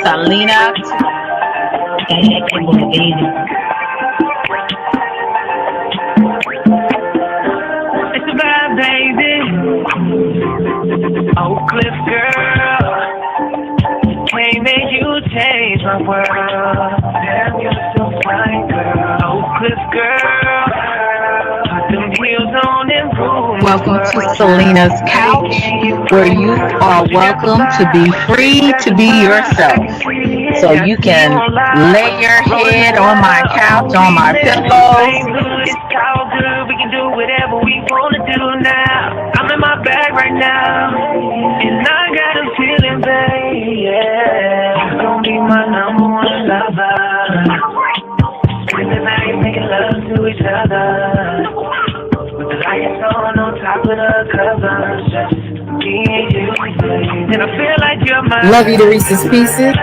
Selena. It's a bad baby. Oak Cliff girl. Can't make you change my world. Damn, you're so fine, girl. Oak Cliff girl. Put them heels on and prove my Welcome to world. Selena's Take Couch, me where away. you are You got the welcome to be vibe. You free got to the be vibe. I yourself. can see So it. I you see you can on lay your live. Rolling the head on my blunt. couch, Oh, on we my live in the pillows. same hood. It's all good. We can do whatever we wanna do now. I'm in my bag right now. And I got a feeling, babe. Yeah. You're gonna be my number one lover. Spend the night making love to each other. With the lights on top of the covers. Just me and you, babe. And I feel like you're Love you to mine. Reese's Pieces.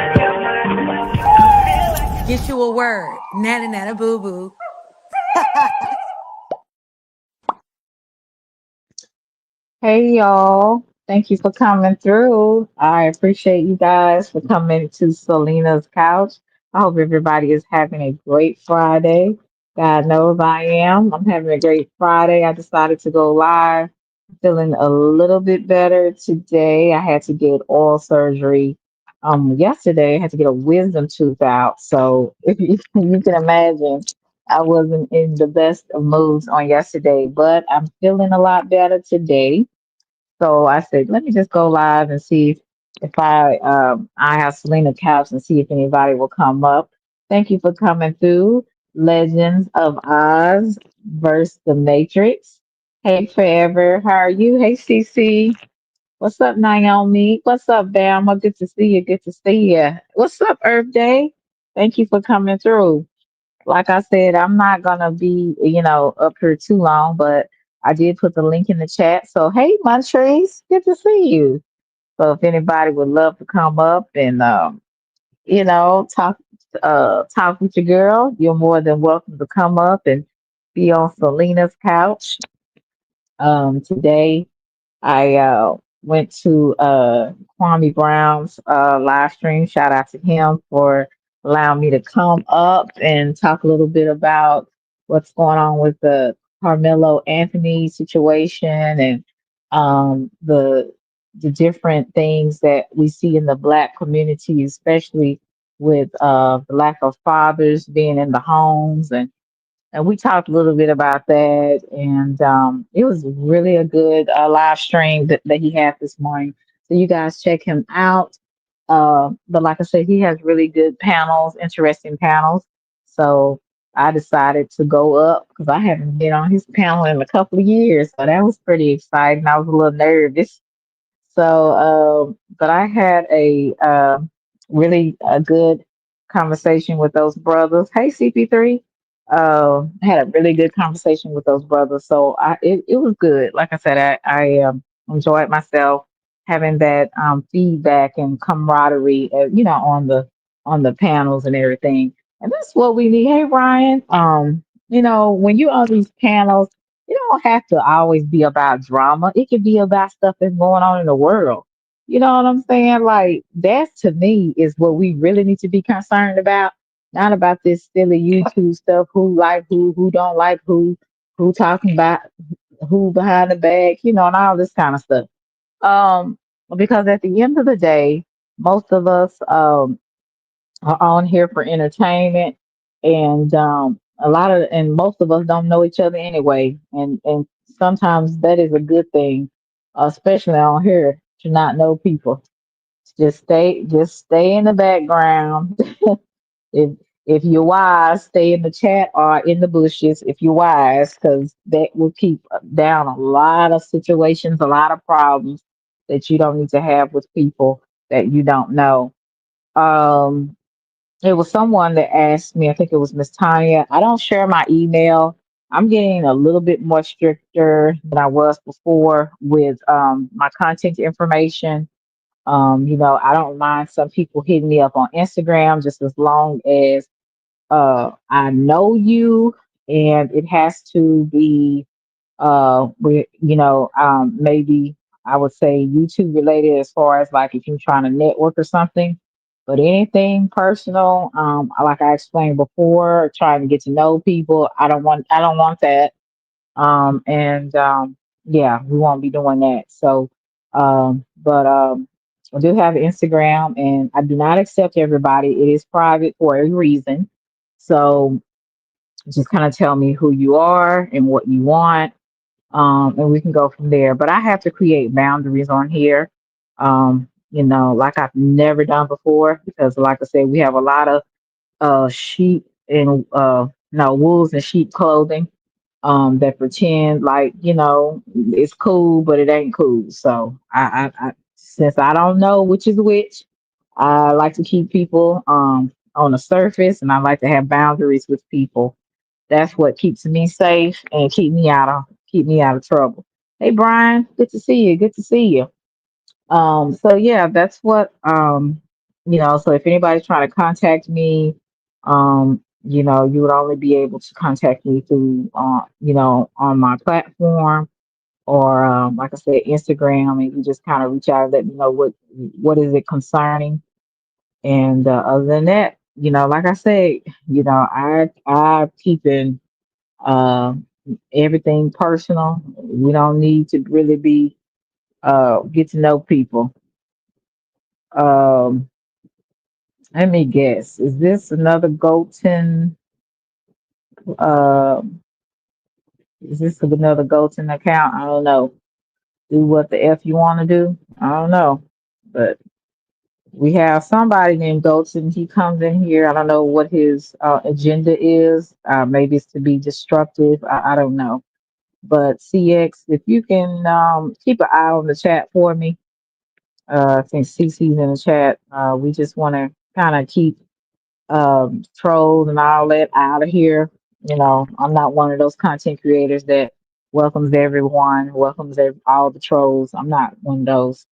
Get you a word. Nana nana boo boo. Hey y'all. Thank you for coming through. I appreciate you guys for coming to Selena's Couch. I hope everybody is having a great Friday. God knows I am. I'm having a great Friday. I decided to go live. Feeling a little bit better today. I had to get oral surgery yesterday. I had to get a wisdom tooth out. So if you can imagine, I wasn't in the best of moods on yesterday, but I'm feeling a lot better today. So I said, let me just go live and see if I have Selena Couch and see if anybody will come up. Thank you for coming through. Legends of Oz versus the Matrix. Hey Forever, how are you? Hey CC. What's up, Naomi? What's up, Bama? Good to see you. Good to see you. What's up, Earth Day? Thank you for coming through. Like I said, I'm not gonna be, up here too long, but I did put the link in the chat. So hey, Montres, good to see you. So if anybody would love to come up and talk with your girl, you're more than welcome to come up and be on Selena's couch. Today I went to Kwame Brown's live stream. Shout out to him for allowing me to come up and talk a little bit about what's going on with the Carmelo Anthony situation and the different things that we see in the Black community, especially with the lack of fathers being in the homes and we talked a little bit about that, and it was really a good live stream that he had this morning. So you guys check him out. But like I said, he has really good panels, interesting panels. So I decided to go up because I haven't been on his panel in a couple of years. So that was pretty exciting. I was a little nervous. So, but I had a really a good conversation with those brothers. Hey, CP3. I had a really good conversation with those brothers. So it was good. Like I said, I enjoyed myself having that feedback and camaraderie, on the panels and everything. And that's what we need. Hey, Ryan. When you're on these panels, it don't have to always be about drama. It could be about stuff that's going on in the world. You know what I'm saying? Like that to me is what we really need to be concerned about. Not about this silly YouTube stuff, who like who don't like who talking about who behind the back, and all this kind of stuff. Um, because at the end of the day, most of us are on here for entertainment, and most of us don't know each other anyway, and sometimes that is a good thing, especially on here, to not know people. Just stay in the background. if if you're wise, stay in the chat or in the bushes if you're wise, because that will keep down a lot of situations, a lot of problems that you don't need to have with people that you don't know. um it was someone that asked me, I think it was Miss Tanya. I don't share my email. I'm getting a little bit more stricter than I was before with my contact information. I don't mind some people hitting me up on Instagram just as long as I know you, and it has to be maybe I would say YouTube related as far as like if you're trying to network or something. But anything personal, like I explained before, trying to get to know people, I don't want that. And yeah, we won't be doing that. So, but I do have Instagram, and I do not accept everybody. It is private for a reason. So just kind of tell me who you are and what you want, and we can go from there. But I have to create boundaries on here, like I've never done before, because, like I said, we have a lot of sheep and no wolves and sheep clothing that pretend like it's cool, but it ain't cool. So I since I don't know which is which, I like to keep people on the surface, and I like to have boundaries with people. That's what keeps me safe and keep me out of trouble. Hey Brian, good to see you. Good to see you. So yeah, that's what so if anybody's trying to contact me, you would only be able to contact me through on my platform, or like I said, Instagram, and you just kind of reach out and let me know what is it concerning. And other than that, like I said, I keeping uh everything personal. We don't need to really be get to know people. Um, Let me guess. Is this another Golden? Uh, is this another Golden account? I don't know. Do what the F you want to do. I don't know. But we have somebody named Golden. He comes in here. I don't know what his agenda is. Maybe it's to be destructive. I don't know. But CX, if you can keep an eye on the chat for me. I think CC's in the chat. We just want to kind of keep trolls and all that out of here. I'm not one of those content creators that welcomes everyone, all the trolls. I'm not one of those.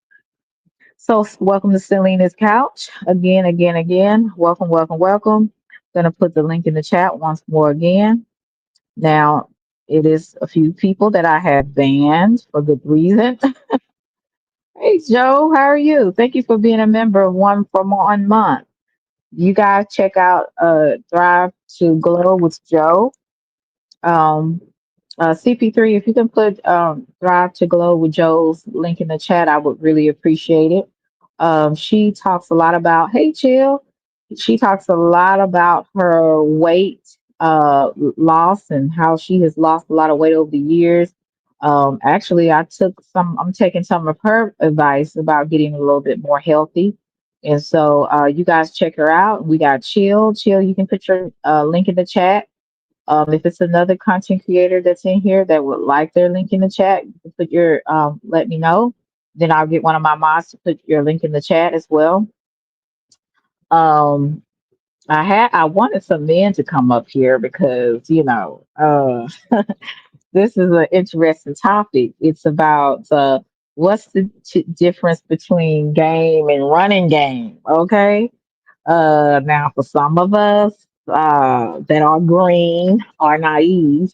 So, welcome to Selena's Couch again, again, again. Welcome, welcome, welcome. Gonna put the link in the chat once more again. Now, it is a few people that I have banned for good reason. Hey, Joe, how are you? Thank you for being a member of One for 1 month. You guys check out Thrive to Glow with Joe. Um, CP3, if you can put Thrive to Glow with Joe's link in the chat, I would really appreciate it. She talks a lot about, hey, Chill. She talks a lot about her weight loss and how she has lost a lot of weight over the years. Actually, I'm taking some of her advice about getting a little bit more healthy. And so you guys check her out. We got Chill. Chill, you can put your link in the chat. If it's another content creator that's in here that would like their link in the chat, you can let me know. Then I'll get one of my mods to put your link in the chat as well. Um, I wanted some men to come up here because this is an interesting topic. It's about what's the difference between game and running game. Okay, now for some of us that are green or naive,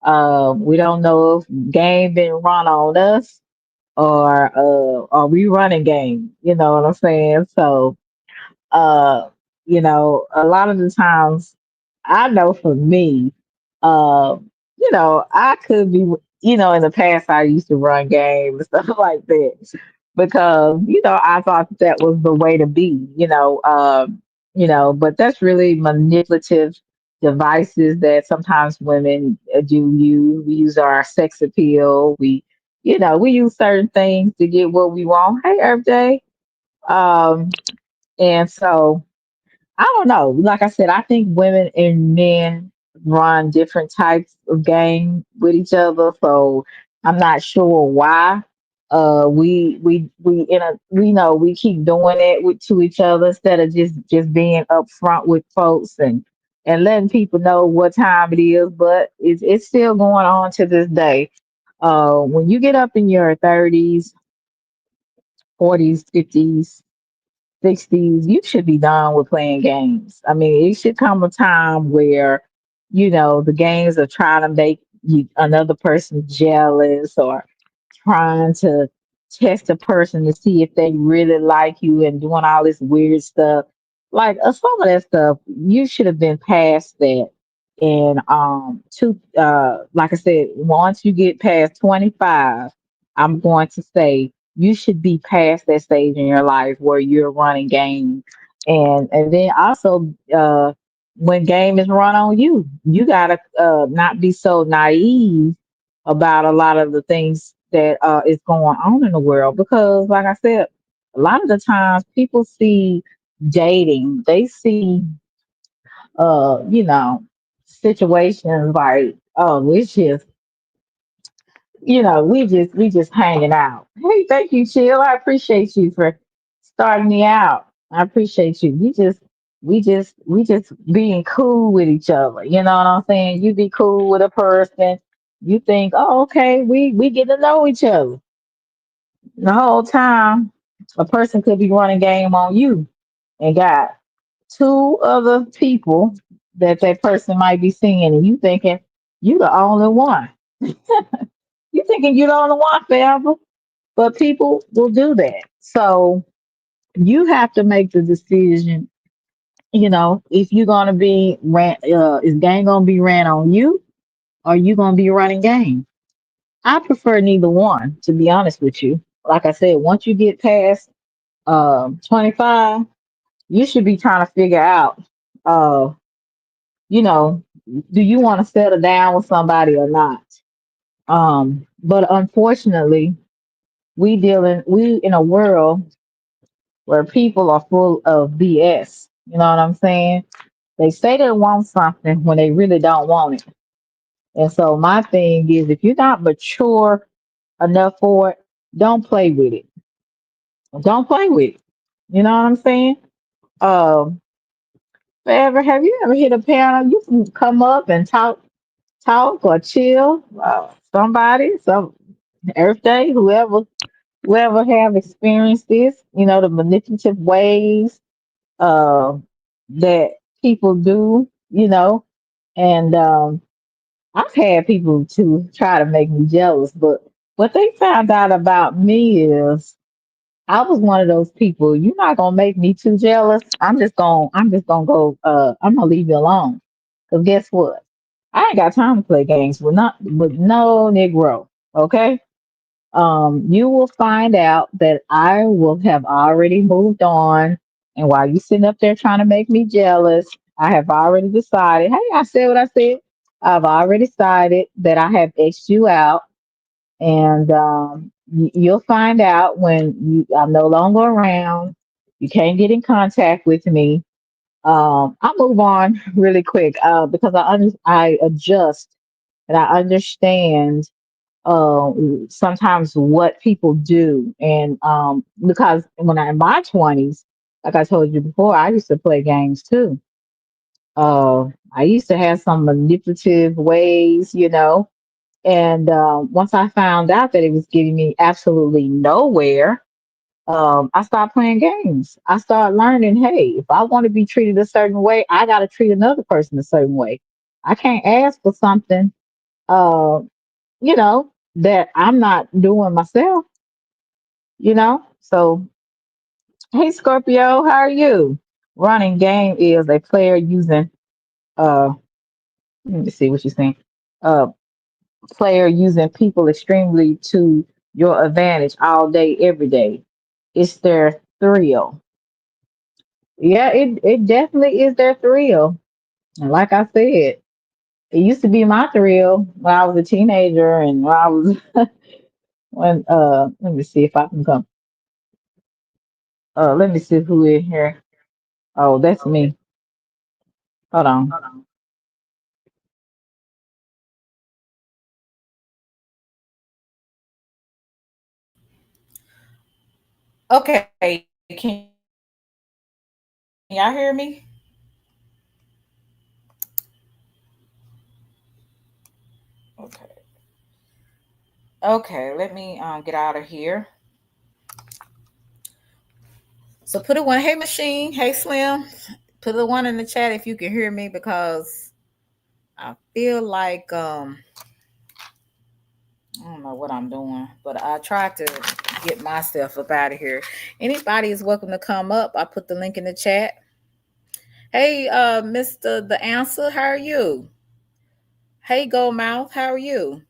we don't know if game been run on us, or are we running game? You know what I'm saying? So uh, a lot of the times, I know for me, uh, I could be, in the past I used to run games and stuff like that because, I thought that was the way to be, but that's really manipulative devices that sometimes women do use. We use our sex appeal. We use certain things to get what we want. Hey, Earth Day. Um, and so, I don't know. Like I said, I think women and men run different types of game with each other. So I'm not sure why. We know we keep doing it to each other instead of just being upfront with folks and letting people know what time it is. But it's still going on to this day. When you get up in your 30s, 40s, 50s, 60s, you should be done with playing games. I mean, it should come a time where, the games are trying to make another person jealous, or trying to test a person to see if they really like you and doing all this weird stuff. Like some of that stuff, you should have been past that. And like I said, once you get past 25, I'm going to say you should be past that stage in your life where you're running game. And then also when game is run on you, you gotta not be so naive about a lot of the things that is going on in the world, because like I said, a lot of the times people see dating, they see you know, situations like, oh, it's just, we just hanging out. Hey, thank you, Chill. I appreciate you for starting me out. I appreciate you. We just being cool with each other. You know what I'm saying? You be cool with a person. You think, oh, okay, we get to know each other. The whole time, a person could be running game on you and got two other people that person might be seeing, and you thinking you the only one. You thinking you the only one forever, but people will do that. So you have to make the decision. If you're gonna be is game gonna be ran on you, or you gonna be running game? I prefer neither one, to be honest with you. Like I said, once you get past 25, you should be trying to figure out, uh, you know, do you want to settle down with somebody or not? But unfortunately, we in a world where people are full of BS. You know what I'm saying? They say they want something when they really don't want it. And so my thing is, if you're not mature enough for it, don't play with it. Don't play with it. You know what I'm saying? Um, have you ever hit a piano? You can come up and talk or chill. Some Earth Day, whoever have experienced this, the manipulative ways uh, that people do, and I've had people to try to make me jealous, but what they found out about me is I was one of those people. You're not gonna make me too jealous. I'm just gonna go. I'm gonna leave you alone. Cause guess what? I ain't got time to play games with no Negro. Okay. You will find out that I will have already moved on. And while you sitting up there trying to make me jealous, I have already decided. Hey, I said what I said. I've already decided that I have X'd you out, and you'll find out when I'm no longer around. You can't get in contact with me. I'll move on really quick because I adjust and I understand uh, sometimes what people do, and because when I in my 20s, like I told you before, I used to play games too. I used to have some manipulative ways, and once I found out that it was getting me absolutely nowhere, I started playing games. I started learning, hey, if I want to be treated a certain way, I got to treat another person a certain way. I can't ask for something, uh, that I'm not doing myself, So, hey, Scorpio, how are you? Running game is a player using, uh, let me see what you're saying. Uh, Player using people extremely to your advantage all day, every day. It's their thrill. Yeah, it definitely is their thrill. And like I said, it used to be my thrill when I was a teenager and when I was when let me see if I can come. Let me see who in here. Oh, that's me. Hold on. Okay, can y'all hear me? Okay. Okay, let me get out of here. So put a one, hey machine, hey Slim, put a one in the chat if you can hear me because I feel like I don't know what I'm doing, but I tried to get myself up out of here. Anybody is welcome to come up. I put the link in the chat. Hey, Mr. The Answer, how are you? Hey, Goldmouth, how are you?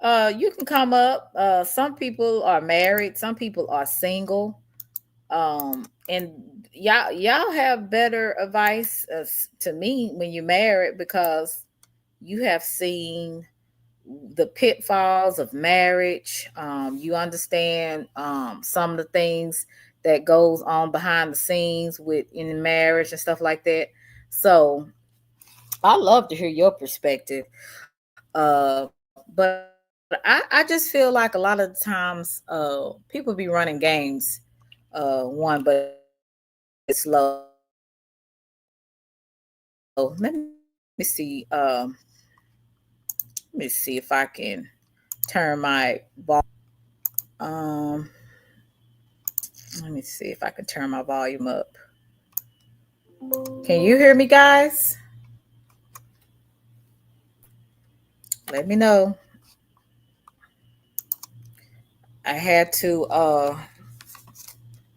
You can come up. Some people are married, some people are single. And y'all have better advice to me when you're married because you have seen the pitfalls of marriage. You understand some of the things that goes on behind the scenes with in marriage and stuff like that. So I love to hear your perspective. But I just feel like a lot of the times people be running games, one, but it's slow. Let me see. Let me see if I can turn my volume up. Um, Let me see if I can turn my volume up. Can you hear me, guys? Let me know. I had to.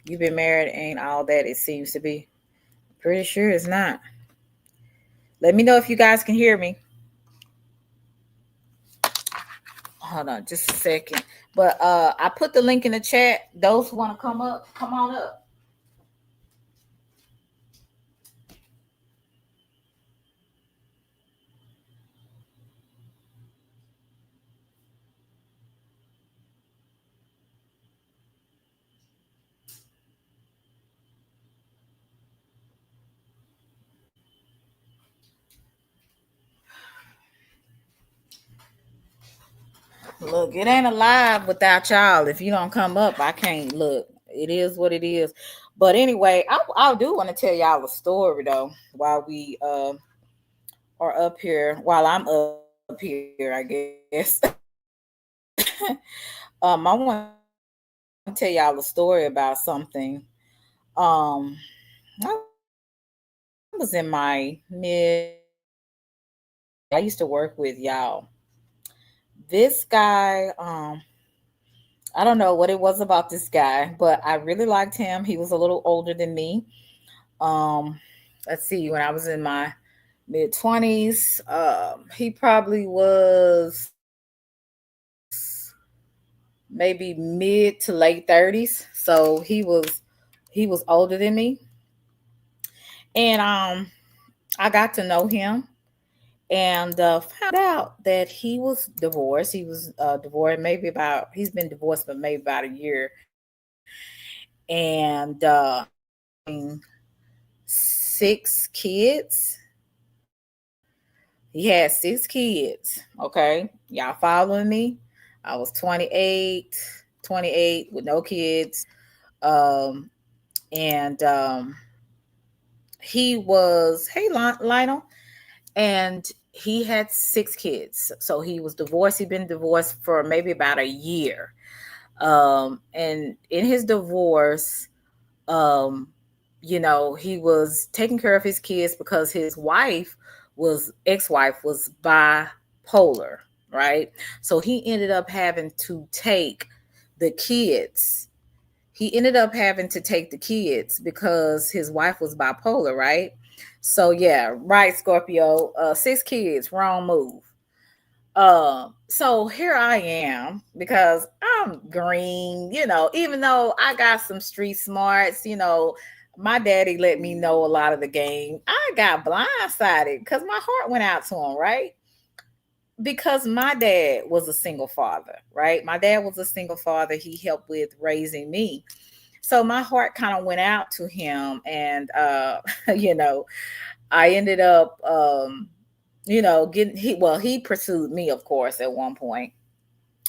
You've been married ain't all that it seems to be. Pretty sure it's not. Let me know if you guys can hear me. Hold on, just a second. But I put the link in the chat. Those who want to come up, come on up. Look, it ain't alive without y'all. If you don't come up, I can't look. It is what it is. But anyway, I do want to tell y'all a story though while we are up here. While I'm up here, I guess. I want to tell y'all a story about something. Um, I was in my mid 20s. I used to work with y'all. This guy, I don't know what it was about this guy, but I really liked him. He was a little older than me. Um, let's see, when I was in my mid 20s, he probably was maybe mid to late 30s. So he was older than me. And I got to know him and found out that he was divorced. He was divorced maybe about he's been divorced for maybe about a year, and having 6 kids. He had 6 kids. Okay, y'all following me? I was 28 with no kids, um, and he was Lionel, and he had 6 kids. So he was divorced. He'd been divorced for maybe about a year. And in his divorce, um, he was taking care of his kids because his ex-wife was bipolar, right? So he ended up having to take the kids. He ended up having to take the kids because his wife was bipolar, right? So yeah, right, Scorpio. 6 kids, wrong move. So here I am because I'm green, even though I got some street smarts, my daddy let me know a lot of the game. I got blindsided because my heart went out to him, right? Because my dad was a single father, right? My dad was a single father. He helped with raising me. So my heart kind of went out to him. And, you know, I ended up, he pursued me, of course, at one point.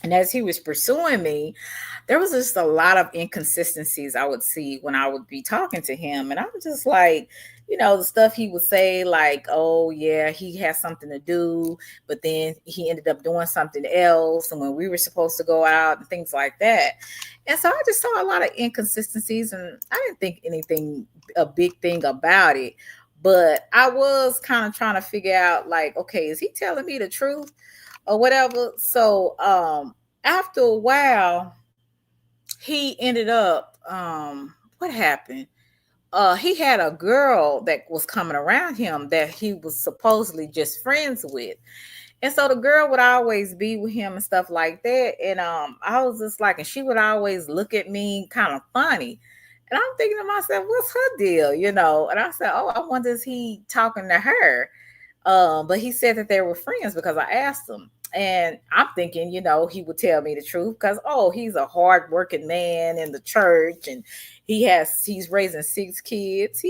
And as he was pursuing me, there was just a lot of inconsistencies I would see when I would be talking to him. And I was just like, the stuff he would say, like, oh, yeah, he has something to do, but then he ended up doing something else. And when we were supposed to go out and things like that. And so I just saw a lot of inconsistencies and I didn't think anything, a big thing about it. But I was kind of trying to figure out, like, okay, is he telling me the truth? or whatever. So after a while, he ended up what happened? He had a girl that was coming around him that he was supposedly just friends with. And so the girl would always be with him and stuff like that. And I was just like, and she would always look at me kind of funny. And I'm thinking to myself, what's her deal? You know? And I said, oh, I wonder is he talking to her? But he said that they were friends because I asked him. And I'm thinking, he would tell me the truth because, oh, he's a hardworking man in the church and he's raising 6 kids.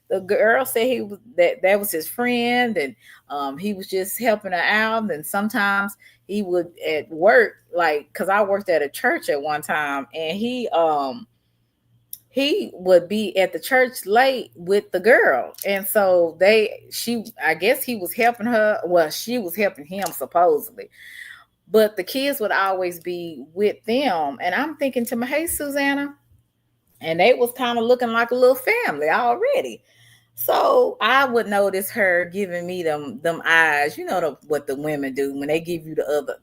The girl said that was his friend and he was just helping her out. And sometimes he would at work, like, because I worked at a church at one time, and he would be at the church late with the girl. And so I guess he was helping her. Well, she was helping him supposedly, but the kids would always be with them. And I'm thinking to my, hey, Susanna, and they was kind of looking like a little family already. So I would notice her giving me them eyes. What the women do when they give you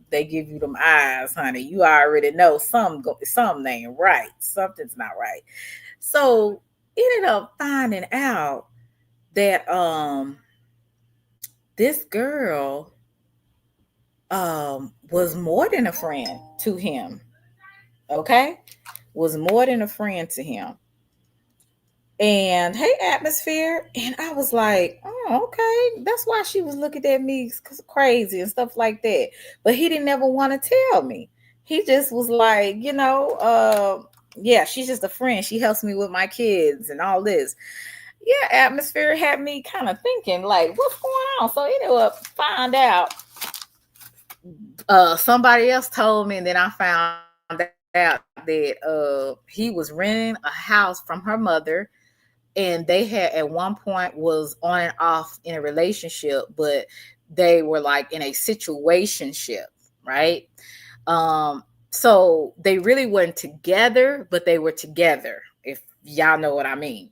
they give you them eyes, honey. You already know something ain't right. Something's not right. So ended up finding out that this girl was more than a friend to him. Okay? Was more than a friend to him. And hey, atmosphere. And I was like, oh, okay. That's why she was looking at me crazy and stuff like that. But he didn't ever want to tell me. He just was like, yeah, she's just a friend. She helps me with my kids and all this. Yeah, atmosphere had me kind of thinking, like, what's going on? So anyway, find out. Somebody else told me, and then I found out that he was renting a house from her mother, and they had at one point was on and off in a relationship, but they were like in a situationship, right? So they really weren't together, but they were together, if y'all know what I mean.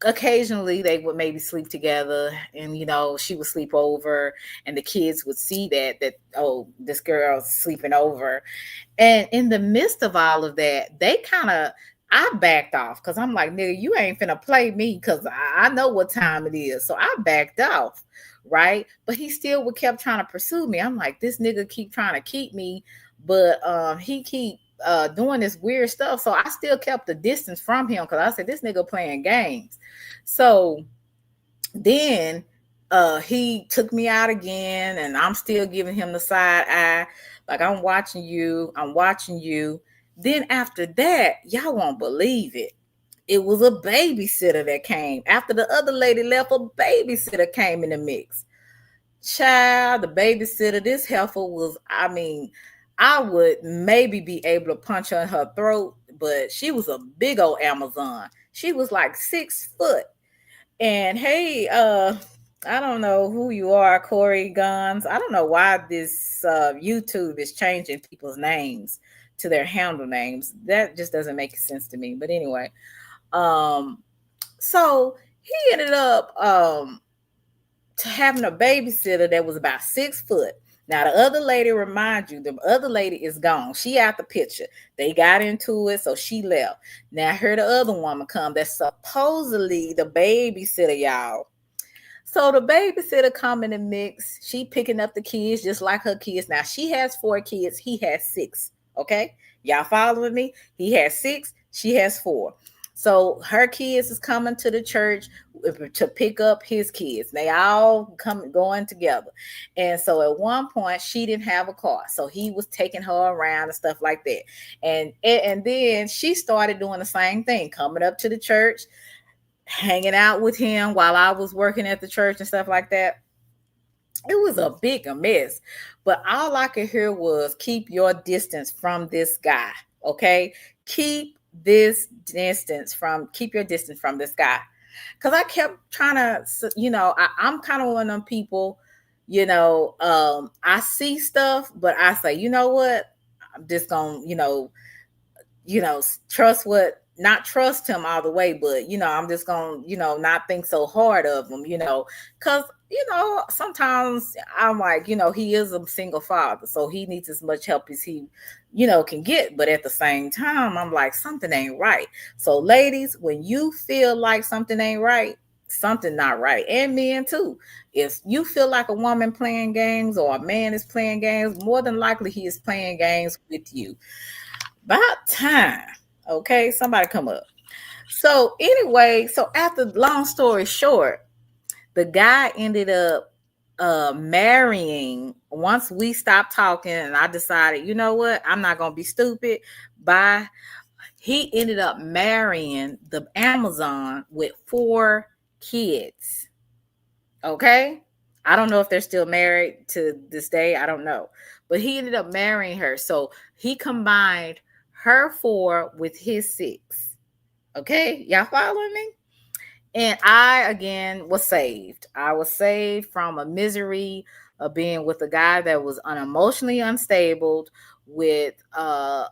Occasionally they would maybe sleep together, and she would sleep over, and the kids would see that oh, this girl's sleeping over. And in the midst of all of that, I backed off because I'm like, nigga, you ain't finna play me because I know what time it is. So I backed off, right? But he still would kept trying to pursue me. I'm like, this nigga keep trying to keep me, but he keep doing this weird stuff. So I still kept the distance from him because I said, this nigga playing games. So then he took me out again, and I'm still giving him the side eye, like, I'm watching you. Then after that, y'all won't believe it, it was a babysitter that came after the other lady left. A babysitter came in the mix. Child, the babysitter, this heifer was, I mean, I would maybe be able to punch her in her throat, but she was a big old Amazon. She was like 6 foot. And hey, I don't know who you are, Corey Guns. I don't know why this YouTube is changing people's names to their handle names. That just doesn't make sense to me. But anyway, so he ended up having a babysitter that was about 6 foot. Now the other lady, remind you, the other lady is gone. She out the picture. They got into it, so she left. Now I heard the other woman come. That's supposedly the babysitter, y'all. So the babysitter come in the mix. She picking up the kids just like her kids. Now she has 4 kids. He has 6. Okay, y'all following me? He has 6. She has 4. So her kids is coming to the church to pick up his kids. They all going together. And so at one point she didn't have a car. So he was taking her around and stuff like that. And then she started doing the same thing, coming up to the church, hanging out with him while I was working at the church and stuff like that. It was a big mess. But all I could hear was, keep your distance from this guy. Okay? Keep your distance from this guy. Because I kept trying to, I'm kind of one of them people, I see stuff, but I say, you know what? I'm just going to, trust what not trust him all the way, but I'm just gonna, not think so hard of him, because sometimes I'm like, he is a single father, so he needs as much help as he, can get. But at the same time, I'm like, something ain't right. So, ladies, when you feel like something ain't right, something not right, and men too. If you feel like a woman playing games or a man is playing games, more than likely he is playing games with you. About time. Okay, somebody come up. So anyway, so after long story short, the guy ended up marrying once we stopped talking and I decided, you know what, I'm not gonna be stupid. Bye. He ended up marrying the Amazon with 4 kids. Okay. I don't know if they're still married to this day. I don't know. But he ended up marrying her. So he combined her 4 with his 6. Okay. Y'all following me? And I, again, was saved. I was saved from a misery of being with a guy that was unemotionally unstable with, I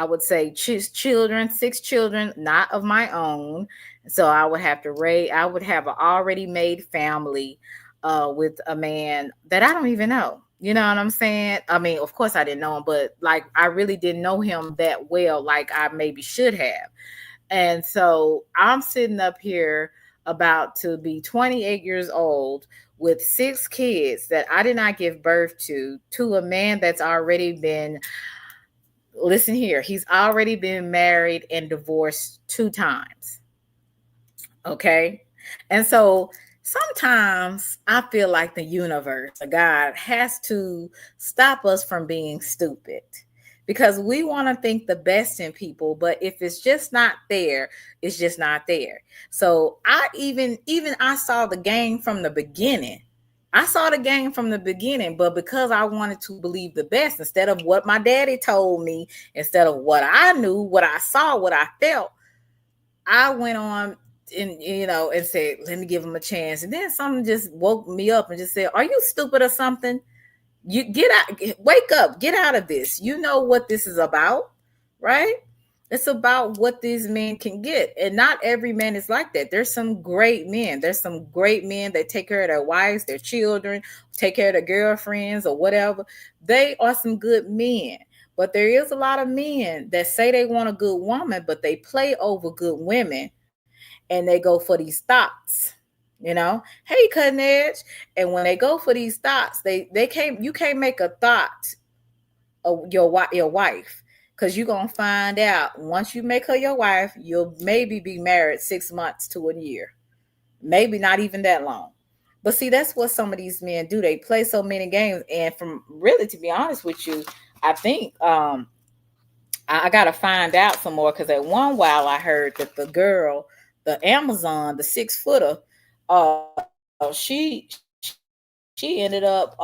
would say, children, 6 children, not of my own. So I would have to raise, I would have an already made family with a man that I don't even know. You know what I'm saying? I mean, of course I didn't know him, but like I really didn't know him that well, like I maybe should have. And so I'm sitting up here about to be 28 years old with 6 kids that I did not give birth to a man that's already been, listen here, he's already been married and divorced 2 times. Okay. And so sometimes I feel like the universe, or God, has to stop us from being stupid because we want to think the best in people, but if it's just not there, it's just not there. So I even I saw the game from the beginning. I saw the game from the beginning, but because I wanted to believe the best instead of what my daddy told me, instead of what I knew, what I saw, what I felt, I went on and said, let me give him a chance. And then something just woke me up and just said, are you stupid or something? You get out, wake up, get out of this. You know what this is about, right? It's about what these men can get. And not every man is like that. There's some great men. There's some great men that take care of their wives, their children, take care of their girlfriends or whatever. They are some good men. But there is a lot of men that say they want a good woman, but they play over good women and they go for these thoughts. Hey, cutting edge. And when they go for these thoughts, they can't, you can't make a thought of your wife, because you're gonna find out once you make her your wife, you'll maybe be married 6 months to a year, maybe not even that long. But see, that's what some of these men do. They play so many games, and from really, to be honest with you, I think I gotta find out some more, because at one while I heard that the girl, the Amazon, the 6 footer, she ended up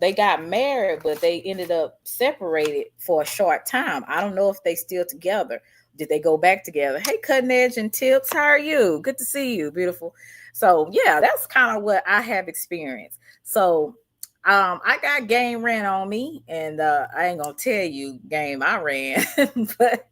they got married, but they ended up separated for a short time. I don't know if they still together. Did they go back together? Hey, cutting edge and tips, how are you? Good to see you, beautiful. So yeah, that's kind of what I have experienced. So I got game ran on me, and I ain't gonna tell you game I ran, but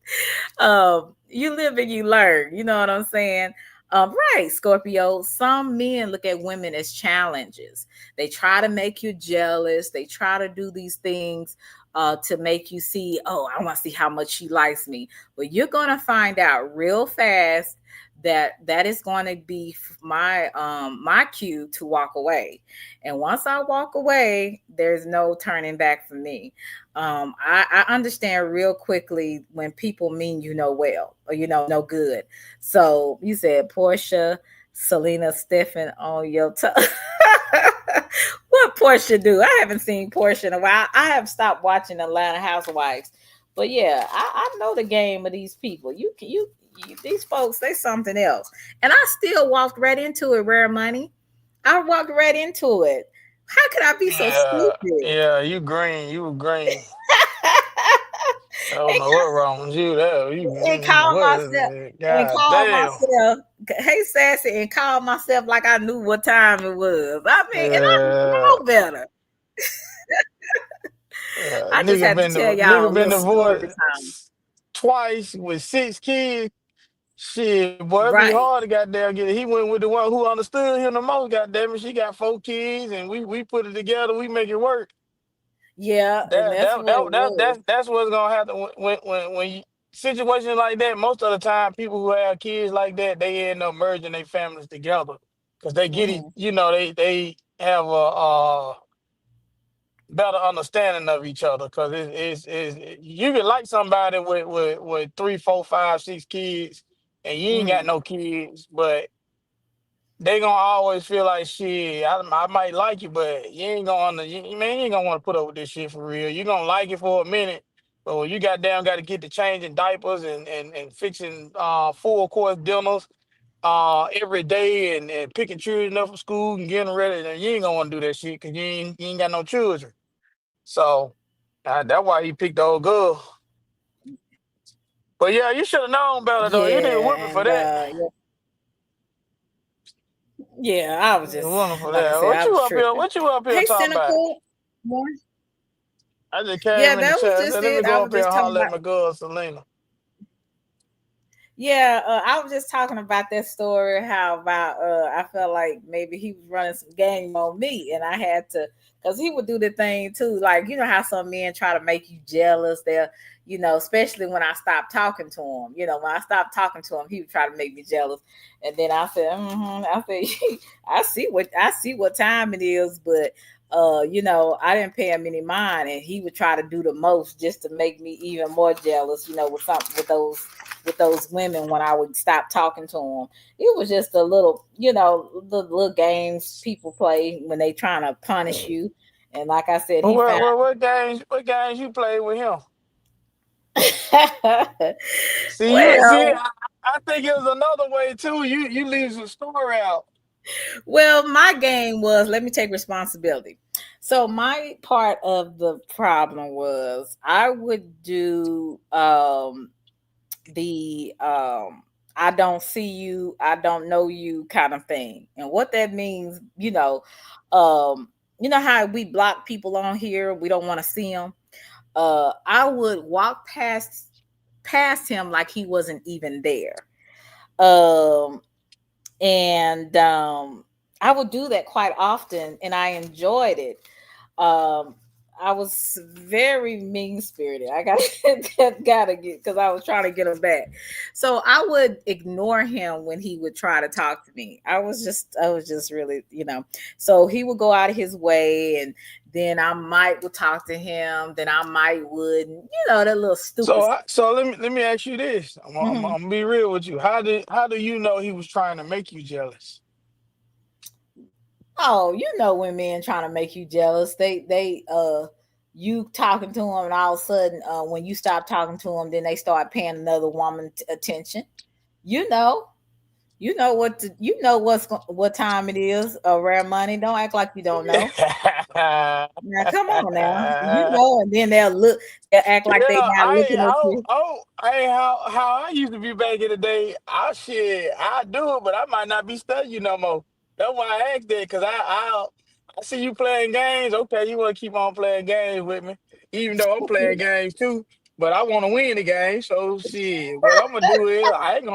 you live and you learn. You know what I'm saying? Right, Scorpio. Some men look at women as challenges. They try to make you jealous. They try to do these things to make you see, oh, I want to see how much she likes me. But you're gonna find out real fast that is going to be my cue to walk away. And once I walk away, there's no turning back for me. I understand real quickly when people mean well, or no good. So you said Portia, Selena, Stephen on your tongue. What Portia do? I haven't seen Portia in a while. I have stopped watching Atlanta Housewives. But yeah, I know the game of these people. You these folks, they something else. And I still walked right into it, Rare Money. I walked right into it. How could I be so Yeah, stupid? yeah, you green, you were green. I don't know what wrong with you there. You And call myself and God call damn. myself, hey sassy, and call myself like I knew what time it was. I mean, and I Yeah, know better. yeah. I just had to tell y'all a Nigga been little story divorced. time. twice with 6 kids. Shit, boy, it'd be Right. hard to goddamn get it. He went with the one who understood him the most. Goddamn it, she got 4 kids, and we put it together. We make it work. Yeah, and That that's that what it that, that was. that's what's gonna happen when you, situations like that. Most of the time, people who have kids like that, they end up merging their families together because they get it. Hmm. You know, they have a better understanding of each other because you can like somebody with 3, 4, 5, 6 kids, and you ain't got Hmm. no kids, but they gonna always feel like shit. I might like you, but you ain't gonna man, you ain't gonna want to put up with this shit for real. You gonna like it for a minute, but when you goddamn got to get to changing diapers and fixing full course dinners every day and picking children up from school and getting ready, then you ain't gonna want to do that shit because you ain't got no children. So that's why he picked the old girl. But yeah, you should have known better though. You need a Yeah, whooping for and that. yeah, yeah, I was You need a just whooping for like I that. said, What I you was up here? tripping. What you up here Hey, talking about? cynical. More. I just Yeah, came in the that was chat. I just said, let me it. I go was up here just and talking holler at about. my girl Selena. Yeah, I was just talking about that story. How about I felt like maybe he was running some game on me, and I had to, because he would do the thing too. Like, you know how some men try to make you jealous. They're, especially when I stopped talking to him. When I stopped talking to him, he would try to make me jealous. And then I said, I said, I see what time it is, but I didn't pay him any mind, and he would try to do the most just to make me even more jealous. With those women when I would stop talking to them. It was just a little, the little games people play when they trying to punish you. And like I said, But he found. what games you played with him? See you see well, I think it was another way too. You leave some story out. well, my game was, let me take responsibility. So my part of the problem was I would do the I don't see you, I don't know you kind of thing. And what that means, how we block people on here, we don't want to see them. I would walk past him like he wasn't even there. Um and I would do that quite often, and I enjoyed it. um I was very mean spirited. I got gotta get, because I was trying to get him back. So I would ignore him when he would try to talk to me. I was just really, so he would go out of his way, and then I might would talk to him, then I might wouldn't, that little stupid So let me ask you this. stuff. I'm gonna be real with you. How do you know he was trying to make you jealous? Oh, when men trying to make you jealous, they you talking to them, and all of a sudden, when you stop talking to them, then they start paying another woman attention. You know, what time it is. Rare money. Don't act like you don't know. Yeah, Now, come on now, and then they'll act like they not looking at you. how I used to be back in the day. I do it, but I might not be studying you no more. That's why I asked that because I see you playing games. Okay, you want to keep on playing games with me, even though I'm playing games too. But I want to win the game, so shit. What I'm gonna do is I ain't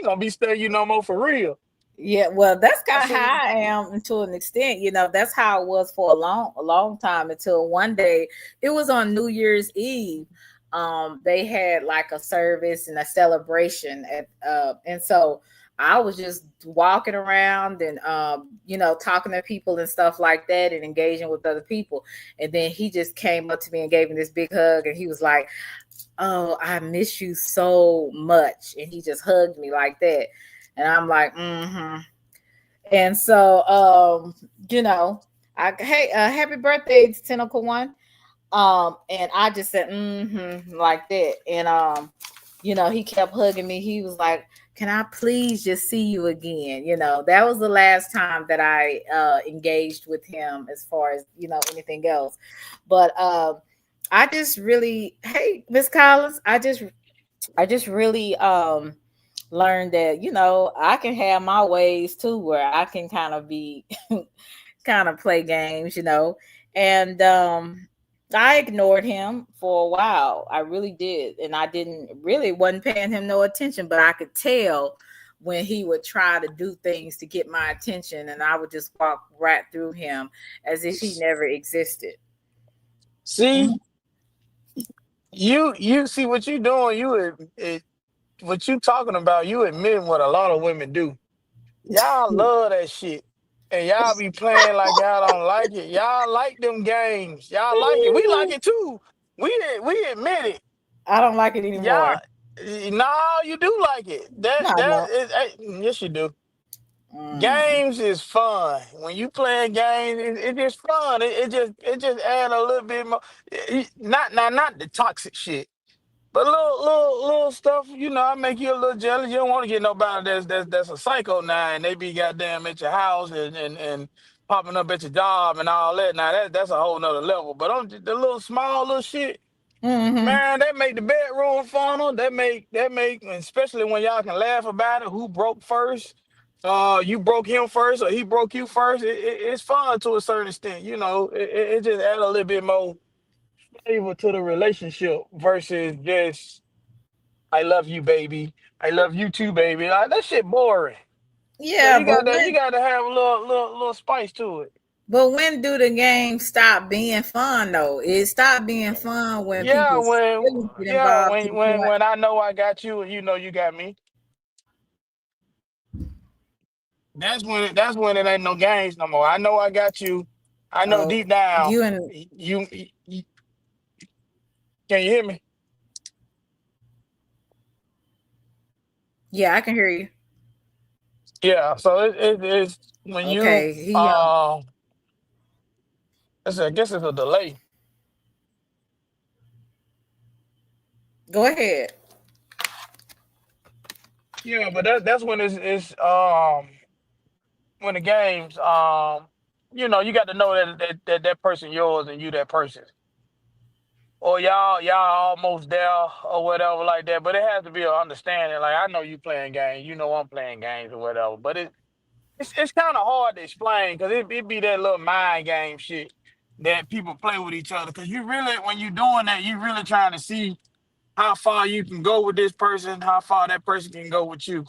gonna be studying you no more for real. Yeah, well, that's I kind of see. how I am to an extent. That's how it was for a long time, until one day it was on New Year's Eve. They had like a service and a celebration and so I was just walking around and talking to people and stuff like that and engaging with other people. And then he just came up to me and gave me this big hug, and he was like, "Oh, I miss you so much," and he just hugged me like that. And I'm like, mm-hmm. And so, you know, hey, happy birthday, Tentacle One. And I just said, mm-hmm, like that. And he kept hugging me. He was like, "Can I please just see you again?" That was the last time that I engaged with him as far as, anything else. But I just really, hey, Miss Collins, I just really learned that, I can have my ways too, where I can kind of be kind of play games, and I ignored him for a while. I really did. And I didn't really wasn't paying him no attention, but I could tell when he would try to do things to get my attention and I would just walk right through him as if he never existed. See, Mhm. you see what you doing. What you talking about. You admitting what a lot of women do. Y'all love that shit. And y'all be playing like y'all don't like it. Y'all like them games. Y'all like it. We like it too. We admit it. I don't like it Y'all, anymore. no, you do like it. No, I don't. Yes, you do. Mm. Games is fun. When you playing games, it just fun. It just add a little bit more. Not the toxic shit. But little stuff, I make you a little jealous. You don't want to get nobody that's a psycho now, and they be goddamn at your house and popping up at your job and all that. Now that's a whole nother level. But on the little small little shit, Mm-hmm. man, they make the bedroom funnel. They make, especially when y'all can laugh about it. Who broke first? You broke him first, or he broke you first. It's fun to a certain extent. It just add a little bit more flavor to the relationship versus just I love you, baby. I love you too, baby. Like, that shit boring. So Yeah, you got that. You got to have a little spice to it. but when do the games stop being fun though? It stopped being fun when Yeah, people's when feelings get yeah involved to when the when point. when I know I got you and you know you got me. That's when it ain't no games no more. I know I got you. I know Oh, deep down. you and You can you hear me? yeah, I can hear you. Yeah. So it's when you Okay, I guess it's a delay. go ahead. Yeah, but that's when it's when the games you got to know that person yours and you that person, or y'all almost there or whatever like that. But it has to be an understanding. Like, I know you playing games, I'm playing games or whatever. But it's kind of hard to explain because it be that little mind game shit that people play with each other. Because you really, when you doing that, you really trying to see how far you can go with this person, how far that person can go with you.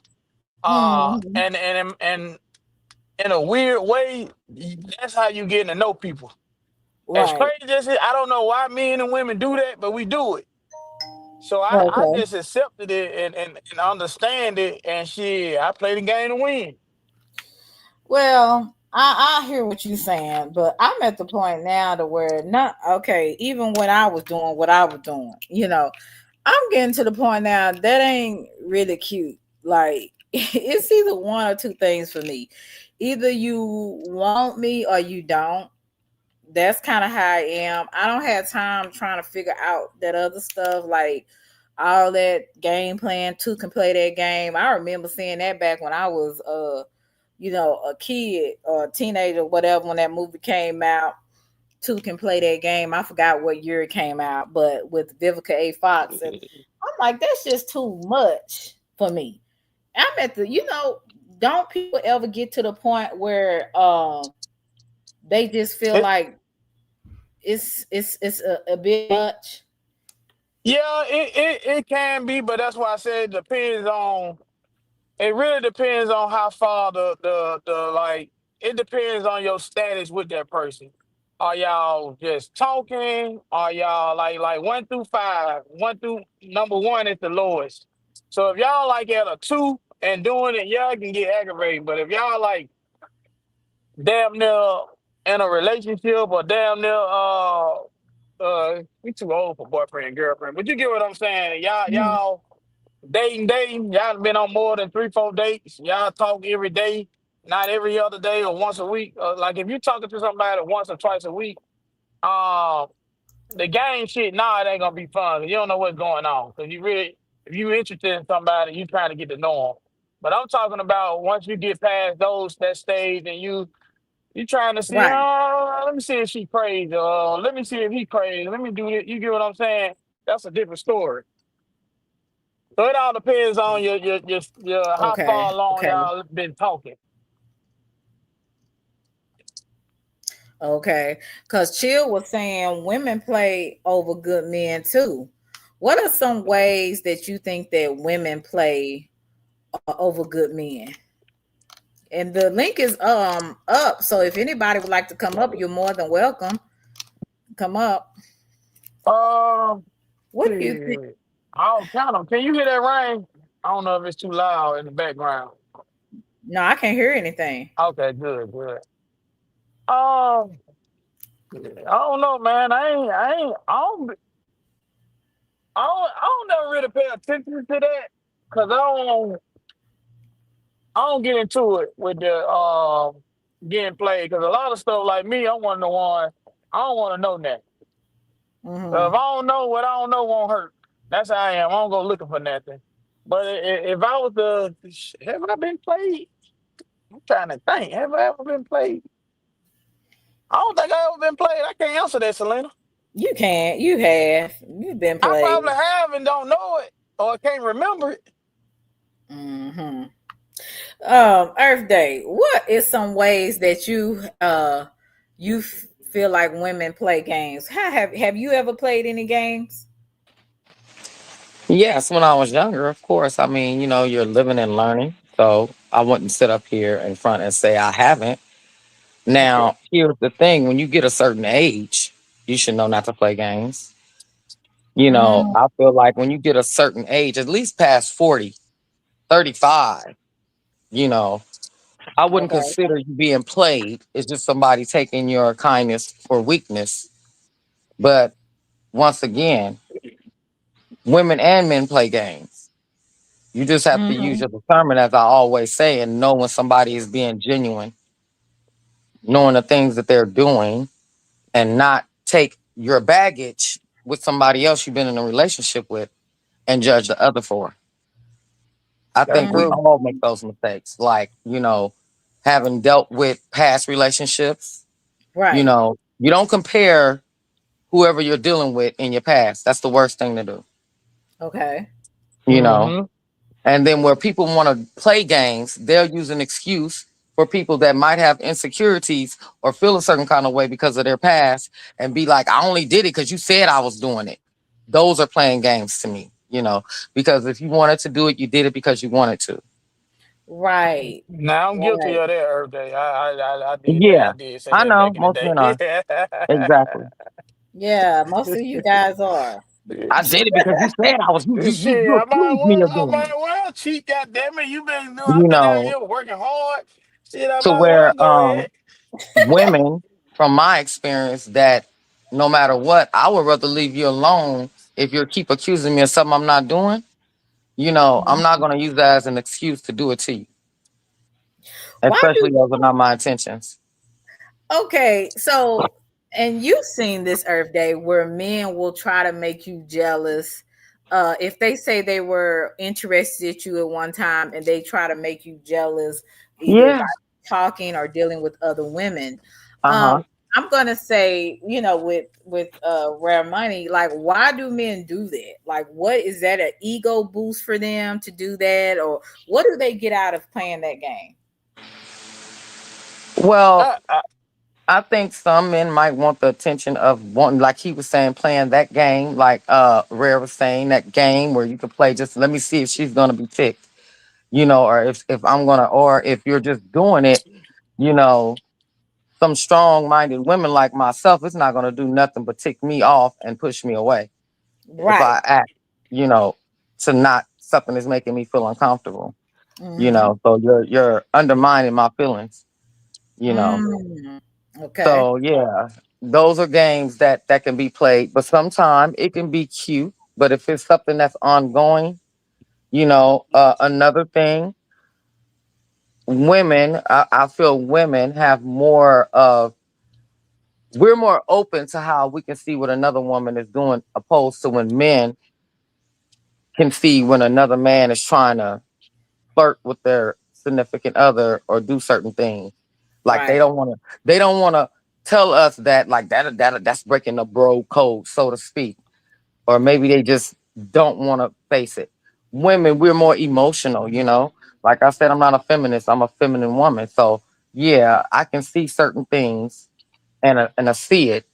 Hmm. And in a weird way, that's how you getting to know people. As Right. crazy as it, I don't know why men and women do that, but we do it. So I Okay. just accepted it and understand it, and shit, I play the game to win. Well, I hear what you're saying, but I'm at the point now to where not okay. Even when I was doing what I was doing, I'm getting to the point now that ain't really cute. Like it's either one or two things for me. Either you want me or you don't. That's kind of how I am. I don't have time trying to figure out that other stuff like all that game plan. Two can play that game. I remember seeing that back when I was a kid or a teenager, whatever, when that movie came out. Two can play that game. I forgot what year it came out, but with Vivica A. Fox, and I'm like, that's just too much for me. I'm at don't people ever get to the point where they just feel It, like it's a bit much? yeah, it can be, but that's why I said it depends on. It really depends on how far the like. It depends on your status with that person. Are y'all just talking? Are y'all like 1 through 5? Number one is the lowest. So if y'all like at a 2 and doing it, y'all can get aggravated. But if y'all like damn near in a relationship or damn near we too old for boyfriend and girlfriend. But you get what I'm saying? Mhm. Y'all dating. Y'all been on more than 3, 4 dates. Y'all talk every day, not every other day or once a week. Like if you talking to somebody once or twice a week, um, the game shit, nah, it ain't gonna be fun. 'Cause you don't know what's going on. Cause if you interested in somebody, you trying to get to know them. But I'm talking about once you get past that stage and you trying to see, Right. let me see if she crazy, let me see if he crazy, let me do this. You get what I'm saying? That's a different story. So it all depends on your how far Okay. along Okay. y'all been talking. Okay, because Chill was saying women play over good men too. What are some ways that you think that women play over good men? And the link is up, so if anybody would like to come up, you're more than welcome. Come up. Um, What do you think? shit. I'll count them. Can you hear that rain? I don't know if it's too loud in the background. No, I can't hear anything. Okay, good, good. Um, I don't know, man. I don't never really pay attention to that because I don't get into it with the getting played because a lot of stuff like me, I'm one of the one I don't want to know that. So if Hmm. I don't know what I don't know won't hurt. That's how I am. I don't go looking for nothing. But if I was have I been played? I'm trying to think. Have I ever been played? I don't think I ever been played. I can't answer that, Selena. You can't. You have. You've been I played. probably have and don't know it or can't remember it. Hmm. Earth Day. What is some ways that you feel like women play games? Have you ever played any games? Yes, when I was younger, of course. I mean, you're living and learning. So I wouldn't sit up here in front and say I haven't. Okay. Now, here's the thing when you get a certain age, you should know not to play games. Mm, I feel like when you get a certain age, at least past 40, 35, you know, I wouldn't okay. consider you being played. It's just somebody taking your kindness for weakness. But once again, women and men play games. You just have to use Hmm. your discernment, as I always say, and know when somebody is being genuine, knowing the things that they're doing, and not take your baggage with somebody else you've been in a relationship with and judge the other for. I That's think we Mm, true. all make those mistakes. Like, having dealt with past relationships, right. you don't compare whoever you're dealing with in your past. That's the worst thing to do, Okay. you know. Hmm. And then where people want to play games, they'll use an excuse for people that might have insecurities or feel a certain kind of way because of their past and be like, I only did it because you said I was doing it. Those are playing games to me, because if you wanted to do it, you did it because you wanted to. Right. Now I'm guilty Right. of that every day. I did that. I Yeah, did say I that know back in the most day. men are. Exactly. Yeah, most of you guys are. I did it because you said I was, Shit, you accused me of I doing might it. as well cheat. Goddamn it, you been doing. You I've been out know, here working hard. Shit, I to might as well where go ahead. women, from my experience, that no matter what, I would rather leave you alone if you keep accusing me of something I'm not doing. I'm not going to use that as an excuse to do it to you, Why especially do those are not my intentions. Okay, so and you've seen this Earth Day where men will try to make you jealous. If they say they were interested at you at one time and they try to make you jealous either by Yeah. talking or dealing with other women. Uh Um, huh. I'm gonna say, with rare money, like why do men do that? Like what is that an ego boost for them to do that? Or what do they get out of playing that game? Well, I, I, I think some men might want the attention of wanting, like he was saying, playing that game, like Rare was saying, that game where you could play just let me see if she's gonna be picked, or if I'm gonna, or if you're just doing it, you know, some strong minded women like myself, it's not gonna do nothing but tick me off and push me away if Right. I act, you know, to not something is making me feel uncomfortable, Mm-hmm. So you're undermining my feelings. Mm, okay. So yeah, those are games that can be played, but sometimes it can be cute. But if it's something that's ongoing, another thing, I feel women have more of we're more open to how we can see what another woman is doing, opposed to when men can see when another man is trying to flirt with their significant other or do certain things. Like Right. they don't want to tell us that like that's breaking the bro code, so to speak. Or maybe they just don't want to face it. Women, we're more emotional. Like I said, I'm not a feminist, I'm a feminine woman. So yeah, I can see certain things and a see it.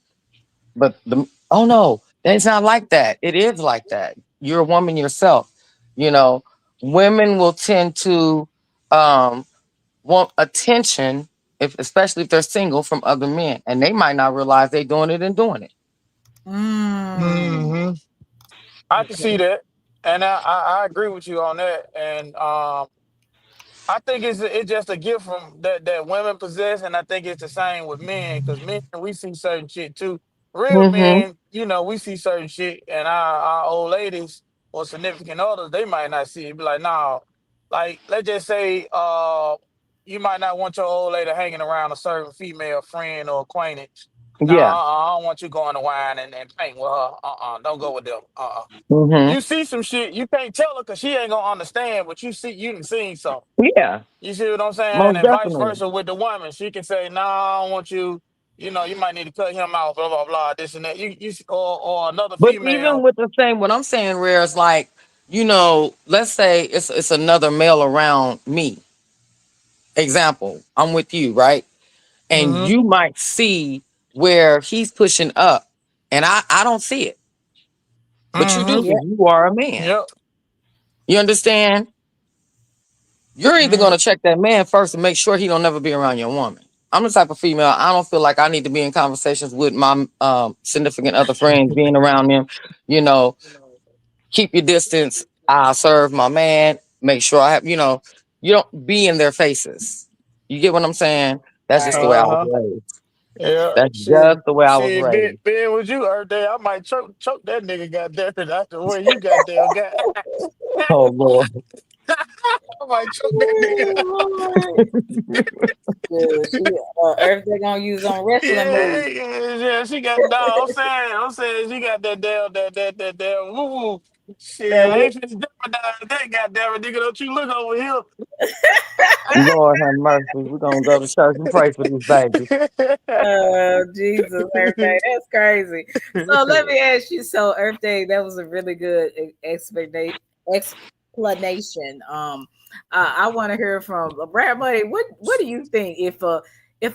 But the oh no, it's not like that. It is like that. You're a woman yourself. You know, women will tend to um want attention if especially if they're single from other men. And they might not realize they doing it and doing it. Mm, Hmm. I can see okay. that, and I agree with you on that. And I think it's just a gift from that women possess, and I think it's the same with men because men we see certain shit too. Real Mm-hmm. men, we see certain shit, and our old ladies or significant others, they might not see it. Be like, nah, like let's just say, you might not want your old lady hanging around a certain female friend or acquaintance. Nah, Yeah. I don't want you going to wine and paint with her. Don't go with them. Mm-hmm. You see some shit, you can't tell her because she ain't gonna understand, but you done seen something. Yeah. You see what I'm saying? Most And vice definitely. versa with the woman. She can say, "No, I don't want you. You might need to cut him out. Blah blah blah. This and that. Or another But even female. with the same, what I'm saying, Rare, is like, let's say it's another male around me. Example, I'm with you, right? And Hmm. you might see where he's pushing up, and I don't see it, but you do Hmm. because Yep. you are a man. Yep. You understand? You're either Hmm. gonna check that man first and make sure he don't never be around your woman. I'm the type of female I don't feel like I need to be in conversations with my significant other friends, being around them. You know, keep your distance. I serve my man. Make sure I have. You don't be in their faces. You get what I'm saying? That's just the Right. way I was Uh-huh. raised. Yeah. That's Shit. just the way I was Shit. Being, raised. being with you every day, I might choke that nigga. Goddamn it! That's the way you got. Oh Lord. I might choke that nigga. Oh, Lord. Good. She Earth they gonna use on wrestling Yeah, moves. yeah, yeah. She got no. I'm saying she got that damn woo woo. Shit, That I what? ain't finna jeopardize that goddamn it, nigga. Don't you look over Lord have mercy. We're gonna go to church and pray for these babies. Oh Jesus, Earth Day, that's crazy. So let me ask you. So Earth Day, that was a really good explanation. I want to hear from Brad Buddy. What do you think if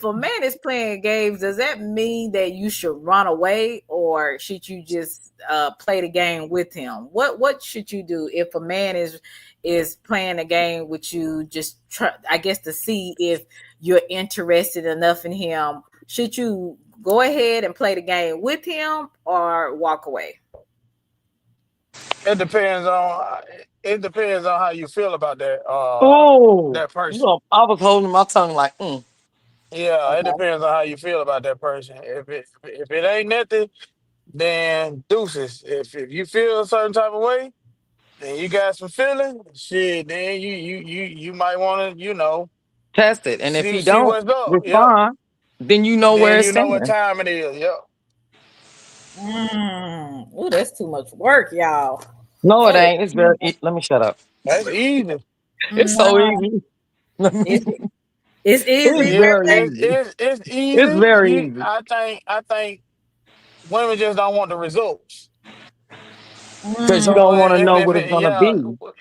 a man is playing games? Does that mean that you should run away, or should you just play the game with him? What should you do if a man is playing a game with you? Just try, I guess, to see if you're interested enough in him. Should you go ahead and play the game with him or walk away? It depends on how you feel about Oh, that person. I was holding my tongue like, Yeah, it Okay. depends on how you feel about that person. If it ain't nothing, then deuces. If you feel a certain type of way, then you got some feeling, shit. Then you might want to test it. And if see he see don't what's up. Yep. respond, then you know where Then it's you know what standing. time it is. Yep. Oh, that's too much work, y'all. No, it That is ain't. It's too very. much. Let me shut up. That's easy. It's so No, easy. it's it's It's easy, Yeah, very birthday. easy. it's It's easy. very You, easy. I think women just don't want the results. Because you Mm, So don't want to know if what it's it, gonna yeah, be.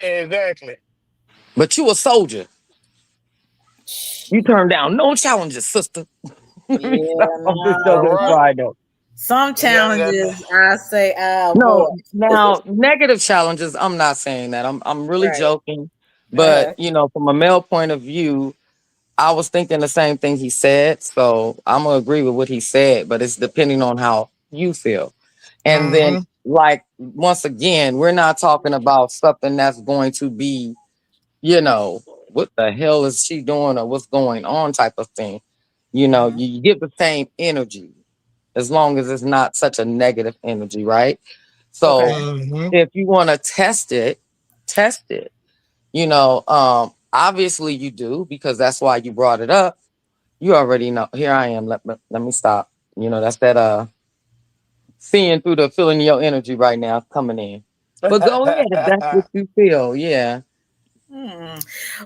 exactly. But you a soldier. You turn down no challenges, sister. Let me stop. yeah, I'm just All joking right. aside though. some You got challenges I say I No, avoid. now negative challenges. I'm not saying that. I'm really Right. joking. But from a male point of view, I was thinking the same thing he said. So I'm gonna agree with what he said. But it's depending on how you feel. And then, Mm-hmm. like once again, we're not talking about something that's going to be, what the hell is she doing or what's going on type of thing. Mhm. You get the same energy as long as it's not such a negative energy, right? Okay. So Mm-hmm. if you want to test it, test it. Obviously you do because that's why you brought it up. You already know. Here I am. Let me stop. That's that seeing through the feeling your energy right now coming in. But go ahead if that's what you feel. Yeah. Hmm.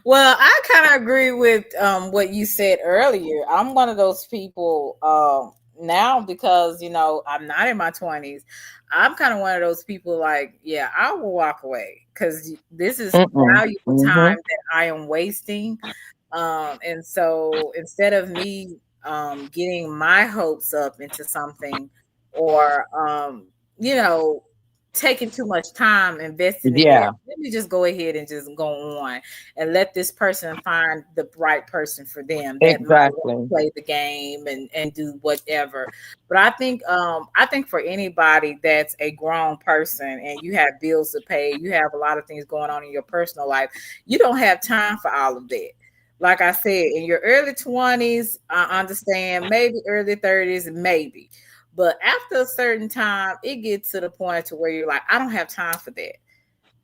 Well, I kind of agree with what you said earlier. I'm one of those people now because I'm not in my 20s. I'm kind of one of those people like, yeah, I will walk away because this is Mm-mm. valuable time Mm-hmm. that I am wasting. And so instead of me getting my hopes up into something, or you know, taking too much time investing in it. Yeah, Let me just go ahead and just go on and let this person find the right person for them that might want to exactly. play the game and do whatever. But I think for anybody that's a grown person and you have bills to pay, you have a lot of things going on in your personal life, you don't have time for all of that. Like I said, in your early 20s, I understand, maybe early 30s, maybe. But after a certain time, it gets to the point to where you're like, I don't have time for that.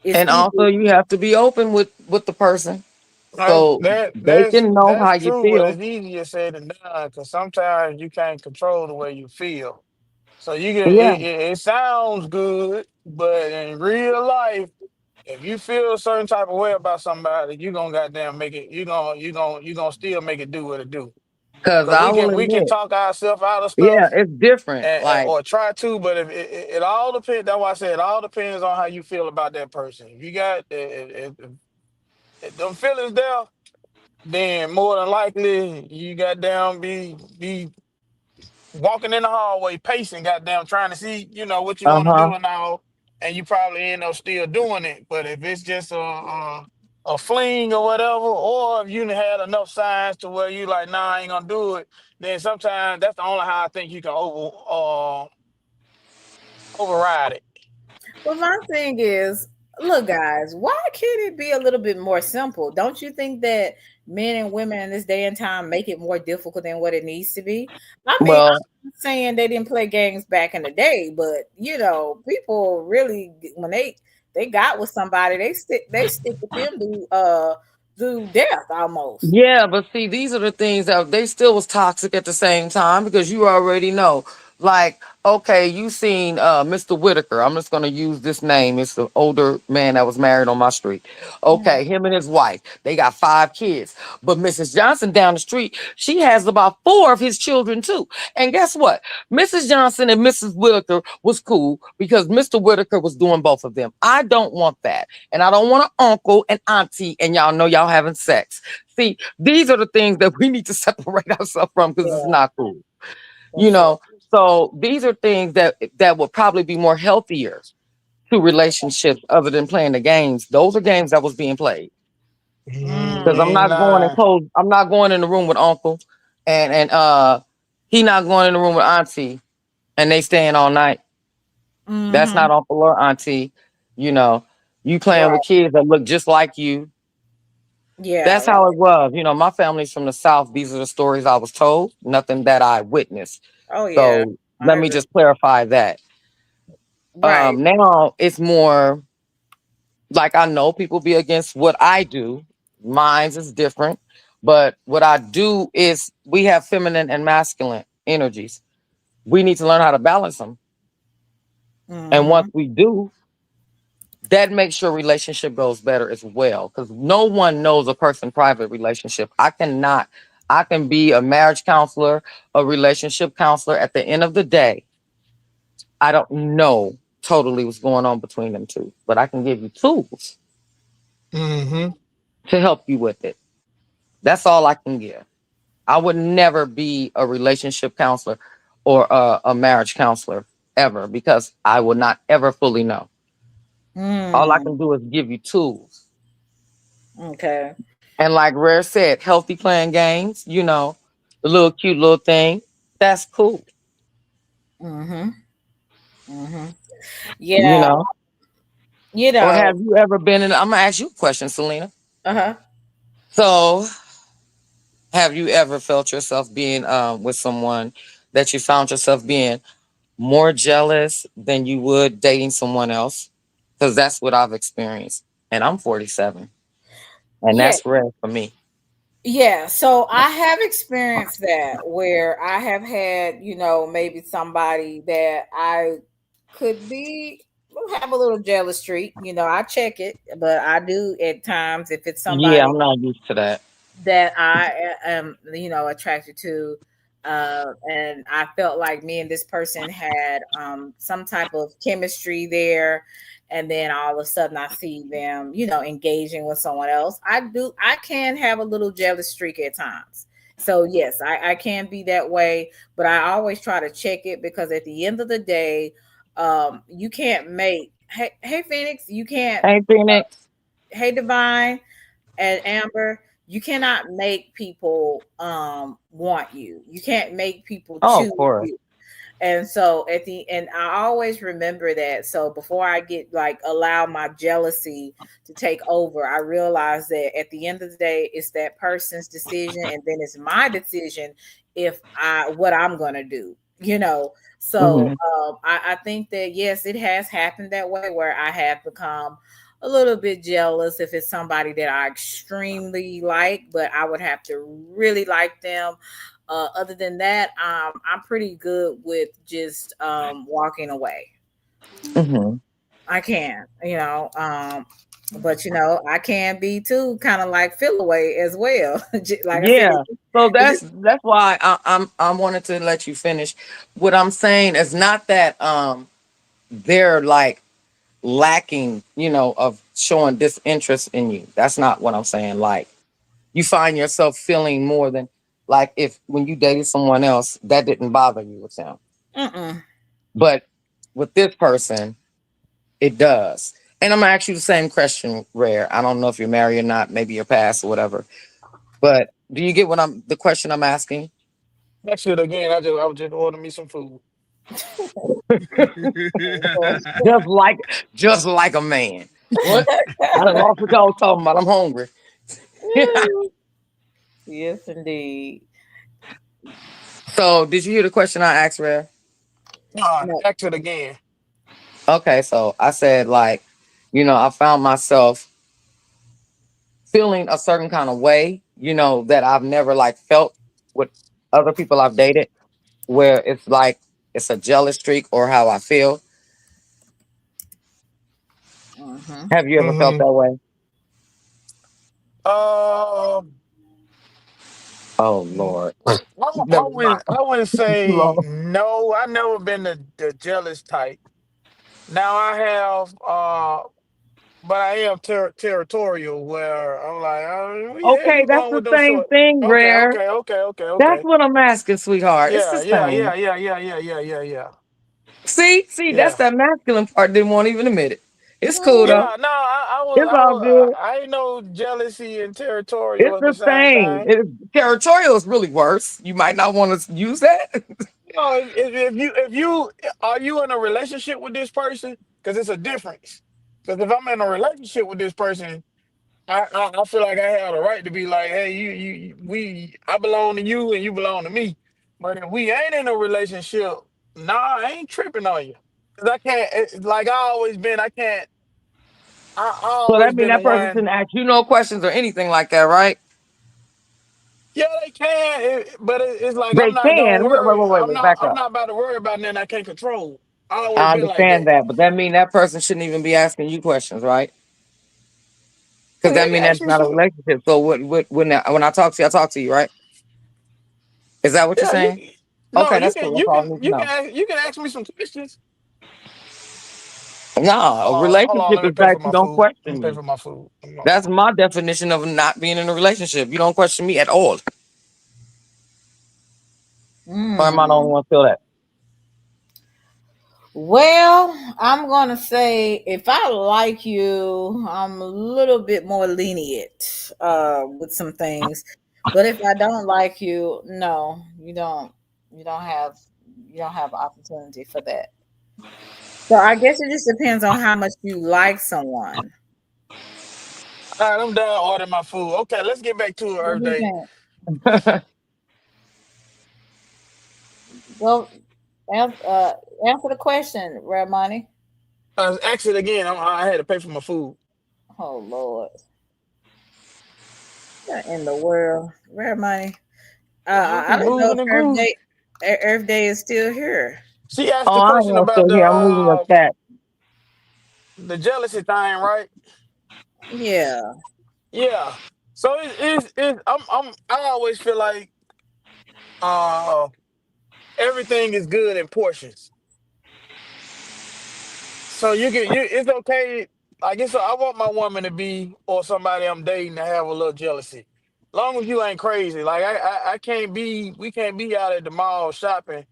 It's And either also, you have to be open with the person so they can know That's how you true, but feel. it's easier said than done because sometimes you can't control the way you feel. So you can Yeah, it sounds good, but in real life, if you feel a certain type of way about somebody, you gonna goddamn make it. You gonna still make it do what it do. because Cause I will we can admit, talk ourselves out of yeah, stuff it's different. and Like, or try to, but if it all depends. That's why I said it all depends on how you feel about that person. If you got if them feelings there, then more than likely you goddamn be walking in the hallway, pacing, goddamn, trying to see, what you uh want to huh, do and all, and you probably end up still doing it. But if it's just a fling or whatever, or if you done had enough signs to where you like, nah, I ain't gonna do it, then sometimes that's the only how I think you can override it. Well, my thing is, look, guys, why can't it be a little bit more simple? Don't you think that men and women in this day and time make it more difficult than what it needs to be? I mean, well, I'm not saying they didn't play games back in the day, but people really, when they got with somebody, they stick with them to death almost. yeah, but see, these are the things that they still was toxic at the same time because you already know. Like, okay, you seen Mr. Whitaker. I'm just gonna use this name. It's the older man that was married on my street. Mhm. Okay, him and his wife. They got 5 kids. But Mrs. Johnson down the street, she has about 4 of his children too. And guess what? Mrs. Johnson and Mrs. Whitaker was cool because Mr. Whitaker was doing both of them. I don't want that. And I don't want an uncle and auntie, and y'all know y'all having sex. See, these are the things that we need to separate ourselves from because it's Yeah, not cool. for You sure. know, so these are things that would probably be more healthier to relationships other than playing the games. Those are games that was being played. Because I'm Mm, And not going and close. I'm not going in the room with uncle, and he not going in the room with auntie, and they staying all night. That's mm-hmm. not uncle or auntie. You know, you playing with Right. kids that look just like you. Yeah, That's how it was. My family's from the South. These are the stories I was told, nothing that I witnessed. oh yeah, So I let me agree. just clarify that. Right. Now it's more like I know people be against what I do. Mine's is different. But what I do is we have feminine and masculine energies. We need to learn how to balance them. And once Mm-hmm. we do, that makes your relationship goes better as well. Because no one knows a person private relationship. I can be a marriage counselor, a relationship counselor. At the end of the day, I don't know totally what's going on between them two, but I can give you tools hmm to help you with it. That's all I can give. I would never be a relationship counselor or a marriage counselor ever because I will not ever fully know. All I Mm, can do is give you tools. okay. And like Rare said, healthy playing games, the little cute little thing, that's cool, Mm-hmm. Mm-hmm. you Yeah, know. you Or know. have you ever been in? I'm gonna ask you a question, Selena. Uh-huh. So, have you ever felt yourself being with someone that you found yourself being more jealous than you would dating someone else? Because that's what I've experienced, and I'm 47, and Yeah, that's rare for me. yeah. So I have experienced that where I have had, maybe somebody that I could be have a little jealous streak. I check it, but I do at times if it's Yeah, somebody I'm not used to that. that I am, attracted to. And I felt like me and this person had some type of chemistry there. And then all of a sudden I see them, engaging with someone else. I can have a little jealous streak at times. So yes, I can be that way, but I always try to check it because at the end of the day, you can't make hey Phoenix, you can't Hey, Phoenix. hey Divine and Amber, you cannot make people want you. You can't make people Oh, of choose course. you. And so at the and I always remember that. So before I get like allow my jealousy to take over, I realize that at the end of the day, it's that person's decision, and then it's my decision if I what I'm gonna do. You know, so Hmm. I think that yes, it has happened that way where I have become a little bit jealous if it's somebody that I extremely like, but I would have to really like them. Other than that, I'm pretty good with just walking away. Hmm. I can, but I can be too, kind of like feel away as well. Like I said, Yeah. So it just that's why I wanted to let you finish. What I'm saying is not that they're like lacking, of showing disinterest in you. That's not what I'm saying. Like you find yourself feeling more than like if when you dated someone else that didn't bother you with them, mm-mm. but with this person it does. And I'm gonna ask you the same question, Rare. I don't know if you're married or not, maybe you're past or whatever. But do you get what I'm the question I'm asking? That shit again. I was just ordering me some food. Just like a man. What? I done lost what y'all was talking about. I'm hungry. Yes, indeed. So did you hear the question I asked, Rare? Nah, No. ask it again. Okay, so I said like, I found myself feeling a certain kind of way, that I've never like felt with other people I've dated, where it's like it's a jealous streak or how I feel. Mm-hmm. Have you ever felt Hmm. that way? Um, Oh I, Lord. I Never wouldn't. mind. I wouldn't Too say long. no. I never been the jealous type. Now I have, but I am territorial where I'm like, where the hell Okay, you that's going the with those same short? thing, Okay, Rare. okay, okay, okay, That's okay. what I'm asking, sweetheart. It's the Yeah, yeah, same. yeah, yeah, yeah, yeah, yeah, yeah, yeah, See, that's yeah. that masculine part. Didn't want to even admit it. It's cool though. Yeah, no, It's all good. I ain't no jealousy and It's territorial at the the same same. time. Territorial is really worse. You might not want to use that. No, if you are you in a relationship with this person, because it's a difference. Because if I'm in a relationship with this person, I feel like I have the right to be like, hey, I belong to you and you belong to me. But if we ain't in a relationship, nah, I ain't tripping on you. Cause I can't, like I always been, I can't, I So that always mean been the that person one. shouldn't ask you no questions or anything like that, right? Yeah, they can, but it's like They I'm not gonna can. Wait, wait, worry. wait, wait, wait. Back I'm up. not about to worry about nothing I can't control. I always I been like understand that. that, but that mean that person shouldn't even be asking you questions, right? Because Yeah, that they mean can ask that's me not a some. relationship. So when I talk to you, I talk to you, right? Is that what you're Yeah, saying? no, Okay, that's cool. That's all I need to know. you can ask me some questions. No, a Hold on, relationship let me is pay that for you my don't food. Let me question pay me. for my food. Hold on. That's my definition of not being in a relationship. You don't question me at all. Or am I the only Mm. one feel that? Well, I'm gonna say if I like you, I'm a little bit more lenient with some things. But if I don't like you, no, you don't have you don't have opportunity for that. So I guess it just depends on how much you like someone. All right, I'm done ordering my food. Okay, let's get back to it, What Earth do you Day. think? Go answer the question, Red Money. Ask it again. I had to pay for my food. Oh Lord, what in the world, Red Money? I I'm don't know if moving and grooving. Earth Day is still here. She asked Oh, the I ain't question gonna about sit here. I'm reading your chat. the jealousy thing, right? Yeah. Yeah. So I always feel like uh everything is good in portions. So it's okay. I guess I want my woman to be or somebody I'm dating to have a little jealousy. Long as you ain't crazy. Like I can't be. We can't be out at the mall shopping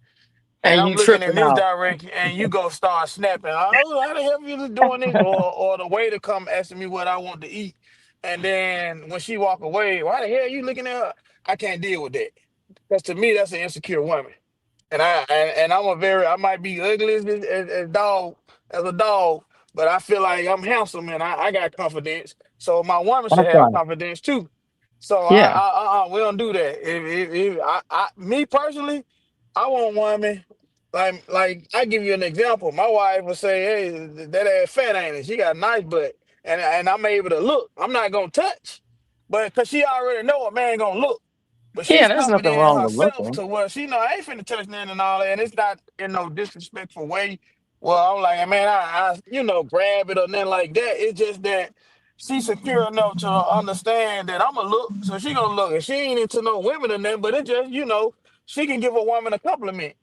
and And I'm you looking in tripping this out. direction, and you go start snapping. Oh, how the hell you doing this? Or the waiter come asking me what I want to eat, and then when she walk away, why the hell you looking at her? I can't deal with that because to me that's an insecure woman. And I'm a very I might be ugly as dog as a dog, but I feel like I'm handsome and I got confidence. So my woman should That's have right. confidence too. So Yeah. we don't do that. If me personally, I want woman like I give you an example. My wife would say, "Hey, that ass fat ain't it? She got a nice butt," and I'm able to look. I'm not gonna touch, but because she already know a man gonna look. But Yeah, she's there's nothing confident in wrong with herself looking. to where she know I ain't finna touch nothing and all that, and it's not in no disrespectful way. Well, I'm like, man, I grab it or nothing like that. It's just that she's secure enough to understand that I'm a look, so she gonna look, and she ain't into no women or nothing. But it just, she can give a woman a compliment,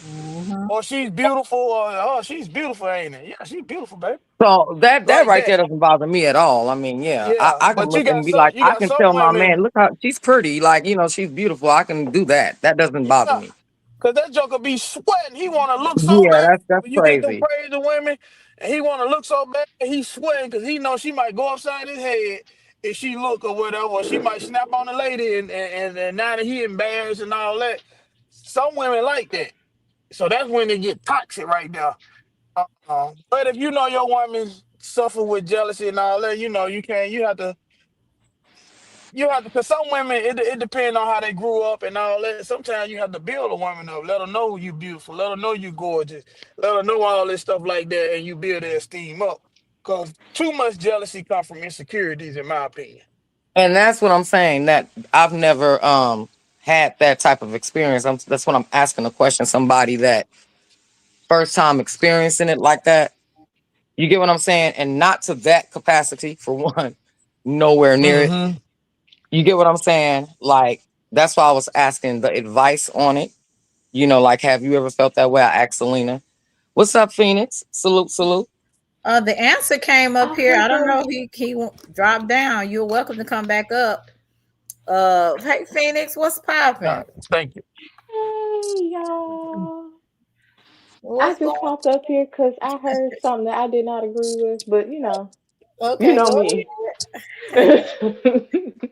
Hmm. or she's beautiful, or oh, she's beautiful, ain't it? Yeah, she's beautiful, baby, So that like right that. there doesn't bother me at all. I mean, yeah, Yeah, I can but you look got and be some, like, you I got can some tell my women. man, look how she's pretty. Like, she's beautiful. I can do that. That doesn't bother Yeah. me. Cause that joker be sweating. He want to look so Yeah, bad. that's When you get them crazy. crazy women, and he want to look so bad, he sweating because he know she might go upside his head if she look or whatever. Or she might snap on the lady, and now that he embarrassed and all that. Some women like that, so that's when they get toxic right there. But if you know your woman suffer with jealousy and all that, you can't. You have to, because some women, it depends on how they grew up and all that. Sometimes you have to build a woman up, let her know you beautiful, let her know you gorgeous, let her know all this stuff like that, and you build their esteem up. Because too much jealousy comes from insecurities, in my opinion. And that's what I'm saying. That I've never had that type of experience. That's what I'm asking the question. Somebody that first time experiencing it like that. You get what I'm saying? And not to that capacity for one, nowhere near it. Hmm. You get what I'm saying? Like, that's why I was asking the advice on it. Like, have you ever felt that way? I asked Selena. What's up, Phoenix? Salute, salute. The answer came up here. Hey I don't know. girl. He dropped down. You're welcome to come back up. Hey Phoenix, what's popping? Thank you. Hey y'all. I What's just going? popped up here because I heard something that I did not agree with, but you Okay, know go me.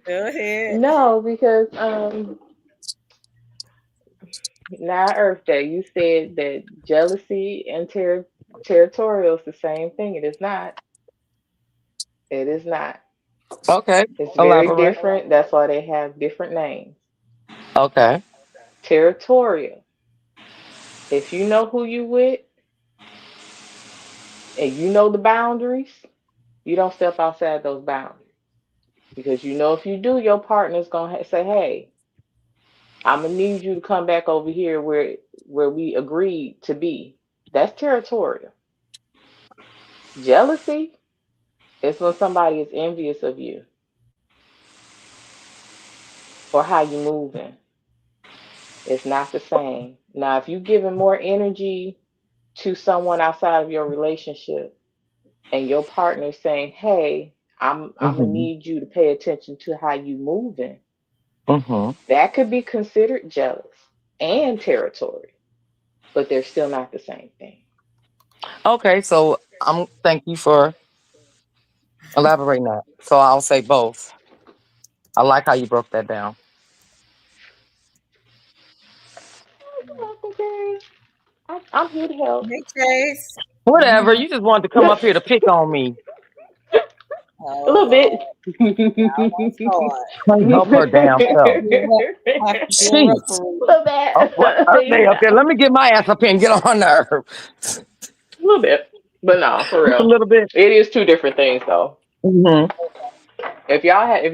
go ahead. No, because now Earth Day, you said that jealousy and territorial is the same thing. It is not. It is not. Okay. It's very Elaborate. different. That's why they have different names. Okay. Territorial. If you know who you with and you know the boundaries, you don't step outside those boundaries. Because if you do, your partner's gonna say, "Hey, I'm gonna need you to come back over here where we agreed to be." That's territorial. Jealousy is when somebody is envious of you or how you moving. It's not the same. Now, if you giving more energy to someone outside of your relationship and your partner saying, "Hey, I'm gonna Mm-hmm. need you to pay attention to how you moving," Mm-hmm. that could be considered jealous and territory, but they're still not the same thing. Okay. So thank you for elaborating that. So I'll say both. I like how you broke that down. Okay, I'm here to help. Hey Chase. Whatever. Mm-hmm. You just wanted to come A up here to pick on me. Oh little bit. Lord, y'all don't start. Can't help her damn self. Have to be a Jeez. referee. Little Oh, what bit. Earth Day up there? Let me get my ass up here and get on her nerve. A little bit. But no, for Just a real. little bit. It is two different things though. Hmm. If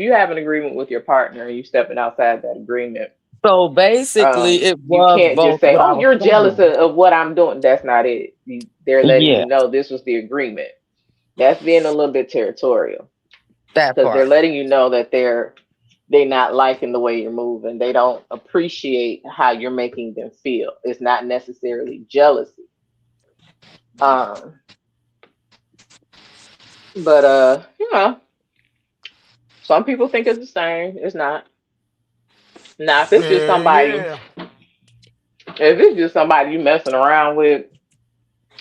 you have an agreement with your partner and you stepping outside that agreement, So basically, it you was can't just both say, what I "Oh, was you're jealous saying. of what I'm doing." That's not it. They're letting you Yeah, know this was the agreement. That's being a little bit territorial that because they're part. letting you know that they not liking the way you're moving. They don't appreciate how you're making them feel. It's not necessarily jealousy. Um, but Some people think it's the same. It's not. Now, if it's just Yeah, somebody, yeah. if it's just somebody you messing around with,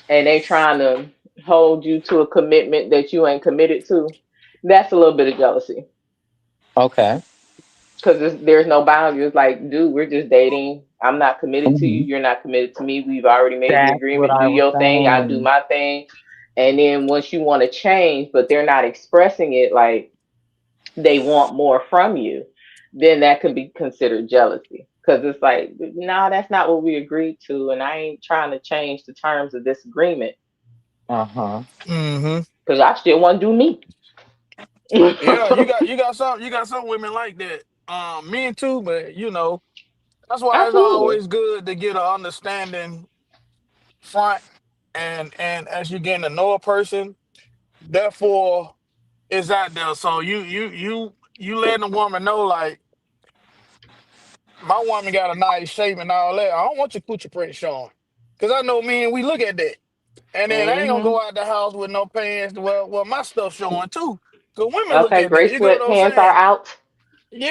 and they trying to hold you to a commitment that you ain't committed to, that's a little bit of jealousy. Okay. Because there's no boundaries. Like, dude, we're just dating. I'm not committed to you. Mhm. You're not committed to me. We've already made the That's what agreement. Do I was your thing. I'll do saying. my thing. And then once you want to change, but they're not expressing it like they want more from you, then that could be considered jealousy. Because it's like, nah, that's not what we agreed to. And I ain't trying to change the terms of this agreement Uh huh. Mm-hmm. because I still want to do me. Yeah, you got some women like that. Men too, but that's why it's Absolutely. always good to get an understanding front and as you getting to know a person, therefore it's out there. So you letting a woman know like my woman got a nice shape and all that. I don't want your coochie print showing. Cause I know me and we look at that. And then I ain't gonna Hmm. go out the house with no pants. Well, my stuff showing too. Cause women look Okay, at gray that. You get what I'm sweatpants are saying? out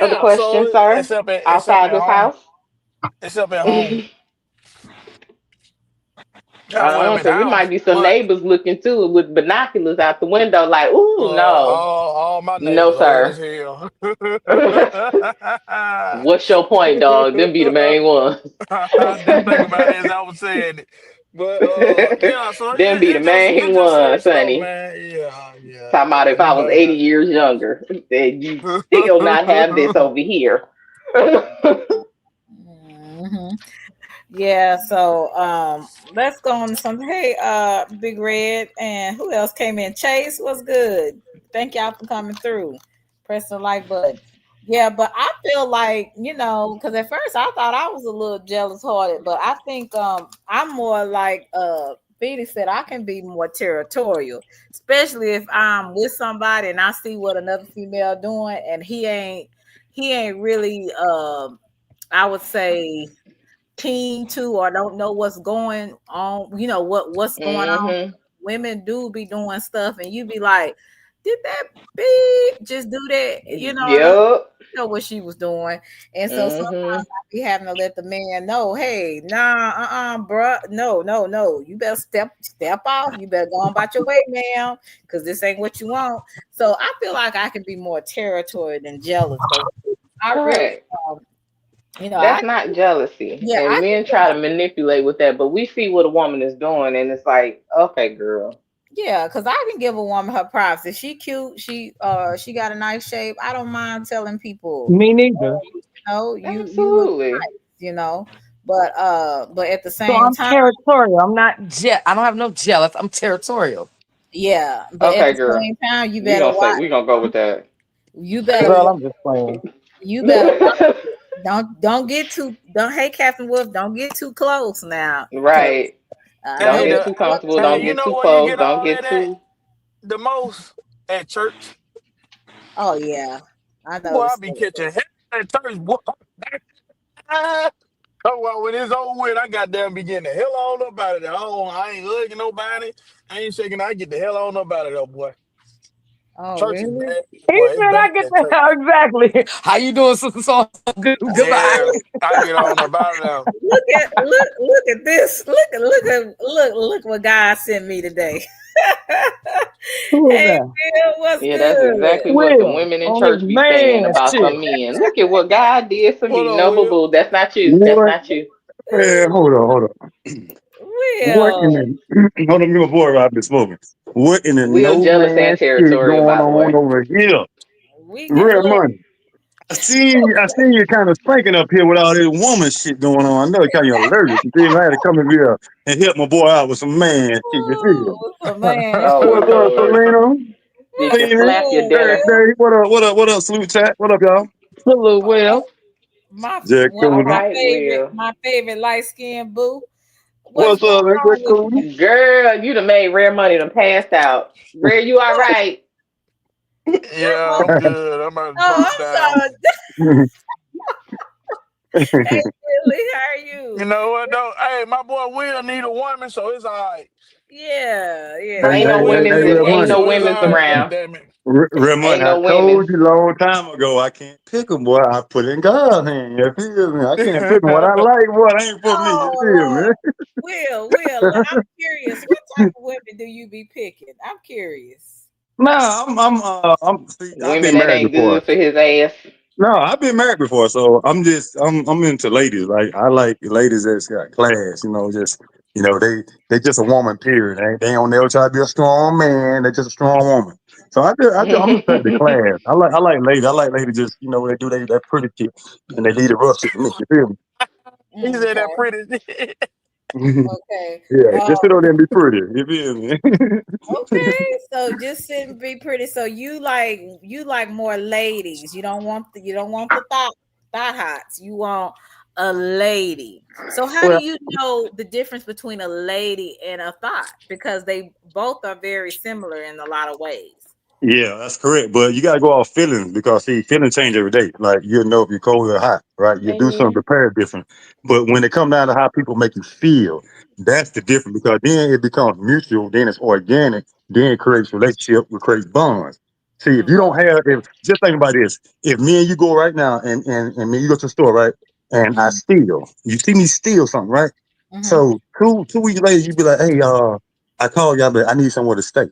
of the Yeah. question, So sir. except Outside at this home, house. except at home. I Got don't know, women because it might house, be some but neighbors looking too with binoculars out the window, like, ooh, no, all my no, neighbors old as sir. hell. What's your point, dog? Them be the main ones. Didn't think about it as I was saying it. But yeah, so Them be the it main just says ones, stuff, honey. man. Yeah, yeah, Talking about yeah. if You I was better 80 not. years younger, then you still not have this over here. Mhm. Yeah, so let's go on to something. Hey, Big Red, and who else came in? Chase, what's good? Thank y'all for coming through. Press the like button. Yeah, but I feel like, because at first I thought I was a little jealous hearted, but I think I'm more like Feedy said, I can be more territorial, especially if I'm with somebody and I see what another female doing and he ain't really I would say keen to or don't know what's going on, what's going on. Hmm. Women do be doing stuff and you be like, did that bitch just do that? And I Yup. know what she was doing. And so sometimes Hmm. I be having to let the man know, hey, nah, bruh. No, no, no. You better step off. You better go on about your way, ma'am, because this ain't what you want. So I feel like I can be more territorial than jealous because I really Correct. um, I That's not jealousy. yeah, And I men can. try to manipulate with that, but we see what a woman is doing, and it's like, okay, girl. Yeah, because I can give a woman her props. If she cute, she got a nice shape. I don't mind telling people, Me neither. you look Absolutely. nice, but at the So same I'm time, territorial. I'm not I don't have no jealous. I'm territorial. yeah, but at Okay, the girl. same time, We gonna go with that. you better Girl, watch, I'm just playing. you better watch. Don't get too don't hey Captain Wolf, don't get too close now, because Right. I Don't know Hey, get what too what comfortable. hey, Don't you get know too where you close. get Don't all get that at too. the most at church. oh yeah, I Boy, I noticed be that. catching hell at church, boy. Oh, well, when it's over with, I got down be getting the hell on up out of there. Oh, I ain't hugging nobody. I ain't shaking. I get the hell on up out of there, boy. Oh Church is really? bad, He boy. It's said I bad get at the church. hell exactly. How you doing, sister? So good. Goodbye. Yeah, I get on up out of there. Look at this. Look what God sent me today. Who is Hey that? Bill, what's Yeah, that's good? exactly what the Will women in on his church be saying man about shit. some men. Look at what God did for What me. up, No, boo Will? boo. That's not you. That's What? not you. Man, hold on. What in Will. the hold on, me and my boy I've been smoking. What in the We're no jealous and man shit territorial, going by the on way. over here? We and Real look, money. I seen you kind of spanking up here with all this woman shit going on. I know it kind of allergic. You feel me? I had to come in here and help my boy out with some man shit. You feel me? ooh, so man, Oh What's up, Lord. Selena? Did what's you Cleaning. slap your good, dinner? Will? Birthday. What up, Salute Chat? What up, y'all? Salute, Will. My Jack one of All Cooter. right, Will. my favorite light skinned boo. What's What's going up, man? Jack on with Cooter? you? Girl, you done made rare money done passed out. Rare, you all right? Yeah, I'm good. I'm about to Oh, drop I'm down. sorry. Hey Billy, how are You you? know what though? Hey, my boy Will need a woman, so it's all right. Yeah, Hey, yeah. Ain't So no hey, hey, we, women's hey, we real ain't money. no so it's women's all around. good, damn it. Real money. Ain't I no told women. you a long time ago I can't pick 'em, boy. I put in God's hand. You feel me? I can't pick 'em. What I like, boy, it ain't for me. You feel Oh me? Lord. Will, I'm curious. What type of women do you be picking? I'm curious. Nah, see, I've Women been that married ain't before. good for his ass. No, I've been married before, so I'm into ladies. Like I like ladies that's got class. They just a woman. Period. They don't never try to be a strong man. They're just a strong woman. So I'm attracted to class. I like ladies. I like ladies just they do that pretty shit and they leave the rough shit to me. You feel He said that Okay, pretty. me? okay. Yeah, Um, just sit over there and be pretty. You feel me? okay, so just sit and be pretty. So you like more ladies. You don't want the thought hots. You want a lady. So how do Well, you know the difference between a lady and a thought? Because they both are very similar in a lot of ways. Yeah, that's correct. But you gotta go off feelings because see, feelings change every day. Like you know if you're cold or hot, right? You do something Amen. prepared different. But when it comes down to how people make you feel, that's the difference because then it becomes mutual, then it's organic, then it creates relationship, it creates bonds. See, if you Mm-hmm. don't have if just think about this. If me and you go right now and me and you go to the store, right? And I steal, you see me steal something, right? Mm-hmm. So two weeks later you be like, hey, I called y'all, but I need somewhere to stay.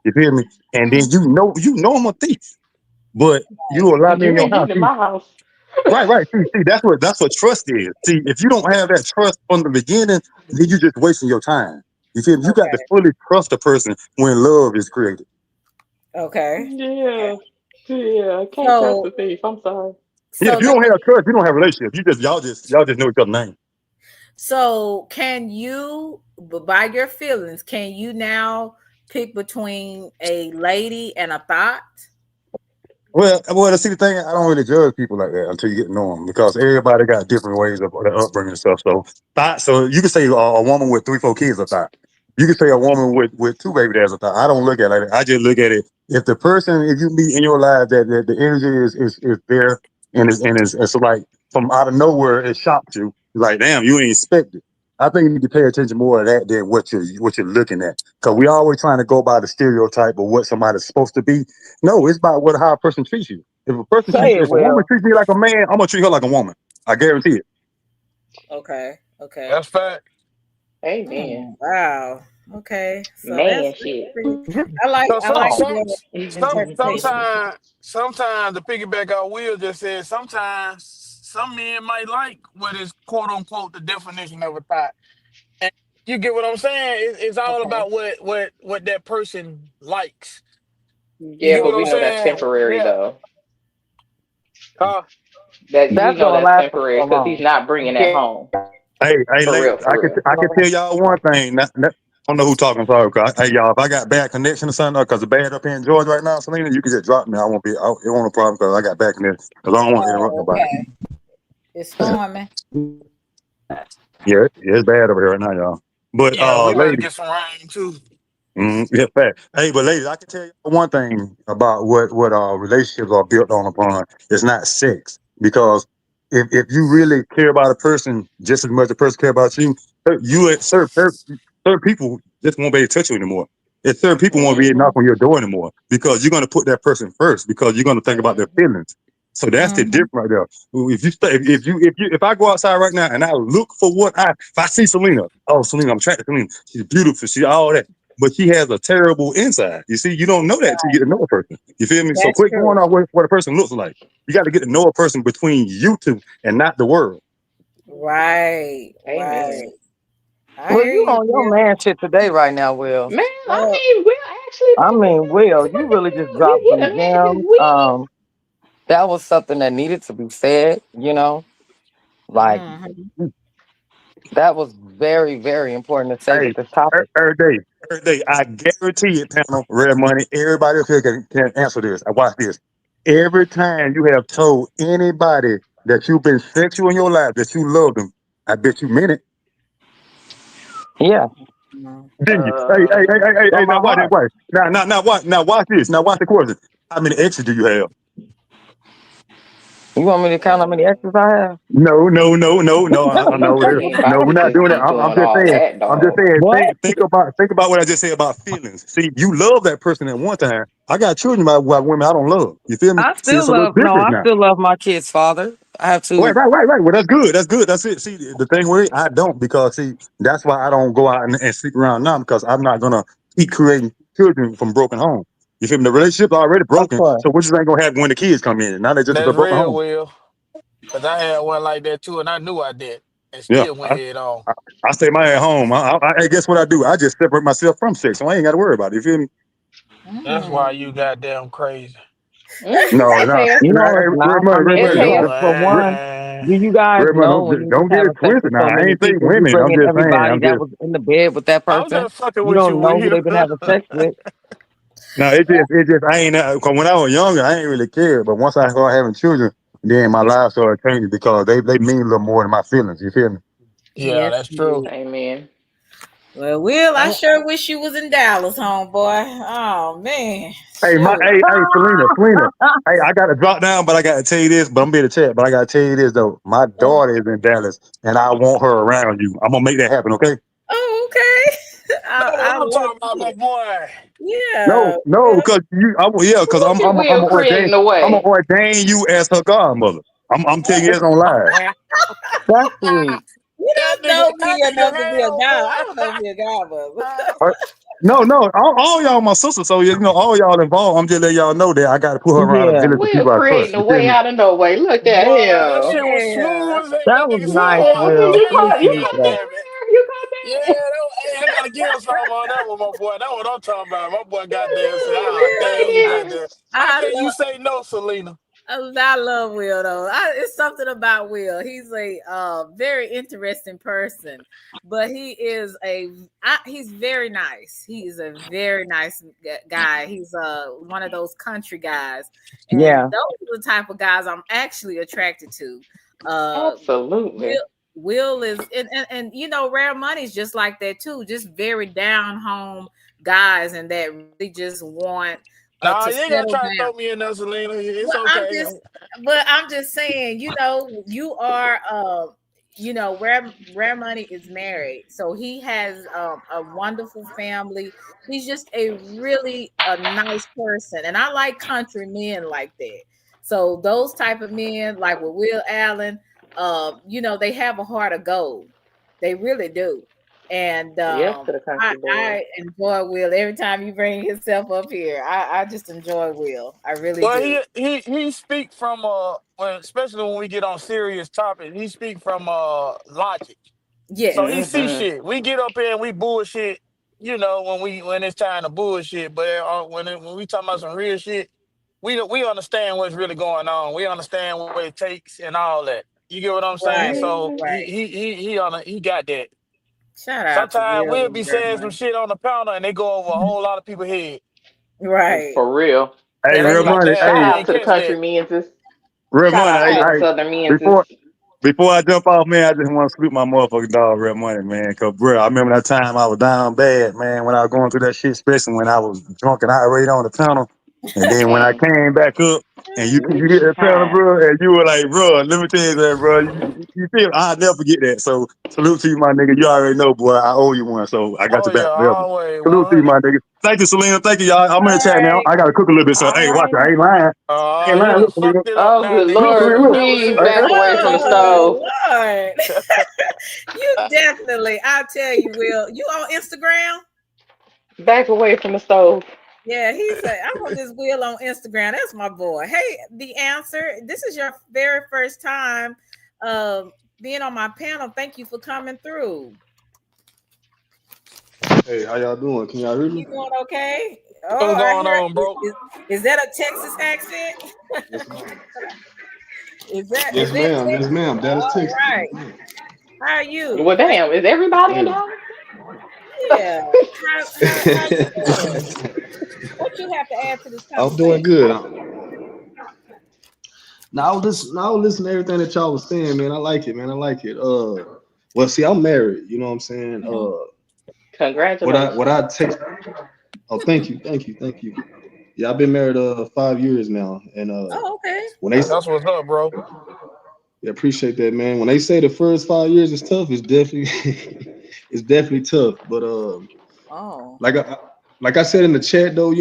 You feel me? And then Mm-hmm. you know I'm a thief, but you allow But me in you your ain't house. getting in See, my house. right. See, that's what trust is. See, if you don't have that trust from the beginning, then you just wasting your time. You feel me? You got to Okay. fully trust a person when love is created. Okay. Yeah. Yeah. I can't trust So the thief. I'm sorry. Yeah, so if you the don't have trust, you don't have a relationship. Y'all just know each other's name. So can you, by your feelings, can you now pick between a lady and a thought? Well, see, the thing, I don't really judge people like that until you get to know them because everybody got different ways of their upbringing and stuff. So you can say a woman with 3, 4 kids a thought. You can say a woman with 2 baby dads a thought. I don't look at it like that. I just look at it if you meet in your life that the energy is there and it's like from out of nowhere it shocked you. Like damn, you ain't expect it. I think you need to pay attention more to that than what you're looking at. Because we always trying to go by the stereotype of what somebody's supposed to be. No, it's about how a person treats you. say it, If a woman Will. treats me like a man, I'm gonna treat her like a woman. I guarantee it. Okay. Okay. That's fact. Amen. Wow. Okay. So that's Man shit. pretty. Just So I like some your interpretation. sometimes the piggyback I will just said sometimes some men might like what is quote unquote the definition of a thought. And you get what I'm saying? It's all Okay. about what that person likes. You Yeah, get but what we I'm know that's saying? temporary Yeah. though. Uh, That we that's know gonna that's last for temporary so because he's long. not bringing that Okay. home. Hey, For real, ladies, for real. I can tell y'all one thing. I don't know who talking about. Hey, y'all, if I got bad connection or something, because it's bad up here in Georgia right now, Selena, you can just drop me. I won't be. It won't no problem because I got bad connection. Because I don't want to interrupt Oh, nobody. okay. It's storming. Yeah, it's bad over here right now, y'all. But yeah, we about to ladies. get some rain too. Yeah, fact. Hey, but ladies, I can tell you one thing about what relationships are built on upon. It's not sex because if you really care about a person just as much as a person care about you, you at certain people just won't be able to touch you anymore. If certain people won't be able to knock Mm-hmm. on your door anymore because you're gonna put that person first because you're gonna think about their Mm-hmm. feelings. So that's the Mm-hmm. difference right there. If you stay, if I go outside right now and I look for if I see Selena, oh Selena, I'm attracted to Selena. She's beautiful. She all that, but she has a terrible inside. You see, you don't know that until you get to know a person. You feel me? So That's quit true. going off what a person looks like. You got to get to know a person between you two and not the world. Right. Right. Amen. I Well, hear you you, on your Bill. man shit today, right now, Will. Man, I Well, mean, Will actually I been mean, Will, you really just dropped he some done had his gems. week. That was something that needed to be said. Like mhm. that was very, very important to say Hey, with this topic. every day, I guarantee it, panel, red money. Everybody up here can answer this. I watch this. Every time you have told anybody that you've been sexual in your life, that you love them, I bet you meant it, Yeah, Mhm. didn't you? Hey, from my now watch it, heart. watch. Now watch this. Now watch the question. How many exes do you have? You want me to count how many exes I have? No, no, no, no, no. No, You ain't no, about we're to not just doing that. keep I'm doing just all saying. that, I'm just dog. saying. What? Think about what I just said about feelings. See, you love that person at one time. I got children by women I don't love. You feel me? I See, it's still a little love no, different I now. still love my kid's father. I have Right, two. right, right, right. Well, that's good. That's good. That's it. See, the thing with it, I don't because see, that's why I don't go out and sleep around now because I'm not gonna keep creating children from broken homes. You feel me? The relationship already Of broken, course. so which is ain't gonna happen when the kids come in. Now they just a That's broken real, home. Will. Cause I had one like that too, and I knew I did, and Yeah, still went head on. I, I stay my at home. Guess what I do? I just separate myself from sex, so I ain't got to worry about it. You feel me? That's Mm. why you goddamn crazy. No, no, Okay. You no. know, Hey, it's red not. I money, red mean, It's money. because hell. for one, Man, do you guys Red money. know when you just Don't get having it sex twisted. with Now, so I many ain't say people, you women. bring I'm in just saying. everybody that was in the bed with that I'm person? just fucking You with you, don't know who Will. they've been having sex with. No, it just. I ain't. Cause when I was younger, I ain't really care. But once I started having children, then my life started changing because they mean a little more than my feelings. You feel me? Yeah, Yes, that's true. indeed. Amen. Well, Will, I Mm. sure wish you was in Dallas, homeboy. Oh man, Hey, shoot. Selena. Hey, I got to drop down, but I got to tell you this. But I'm being a chat. But I got to tell you this though. My Oh, daughter is in Dallas, and I want her around you. I'm gonna make that happen. Okay? oh, okay. That's what I I'm love talking about, my it. boy. Yeah, No, no, Will. because yeah, because Look at I'm Will ordained. creating the I'm gonna way. ordain you as her godmother. I'm telling you this on live. That's sweet. You don't know That me nigga enough to be a hell, god. boy. I don't know if you're a godmother. Right? No, no, all y'all my sisters, so all y'all involved. I'm just letting y'all know that I got to put her around a Yeah, village of Will people I creating trust. the You feel way me? out of no way. Look at Boy, that him. shit was Yeah. smooth as heck. that That was nigga said, nice, Yeah. "Oh, Will. You damn, caught Appreciate that that. damn it." man. You caught Yeah, that. hey, I gotta give him something on that one, my boy. That's what I'm talking about. My boy goddamn said, Yeah, "Ah, Will damn, you did. goddamn. How I can you love say no, Selena?" I love Will though. It's something about Will. He's a very interesting person, but he's very nice. He is a very nice guy. He's one of those country guys, and Yeah, those are the type of guys I'm actually attracted to. Uh, Absolutely. Will is and you know, Rare Money's just like that too. Just very down home guys, and that really just want Nah, to you ain't gotta settle try to down. throw me in there, Selena. It's Well, I'm okay. just, but I'm just saying, you know, you are, you know, Rare Money is married, so he has a wonderful family. He's just a nice person, and I like country men like that. So those type of men, like with Will Allen, you know, they have a heart of gold. They really do. And Yes to the country boy. I enjoy Will every time you bring yourself up here. I just enjoy Will. I really Well, do. he speak from especially when we get on serious topics, he speak from logic. So he Yes. see Mm-hmm. shit. We get up here and we bullshit, when it's time to bullshit. But when we talking about some real shit, we understand what's really going on. We understand what it takes and all that. You get what I'm saying? Right. So Mm-hmm. Right. he got that. Shout out to Sometimes Will we'll and be Rare saying some Money. shit on the counter and they go over a whole lot of people's head. Right. For real. Hey, And That's they real be what like, money. damn, Shout I Hey, out ain't to the catch country that. men's. real Shout money. out to the right. southern men's. Before I jump off, man, I just want to salute my motherfucking dog, real money, man. Cause bro, I remember that time I was down bad, man, when I was going through that shit, especially when I was drunk and irate on the tunnel. And then when I And came back up and you hit which that tunnel, time? bro, and you were like, bro, let me tell you that, bro. You feel I'll never forget that. So salute to you, my nigga. You already know, boy, I owe you one. So I got Oh your back yeah, forever. always Salute to you, 100. my nigga. Thank you, Selena. Thank you, y'all. I'm in the All chat now. right. I gotta cook a little bit. So All hey, watch it. I right. ain't lying. I ain't He lying. done Look, Selena. fucked it up Oh, now. good Nigga. You Look, should Lord. Selena, have look. never Please said back that. away from the Oh stove. Lord. You definitely, I'll tell you, Will. You on Instagram? Back away from the stove. Yeah, he said, I'm on this Will on Instagram. That's my boy. Hey, the answer. This is your very first time being on my panel. Thank you for coming through. Hey, how y'all doing? Can y'all hear You me? doing okay? What's Oh, I going hear. on, bro? Is that a Texas accent? Yes, ma'am. Is Yes, that ma'am. Yes, Texas? ma'am. That is All Texas. Yes, right. ma'am. How are you? Well, damn. Is everybody in Hey. Dallas? Yeah. How you doing? What you have to add to this I'm doing conversation? good. Now I was listening to everything that y'all was saying, man. I like it, man. I like it. Well, see, I'm married. You know what I'm saying? Mhm. Congratulations. What I take. Oh, thank you. Yeah, I've been married 5 years now, and Oh, okay. when they That's what's up, bro. yeah, appreciate that, man. When they say the first 5 years is tough, it's definitely it's definitely tough. But Oh. like I like I said in the chat though,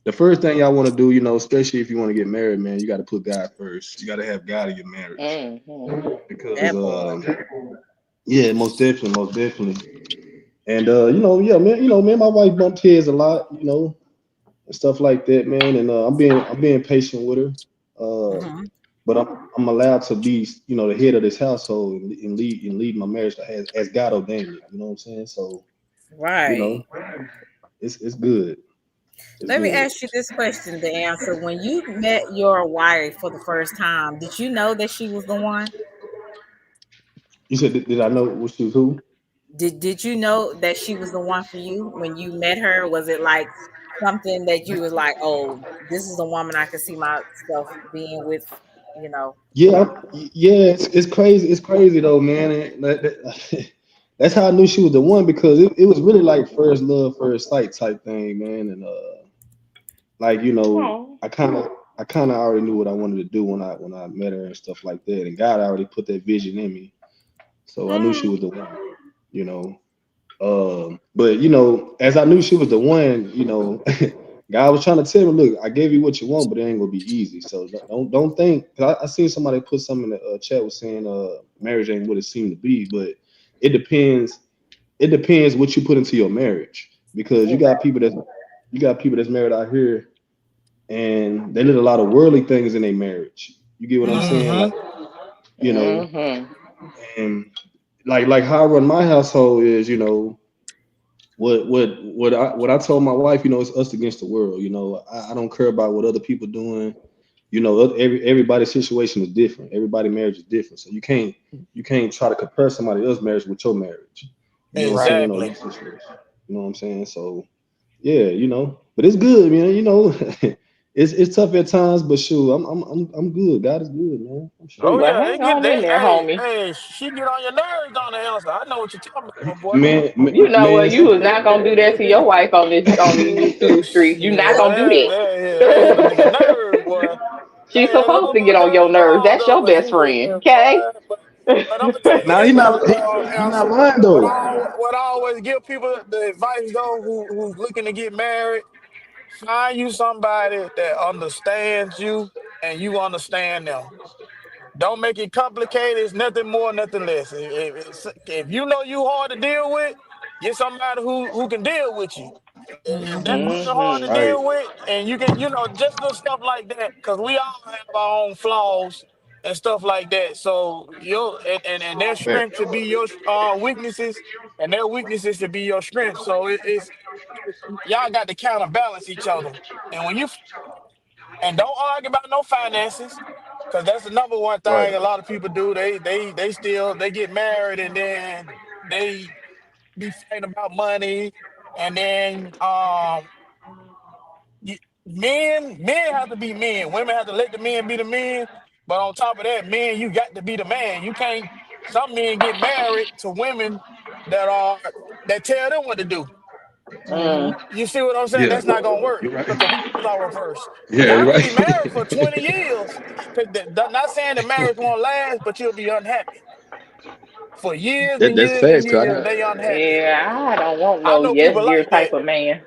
the first thing y'all want to do, especially if you want to get married, man, you got to put God first. You got to have God in your marriage Mm-hmm. because That part. yeah, most definitely, most definitely. And yeah, man, me and my wife bumped heads a lot, and stuff like that, man. And I'm being patient with her. Uh, Hmm. but I'm allowed to be, the head of this household and lead my marriage as God ordained it. You know what I'm saying? So, you Right. know, it's good. It's Let me good. ask you this question to answer. When you met your wife for the first time, did you know that she was the one? You said, did I know what she was who? Did you know that she was the one for you when you met her? Was it like something that you was like, oh, this is a woman I could see myself being with, you know? Yeah, it's crazy. It's crazy though, man. That's how I knew she was the one because it was really like first love, first sight type thing, man. And like Oh. I kind of already knew what I wanted to do when I met her and stuff like that. And God already put that vision in me, so I knew she Mm. was the one. You know, but as I knew she was the one, God was trying to tell me, look, I gave you what you want, but it ain't gonna be easy. So don't think. 'Cause I seen somebody put something in the chat was saying, marriage ain't what it seemed to be, but it depends. It depends what you put into your marriage because Exactly. you got people that's married out here and they let a lot of worldly things in their marriage. You get what I'm saying? Mm-hmm. Like you know, Mm-hmm. and like how I run my household is, what I told my wife, it's us against the world. I don't care about what other people doing. Everybody's situation is different. Everybody's marriage is different. So you can't try to compare somebody else's marriage with your marriage. You know what I'm Right. saying? Or Exactly. your situation. You know what I'm saying? So yeah, but it's good, man. It's tough at times, but sure, I'm good. God is good, man. I'm Oh straight. Well, yeah, they hang get on in they. there, Hey, homie. hey, she get on your nerves on the answer. I know what you're talking about, my boy. Man, You know man, what? You was not gonna do that to your wife on these YouTube streets. You Shit, not gonna do they hit a nigga that. nerve, boy. She's Hey, supposed level to my get on your nerves nerves. on That's though, your but best she friend, yeah, okay? boy. But I'm gonna tell you now this he though, not he not answer. lying What though. I what I always give people the advice though, who's looking to get married, find you somebody that understands you and you understand them. Don't make it complicated. It's nothing more, nothing less. If you know you hard to deal with, get somebody who can deal with you. If that Hmm. person hard to Mm-hmm. Right. deal with, and you can, just little stuff like that, because we all have our own flaws and stuff like that. So and their Fact. strength should be your weaknesses, and their weaknesses should be your strength. So y'all got to counterbalance each other. And when you and don't argue about no finances, because that's the number one Right. thing a lot of people do. They still they get married and then they be fighting about money, and then men have to be men. Women have to let the men be the men. But on top of that, men, you got to be the man. You can't. Some men get married to women that are that tell them what to do. Hmm. You see what I'm saying? Yeah. That's not gonna work You're right. because the roles are reversed. Yeah, Y'all you're can right. be married for 20 years. Not saying the marriage won't last, but you'll be unhappy for years and That's years and facts. 'Cause years. They unhappy. Yeah, I don't want I no know yes people dear like type that. of man.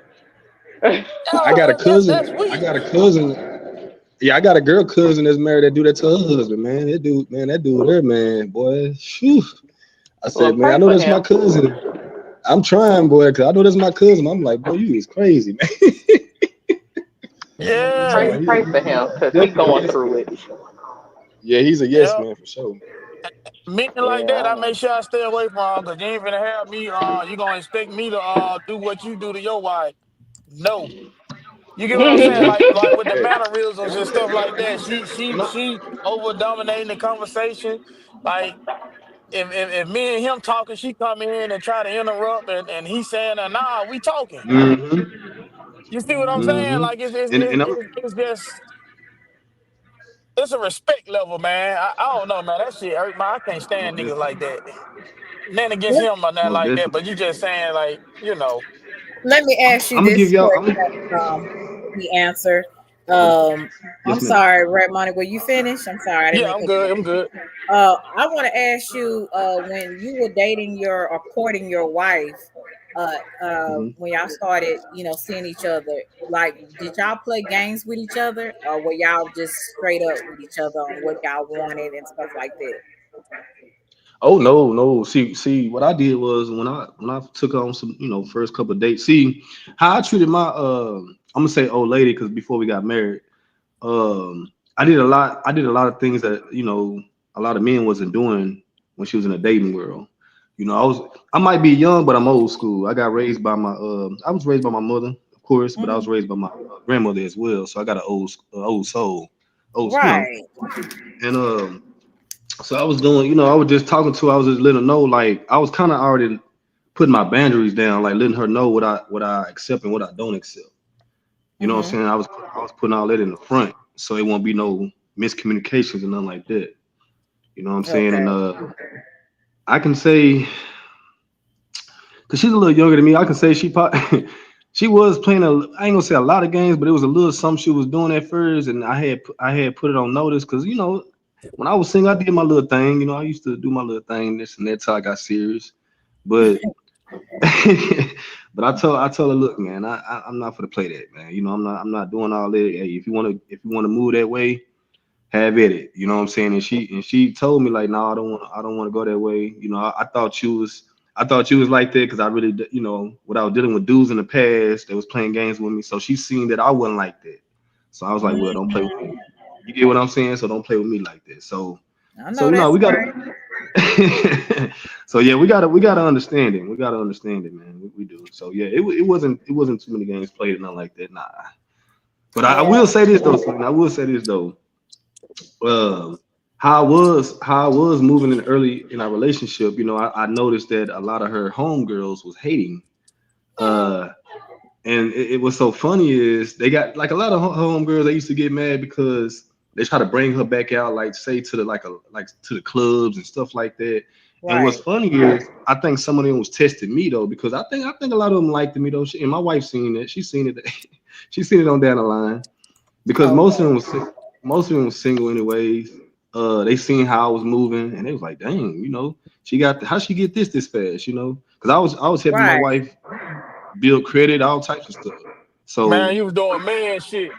I got a That's cousin. I weak. got a cousin. Yeah, I got a girl cousin that's married that do that to her husband, man. That dude there, man, boy. Phew. I Well, said, man, I pray know for that's my him. cousin. I'm trying, boy, because I know that's my cousin. I'm like, boy, you is crazy, man. Pray, Yeah, No, pray for him he because he going definitely. through it. Yeah, he's a yes yeah. man for sure. Men like that, I Yeah. make sure I stay away from because you ain't finna have me. You gonna expect me to do what you do to your wife? No. You get what I'm saying? Yeah. Like with the Hey, mannerisms and stuff like that. She and she she over dominating the conversation. Like if me and him talking, she come in and try to interrupt, and he saying, "Nah, we talking." mm-hmm, You see what I'm saying? mm-hmm. Like it's And it's, and I'm it's, it's just it's a respect level, man. I don't know, man. That shit hurt my. I can't most stand niggas definitely, like that. Nothing against Let, him or nothing most like that, but definitely. you just saying like. let me ask you I'm gonna give this y'all. question, the answer. Um, I'm Yes, ma'am. sorry, Red Money. Were you finished? I'm sorry, I didn't Yeah, mean to I'm cut you good. off. I'm good. I want to ask you, when you were dating your or courting your wife, Hmm. when y'all started, seeing each other, like, did y'all play games with each other, or were y'all just straight up with each other on what y'all wanted and stuff like that? Oh no, no. See, what I did was when I took on some, first couple of dates. See how I treated my I'm gonna say old lady because before we got married, I did a lot. I did a lot of things that a lot of men wasn't doing when she was in the dating world. I might be young, but I'm old school. I was raised by my mother, of course, but I was Hmm. raised by my grandmother as well. So I got an old soul, Right. and so I was doing, I was just talking to her, I was just letting her know, like I was kind of already putting my boundaries down, like letting her know what I accept and what I don't accept. You know what I'm Hmm. saying? I was putting all that in the front, so it won't be no miscommunications and nothing like that. You know what I'm saying? And Okay. I can say, cause she's a little younger than me, I can say she was playing I ain't gonna say a lot of games, but it was a little something she was doing at first, and I had put it on notice, cause when I was single, I did my little thing. I used to do my little thing, this and that till I got serious. But but I told her, look, man, I'm not for to play that, man. I'm not doing all that. Hey, if you wanna move that way, have at it. You know what I'm saying? And she told me like, no, I don't want to go that way. I thought you was like that because I really, what I was dealing with dudes in the past that was playing games with me. So she seen that I wasn't like that. So I was like, well, don't play with me. Hmm. You get what I'm saying? So don't play with me like that. So I so know no, that's we gotta right. so yeah, we gotta understand it. We gotta understand it, man. We do. So yeah, it wasn't too many games played and nothing like that. Nah. But I Yeah. will say this though, Selena, I will say this though. Um, how I was moving in early in our relationship, I noticed that a lot of her homegirls was hating. Uh, and it was so funny is they got like a lot of homegirls. They used to get mad because they try to bring her back out, like say to the like to the clubs and stuff like that. And what's Right. funny is I think some of them was testing me though because I think a lot of them liked me though. And my wife seen it. She seen it. She seen it on down the line because Okay. most of them was single anyways. They seen how I was moving and they was like, dang, how she get this fast, Because I was helping my Right. wife build credit, all types of stuff. Man, So you was doing man shit.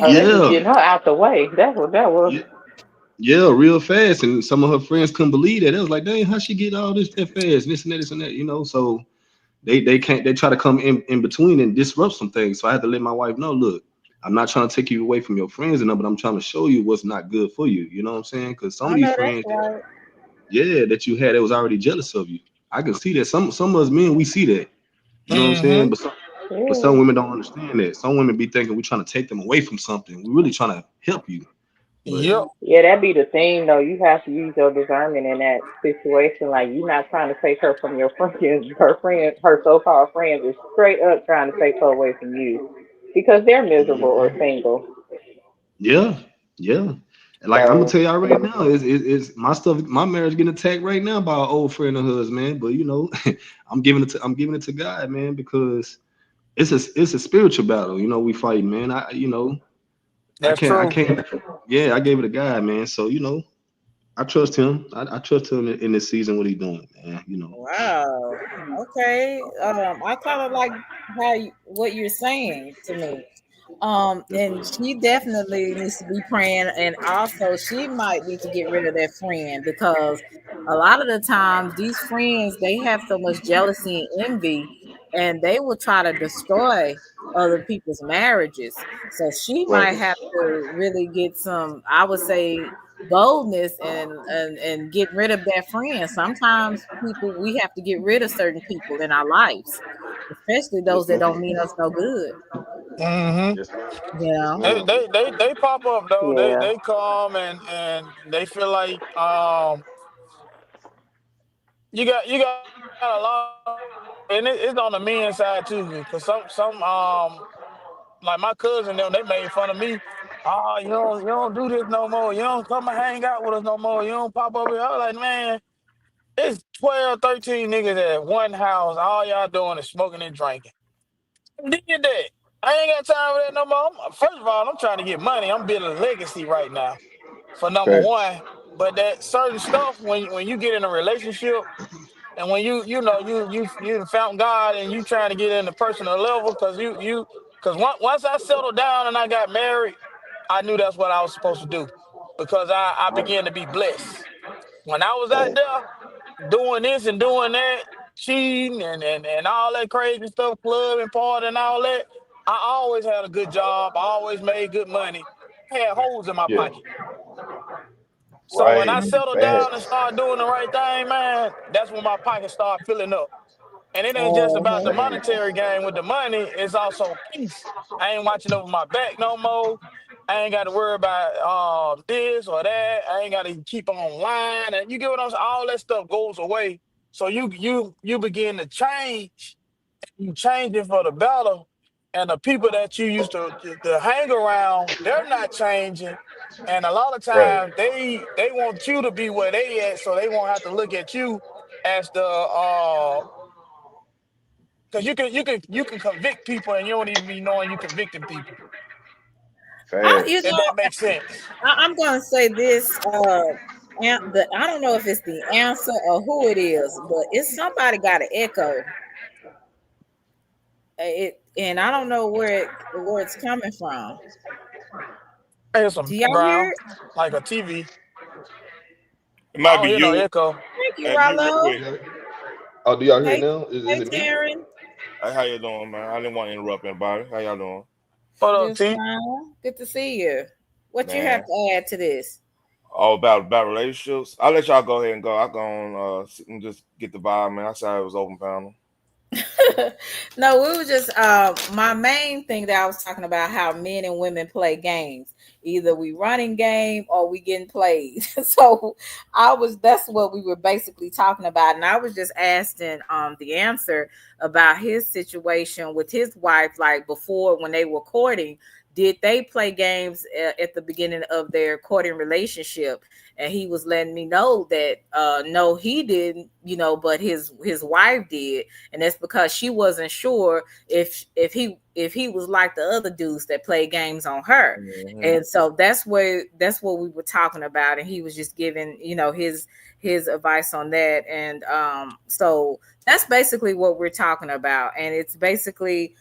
Oh, Man. they was yeah, getting her out the way. That's what that was. yeah, yeah, real fast. And some of her friends couldn't believe that. They was like, dang, how she get all this that fast, this and that, this and that. So they can't they try to come in between and disrupt some things. So I had to let my wife know, look, I'm not trying to take you away from your friends and all, but I'm trying to show you what's not good for you. You know what I'm saying? Because some I of these know that's friends right. that you had that was already jealous of you. I can see that. Some of us men we see that. You know what I'm saying? Mm-hmm. But some women don't understand that. Some women be thinking we're trying to take them away from something. We're really trying to help you. But Yep. Yeah, that be the thing though. You have to use your discernment in that situation. Like you're not trying to take her from your friends. Her so-called friends is straight up trying to take her away from you because they're miserable or single. yeah, yeah. Like I'm gonna So tell y'all right now, is my stuff, my marriage getting attacked right now by an old friend of hers, man. But I'm giving it to God, man, because it's a spiritual battle. We fight, man. I That's can't I true. can't. Yeah, I gave it to God, man. So I trust him. I trust him in this season. What he doing, man. Wow. Okay. I kind of like what you're saying to me. Yes, And ma'am. she definitely needs to be praying, and also she might need to get rid of that friend because a lot of the times these friends they have so much jealousy and envy, and they will try to destroy other people's marriages. So she well, might have to really get some, I would say, boldness and get rid of that friend. Sometimes people we have to get rid of certain people in our lives, especially those Yes, that ma'am. don't mean us no good. Mm-hmm. Yes, ma'am. You Yes, know. They, ma'am. they they they pop up though. They yeah. they come and they feel like you got a lot and it's on the men's side too. Cause some like my cousin them they made fun of me. Oh, you don't do this no more. You don't come and hang out with us no more. You don't pop up here. I was like, man, it's 12, 13 niggas at one house. All y'all doing is smoking and drinking. Did that. I ain't got time for that no more. First of all, I'm trying to get money. I'm building a legacy right now for number Facts. one. But that certain stuff when you get in a relationship and when you found God and you trying to get in the personal level because once I settled down and I got married, I knew that's what I was supposed to do because I Right. began to be blessed. When I was out Facts. there doing this and doing that, cheating and all that crazy stuff, club and party and all that, I always had a good job. I always made good money. I had holes in my Yeah. pocket. So when I Right. settled down and Facts. started doing the right thing, man, that's when my pocket started filling up. And it ain't just about the Mm-hmm. Same. monetary gain with the money, it's also peace. I ain't watching over my back no more. I ain't got to worry about this or that. I ain't got to keep on lying. And you get what I'm saying? All that stuff goes away. So you begin to change. You change it for the better. And the people that you used to hang around, they're not changing. And a lot of Right. times they want you to be where they at, so they won't have to look at you as the because you can convict people and you don't even be knowing you convicting people. You Facts. If know, that makes sense. I'm going to say this. I don't know if it's the answer or who it is, but it's somebody got an echo. And I don't know where it's coming from. Here's Do some y'all hear background, it? like a TV. It I might don't be hear no you. echo. Thank you, And mute real Rollo. quick. Yeah. Oh, do y'all hear it Hey, now? Is hey, it me? Taryn. Hey, how you doing, man? I didn't want to interrupt anybody. How y'all doing? What up, Just T? fine. Good to see you. What you have Man. to add to this? All about relationships. I'll let y'all go ahead and go. I go on sit and just get the vibe, man. I saw it was open panel. No, we were just my main thing that I was talking about how men and women play games. Either we running game or we getting played. So I was that's what we were basically talking about. And I was just asking the answer about his situation with his wife, like before when they were courting. Did they play games at the beginning of their courting relationship? And he was letting me know that no, he didn't, but his wife did, and that's because she wasn't sure if he was like the other dudes that play games on her. Hmm. And so that's what we were talking about, and he was just giving his advice on that. And so that's basically what we're talking about, and it's basically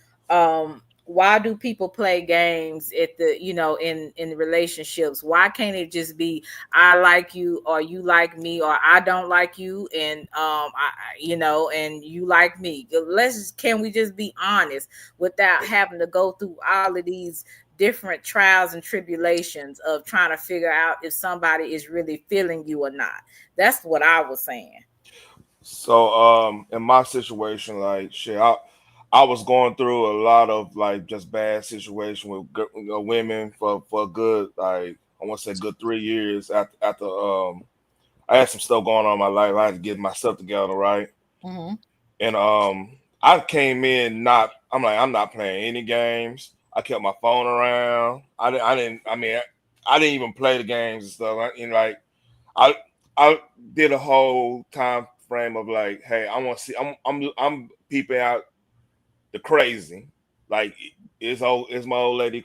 why do people play games at the in relationships? Why can't it just be I like you or you like me, or I don't like you and and you like me? Can we just be honest without having to go through all of these different trials and tribulations of trying to figure out if somebody is really feeling you or not? That's what I was saying. So, in my situation, like shit, I was going through a lot of like just bad situation with women for a good like I want to say good 3 years after I had some stuff going on in my life. I had to get myself together, right? Mm-hmm. And I came in not. I'm not playing any games. I kept my phone around. I mean, I didn't even play the games and stuff. Like I I did a whole time frame of like, hey, I want to see. I'm peeping out the crazy. Like it's my old lady,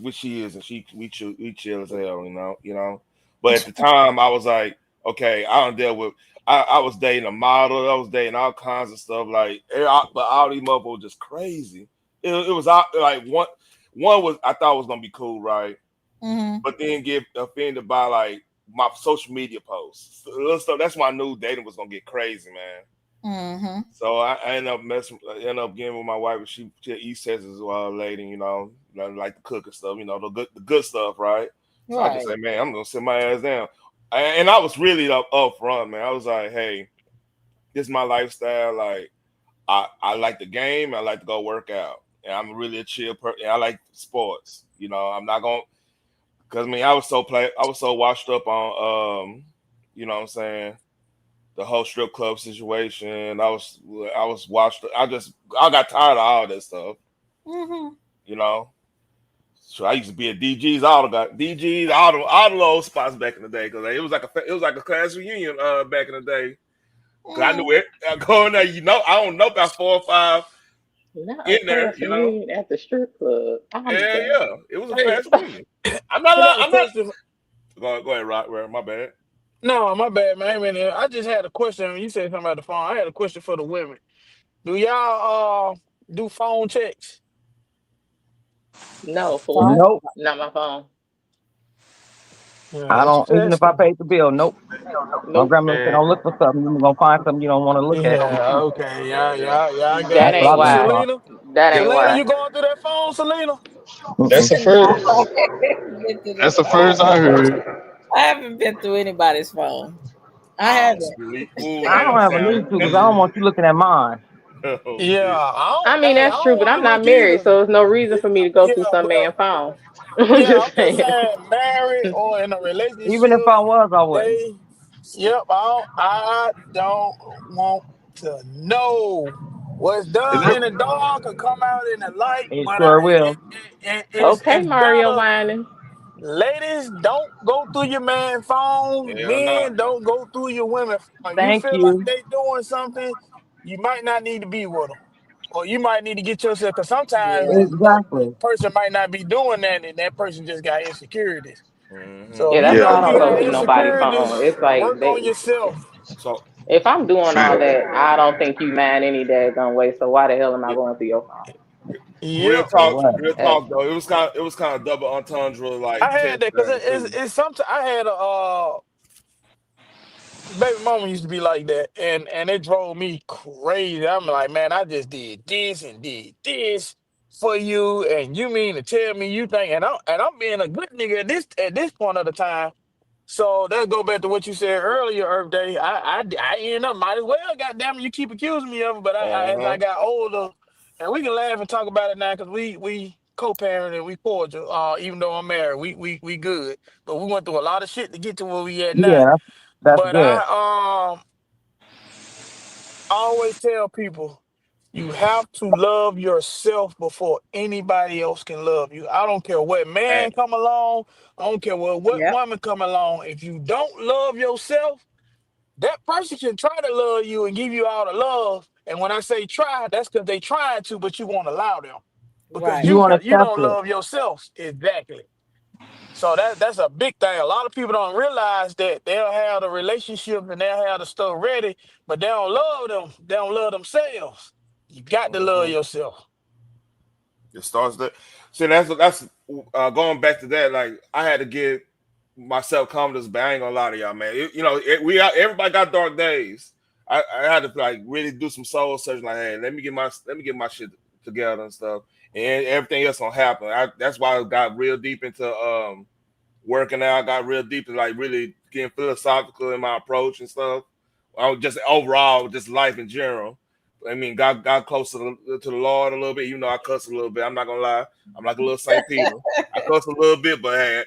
which she is, and we chill as hell, But at the time, I was like, okay, I don't deal with. I was dating a model. I was dating all kinds of stuff. Like, but all these motherfuckers were just crazy. It was like one was I thought was gonna be cool, right? Mm-hmm. But then get offended by like my social media posts, little stuff. That's why I knew dating was gonna get crazy, man. Mm-hmm. So I ended up getting with my wife. She East Texas lady, like to cook and stuff, the good stuff, right? So I just Right. say, man, I'm gonna sit my ass down, and I was really up front, man. I was like, hey, this is my lifestyle. Like, I like the game. I like to go work out, and I'm really a chill person. I like sports. I'm not gonna because I mean I was so washed up on you know what I'm saying, the whole strip club situation. I was watched. I got tired of all that stuff. Mm-hmm. You know. So I used to be at DG's auto got DG's auto low spots back in the day because it was like a class reunion back in the day. Cause I knew Mm-hmm. it. I go in there, I don't know about 4 or 5 Not a in there, class reunion at the strip club. I'm Yeah, done. yeah. It was a Hey, class reunion. I'm not I lying. got a I'm not. question. Go ahead, Rock. My bad. No, my bad, man. I just had a question. You said something about the phone. I had a question for the women. Do y'all do phone checks? No, for what? Nope. Not my phone. Yeah, I that's don't. just Even if I asking. paid the bill, nope. My Nope. grandmother said, "Don't look for something. You're gonna find something you don't want to look at." Yeah, okay. Yeah, yeah. Yeah, I That got That's it. what ain't I've been why. taught. Selena? That Yeah. ain't Selena, why. you going through that phone, Selena? That's Mm-mm. the first. Been through That's that the phone. first I heard. I haven't been through anybody's phone. I Oh, haven't. sweet. Ooh, I that don't have a sound need to because I don't good. want you looking at mine. Oh Yeah, shit. I mean, hey, I that's true, don't but want to I'm not look married, either. so there's no reason for me to go Yeah, through some but man's phone. I'm yeah, just I'm just saying. saying, married or in a Even if relationship, I was, I wouldn't. they, yep, I don't want to know what's Is done it? in the dark or come out in the light. It But sure will. Okay, it's Mario better. whining. Ladies, don't go through your man phone. Hell no. Men, don't go through your women phone. If you Thank feel like you. they doing something, you might not need to be with them. Or you might need to get yourself, because sometimes Yeah. that Exactly. person might not be doing that, and that person just got insecurities. Hmm. So Yeah, if you that's Yeah. know why I you don't go got through nobody's phone. insecurities, It's like work on they. yourself. So If I'm doing all True. that, I don't think you mind any daggone way. So why the hell am I re- going through your phone? real Yep. For talk, what? real Uh, talk though. It was kind of double entendre I like had text that because too. it's sometimes I had a baby mama used to be like that, and it drove me crazy. I'm like, man, I just did this and did this for you, and you mean to tell me you think, and I'm being a good nigga at this point of the time. So that go back to what you said earlier, Earth Day. I end up might as well. Goddamn, you keep accusing me of it, but as I Uh-huh. got older, and we can laugh and talk about it now because we co-parent and we cordial. Even though I'm married, we good, but we went through a lot of shit to get to where we at now. Yeah, that's But good. I always tell people you have to love yourself before anybody else can love you. I don't care what And man come along. I don't care what Yep. woman come along. If you don't love yourself, that person can try to love you and give you all the love. And when I say try, that's because they trying to, but you won't allow them because Right. You you want to you accept don't it. love yourself exactly. So that's a big thing. A lot of people don't realize that they'll have the relationship and they'll have the stuff ready, but they don't love them. They don't love themselves. You got to love mhm. yourself. It starts there. See, that's going back to that. Like I had to get myself confidence, but I ain't gonna lie to y'all, man. Everybody got dark days. I had to like really do some soul searching. Like, hey, let me get my shit together and stuff, and everything else gonna happen. That's why I got real deep into working out. I got real deep and like really getting philosophical in my approach and stuff. I was just overall, just life in general. I mean, got close to the Lord a little bit. You know, I cuss a little bit. I'm not gonna lie. I'm like a little Saint Peter. I cuss a little bit, but hey,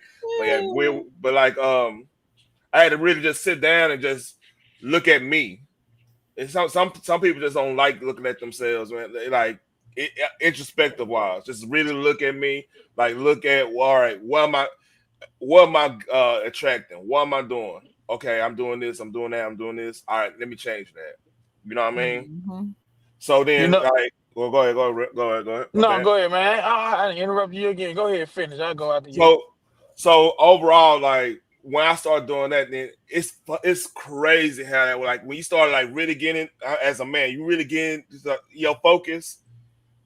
but like I had to really just sit down and just look at me. And some people just don't like looking at themselves, man. They like introspective wise, just really look at me. Like look at, well, all right, what am I attracting? What am I doing? Okay, I'm doing this, I'm doing that, I'm doing this. All right, let me change that. You know what I mean? Hmm. So You then, know, like, well, go ahead. My no, bad. go ahead, man. I didn't interrupt you again. Go ahead, finish. I'll go after you. So, so overall, like when I started doing that, then it's crazy how that like when you start like really getting as a man, you really getting your focus.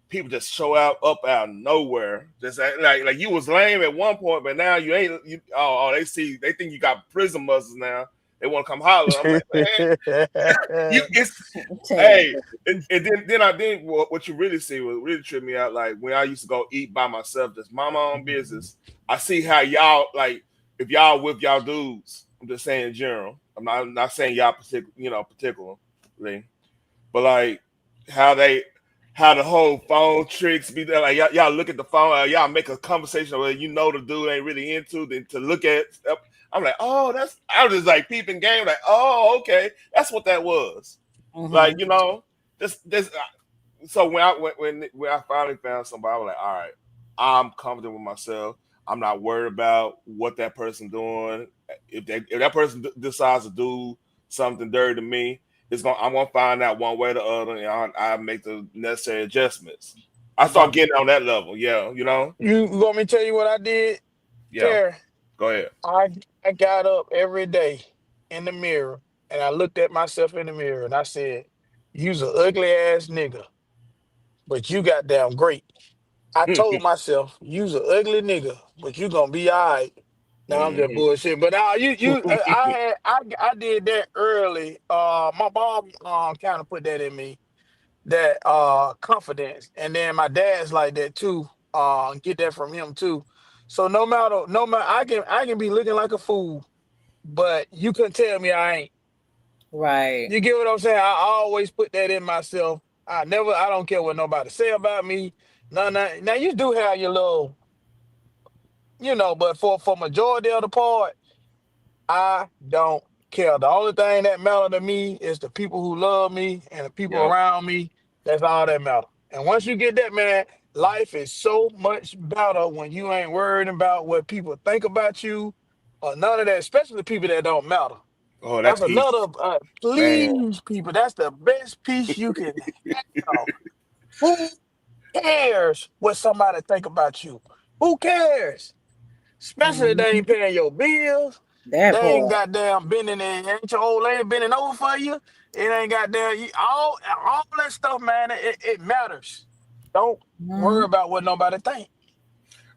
People just show up out of nowhere. Just like you was lame at one point, but now you ain't. They think you got prison muscles now. They want to come holler. I'm like, man, it's Ten. hey. And then what you really see what really tripped me out. Like when I used to go eat by myself, just mind my own business. I see how y'all like if y'all with y'all dudes. I'm just saying in general. I'm not saying y'all particularly, but like how they how the whole phone tricks be there. Like y'all look at the phone, y'all make a conversation where you know the dude ain't really into then to look at stuff. I'm like, oh, I was just like peeping game, like, oh, okay, that's what that was. Hmm. Like, this. So when I finally found somebody, I was like, all right, I'm comfortable with myself. I'm not worried about what that person doing. If that person decides to do something dirty to me, it's gonna I'm gonna find out one way or the other, and I make the necessary adjustments. I My, start getting on that level. Yeah, you want me to tell you what I did, yeah. Terry? Go ahead. I I got up every day in the mirror and I looked at myself in the mirror and I said, "You's a ugly ass nigga, but you goddamn great." I told myself, "You's a ugly nigga, but you gonna be all right." Now I'm just Hmm. bullshit. But I did that early. My mom kind of put that in me, that confidence, and then my dad's like that too. Get that from him too. So no matter, I can be looking like a fool, but you couldn't tell me I ain't. Right. You get what I'm saying? I always put that in myself. I don't care what nobody say about me. No, no. Now you do have your little, but for majority of the part, I don't care. The only thing that matter to me is the people who love me and the people Yep. around me. That's all that matter. And once you get that, man, life is so much better when you ain't worried about what people think about you or none of that, especially the people that don't matter. Oh, that That's piece, another, man. please, people. That's the best piece you can have. Who cares what somebody think about you? Who cares? Especially if they Mhm. ain't paying your bills. That They ain't part. goddamn bending in, ain't your old lady bending over for you. It ain't goddamn all that stuff, man. It matters. Don't worry Mhm. about what nobody think.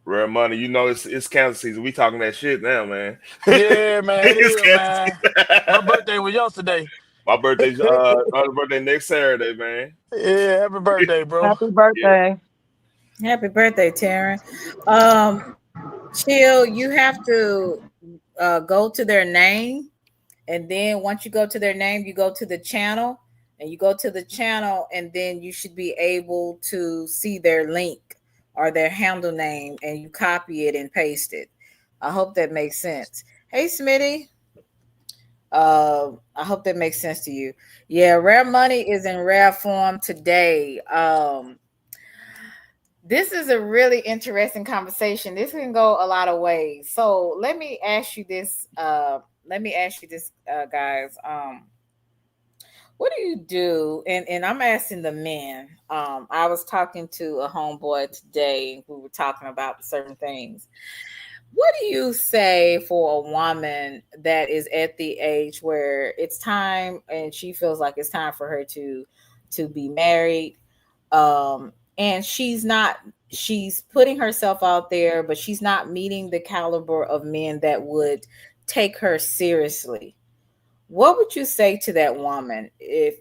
Rare money. It's cancer season. We talking that shit now, man. Yeah, man, it It's is, cancer man. My season. birthday was yesterday. My birthday next Saturday, man. Yeah, happy birthday, bro. Happy Yeah. birthday. Happy birthday, Taryn. Um, Chill, you have to go to their name, and then once you go to their name, you go to the channel, and you go to the channel, and then you should be able to see their link or their handle name, and you copy it and paste it. I hope that makes sense. Hey, Smitty. I hope that makes sense to you. Yeah, rare money is in rare form today. This is a really interesting conversation. This can go a lot of ways. So let me ask you this. Guys. What do you do? And I'm asking the men. I was talking to a homeboy today. We were talking about certain things. What do you say for a woman that is at the age where it's time and she feels like it's time for her to be married, and she's putting herself out there, but she's not meeting the caliber of men that would take her seriously? What would you say to that woman if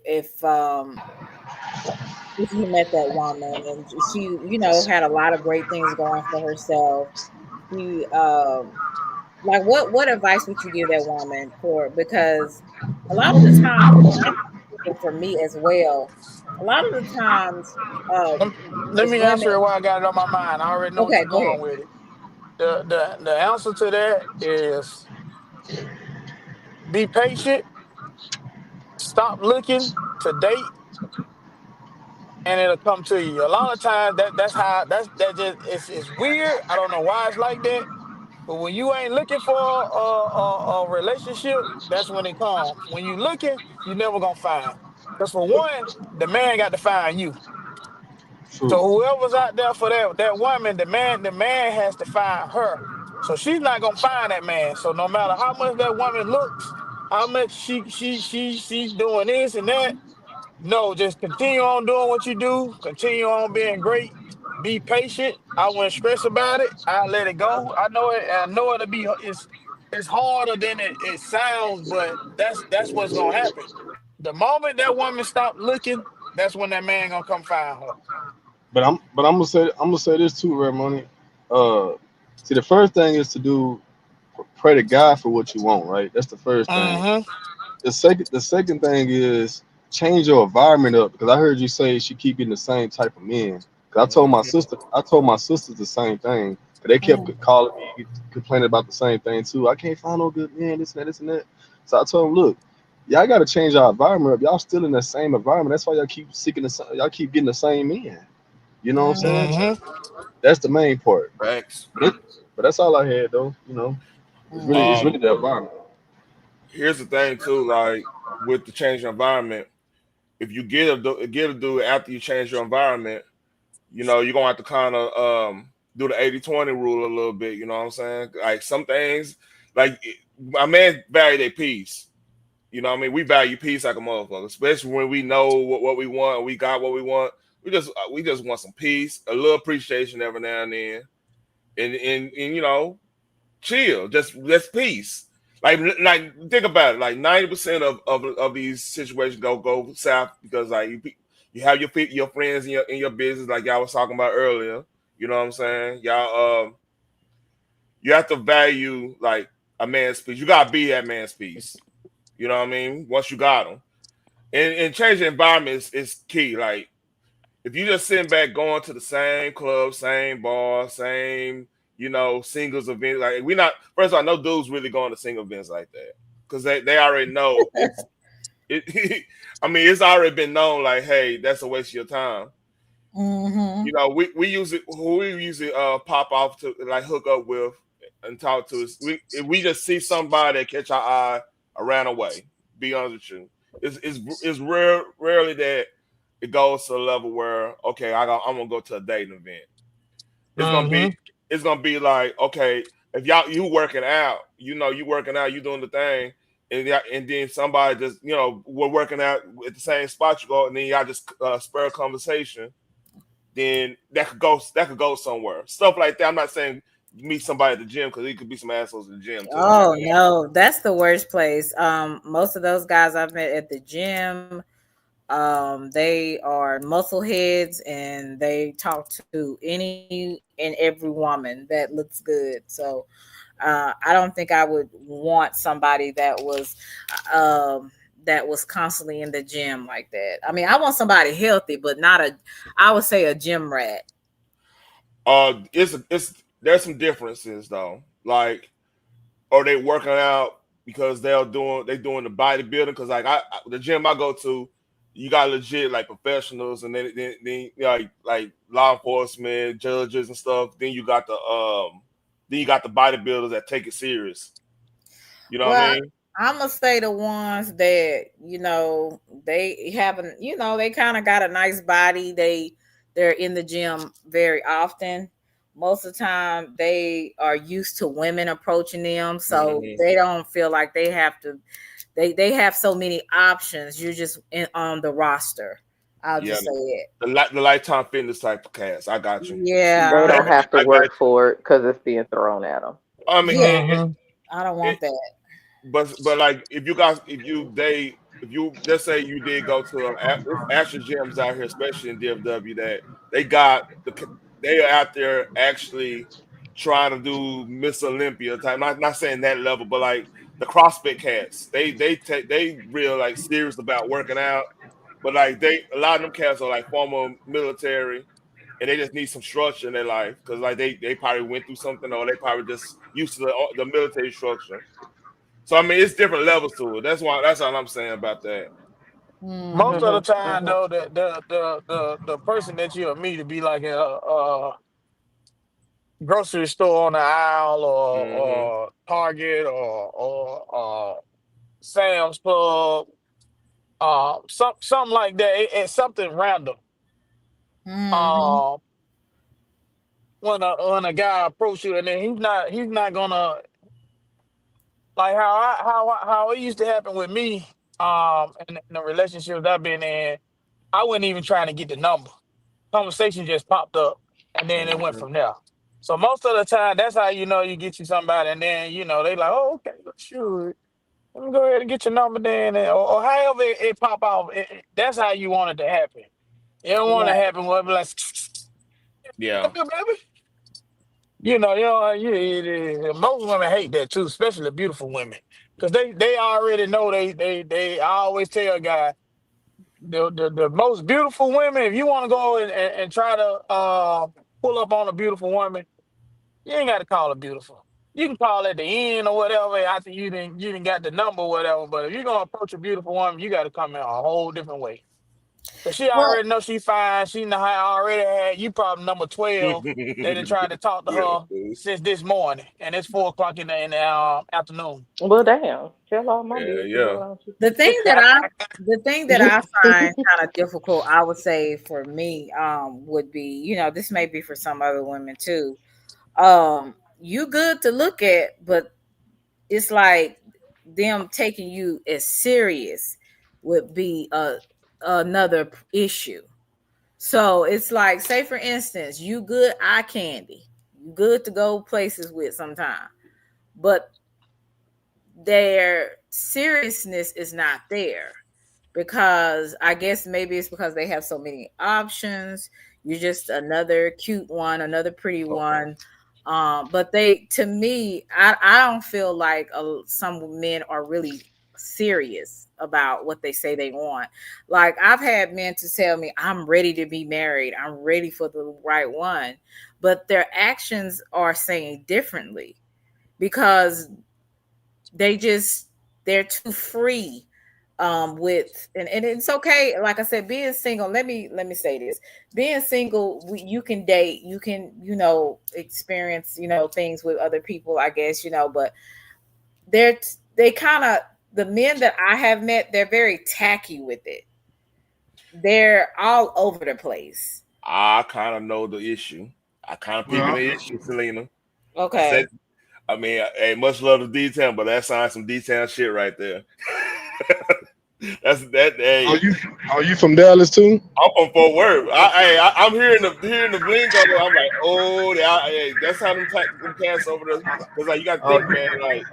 you met that woman and she, had a lot of great things going for herself? She like what advice would you give that woman for, because a lot of the times, and I'm speaking for me as well, a lot of the times, uh Let, let as me women. answer it while I got it on my mind. I already know what Okay, you're go ahead. going with it. The answer to that is be patient, stop looking to date, and it'll come to you. A lot of times that just it's weird. I don't know why it's like that. But when you ain't looking for a relationship, that's when it comes. When you looking, you never gonna find. Because for one, the man got to find you. So True. whoever's out there for that woman, the man has to find her. So she's not gonna find that man. So no matter how much that woman looks, how much she's doing this and that, no, just continue on doing what you do. Continue on being great. Be patient. I wouldn't stress about it. I let it go. I know it. I know it'll be. It's harder than it sounds, but that's what's gonna happen. The moment that woman stop looking, that's when that man gonna come find her. But I'm gonna say this too, Red Money. Uh, see, the first thing is to do pray to God for what you want, right? That's the first thing. Mm-hmm. The second thing is change your environment up because I heard you say she keep getting the same type of men. Cause Mhm. I told my sisters the same thing. Cause they kept Mm, calling me, complaining about the same thing too. I can't find no good man, this and that. So I told them, look, y'all got to change our environment up. Y'all still in the same environment. That's why y'all keep y'all keep getting the same men. You know what I'm saying? mm, Mm-hmm. That's the main part. Facts. But that's all I had though. It's mm. really the environment. Here's the thing too, like. with the change of environment. If you get a dude after you change your environment, you're gonna have to kind of do the 80-20 rule a little bit. You know what I'm saying? Like some things, like my man value their peace. You know what I mean? We value peace like a motherfucker, especially when we know what we want, we got what we want. We just want some peace, a little appreciation every now and then, and chill, just peace. Like think about it. Like 90% of these situations go south because like you have your friends in your business like y'all was talking about earlier. You know what I'm saying? Y'all you have to value like a man's peace. You gotta be that man's peace. You know what I mean? Once you got them, and changing environment is key. Like if you just sitting back going to the same club, same bar, same singles event, like we not first of all, no dudes really going to single events like that because they already know it. I mean, it's already been known like, hey, that's a waste of your time. Mm-hmm. We use it. Who we usually pop off to like hook up with and talk to us. If we just see somebody that catch our eye around away. Be honest with you, it's rarely that it goes to a level where okay, I'm gonna go to a dating event. It's gonna be Mm-hmm. it's gonna be like okay, if you working out, you working out, you doing the thing, and then somebody just we're working out at the same spot you go, and then y'all just spur a conversation then that could go somewhere. Stuff like that. I'm not saying meet somebody at the gym because it could be some assholes in the gym too. Now, Oh no, that's the worst place. Most of those guys I've met at the gym, they are muscle heads and they talk to any and every woman that looks good. So I don't think I would want somebody that was constantly in the gym like that. I mean, I want somebody healthy, but not a I would say a gym rat. it's there's some differences though. Like, are they working out because they doing the bodybuilding? Because the gym I go to, you got legit like professionals, and then like law enforcement, judges and stuff. Then you got the bodybuilders that take it serious. You know what I Well, mean? I'm gonna say the ones that they haven't, they kind of got a nice body. They're in the gym very often. Most of the time, they are used to women approaching them, so Hmm. they don't feel like they have to. They have so many options. You're just on the roster. I'll Yeah, just say it. the lifetime fitness type of cast. I got you. They Yeah, don't have to I got work for it because it's being thrown at them. I mean, yeah. Mm-hmm. I don't it, want that. but like if you just say you did go to it's actual gyms out here, especially in DFW, that they got they are out there actually trying to do Miss Olympia type. Not saying that level, but like the CrossFit cats, they real like serious about working out. But like a lot of them cats are like former military, and they just need some structure in their life because like they probably went through something or they probably just used to the military structure. So I mean, it's different levels to it. That's all I'm saying about that. Most Hmm. of the Hmm. time, Hmm. though, the person that you'll meet to be like a grocery store on the aisle Hmm. or Target or Sam's Club, something like that. It's something random. Hmm. Um, when a guy approach you and then he's not gonna like how it used to happen with me. In the relationships I've been in, I wasn't even trying to get the number. Conversation just popped up, and then it went Hmm. from there. So most of the time, that's how you get you somebody, and then they like, oh, okay, well, sure, let me go ahead and get your number then, or however it pop off. That's how you want it to happen. You don't want to Right. happen where it be like, Yeah. baby. Most women hate that too, especially the beautiful women, because they already know they. I always tell a guy the most beautiful women. If you want to go and try to pull up on a beautiful woman, you ain't got to call her beautiful. You can call at the end or whatever after you didn't got the number or whatever. But if you're gonna approach a beautiful woman, you got to come in a whole different way. Cause she Well, already know she fine. She know how already had you probably number 12. They done tried to talk to Yeah, her fool. since this morning, and it's 4 o'clock in the afternoon. Well, damn. Tell all my Yeah, business, yeah. why don't the thing that I the thing that I find kind of difficult, I would say for me, would be, this may be for some other women too. You good to look at, but it's like them taking you as serious would be another issue. So it's like, say for instance, you good eye candy, you good to go places with sometime, but their seriousness is not there, because I guess maybe it's because they have so many options. You're just another cute one, another pretty one. But they, to me, I don't feel like some men are really serious about what they say they want. Like, I've had men to tell me, I'm ready to be married, I'm ready for the right one, but their actions are saying differently, because they just, they're too free with, and it's okay, like I said, being single, let me say this, being single, you can date, you can, experience, things with other people, I guess, but they're they kind of, the men that I have met, they're very tacky with it, they're all over the place. I kind of know the issue. I kind of peeping Well, the issue, Selena. I Okay. said, I mean, hey, much love to detail, but that sounds some detailed shit right there. That's that. are Hey, you are you from Dallas too? I'm from Fort Worth. I'm hearing the lingo. I'm like, oh, hey, that's how them cats over there. Cause like you got to Oh, think, man. Like,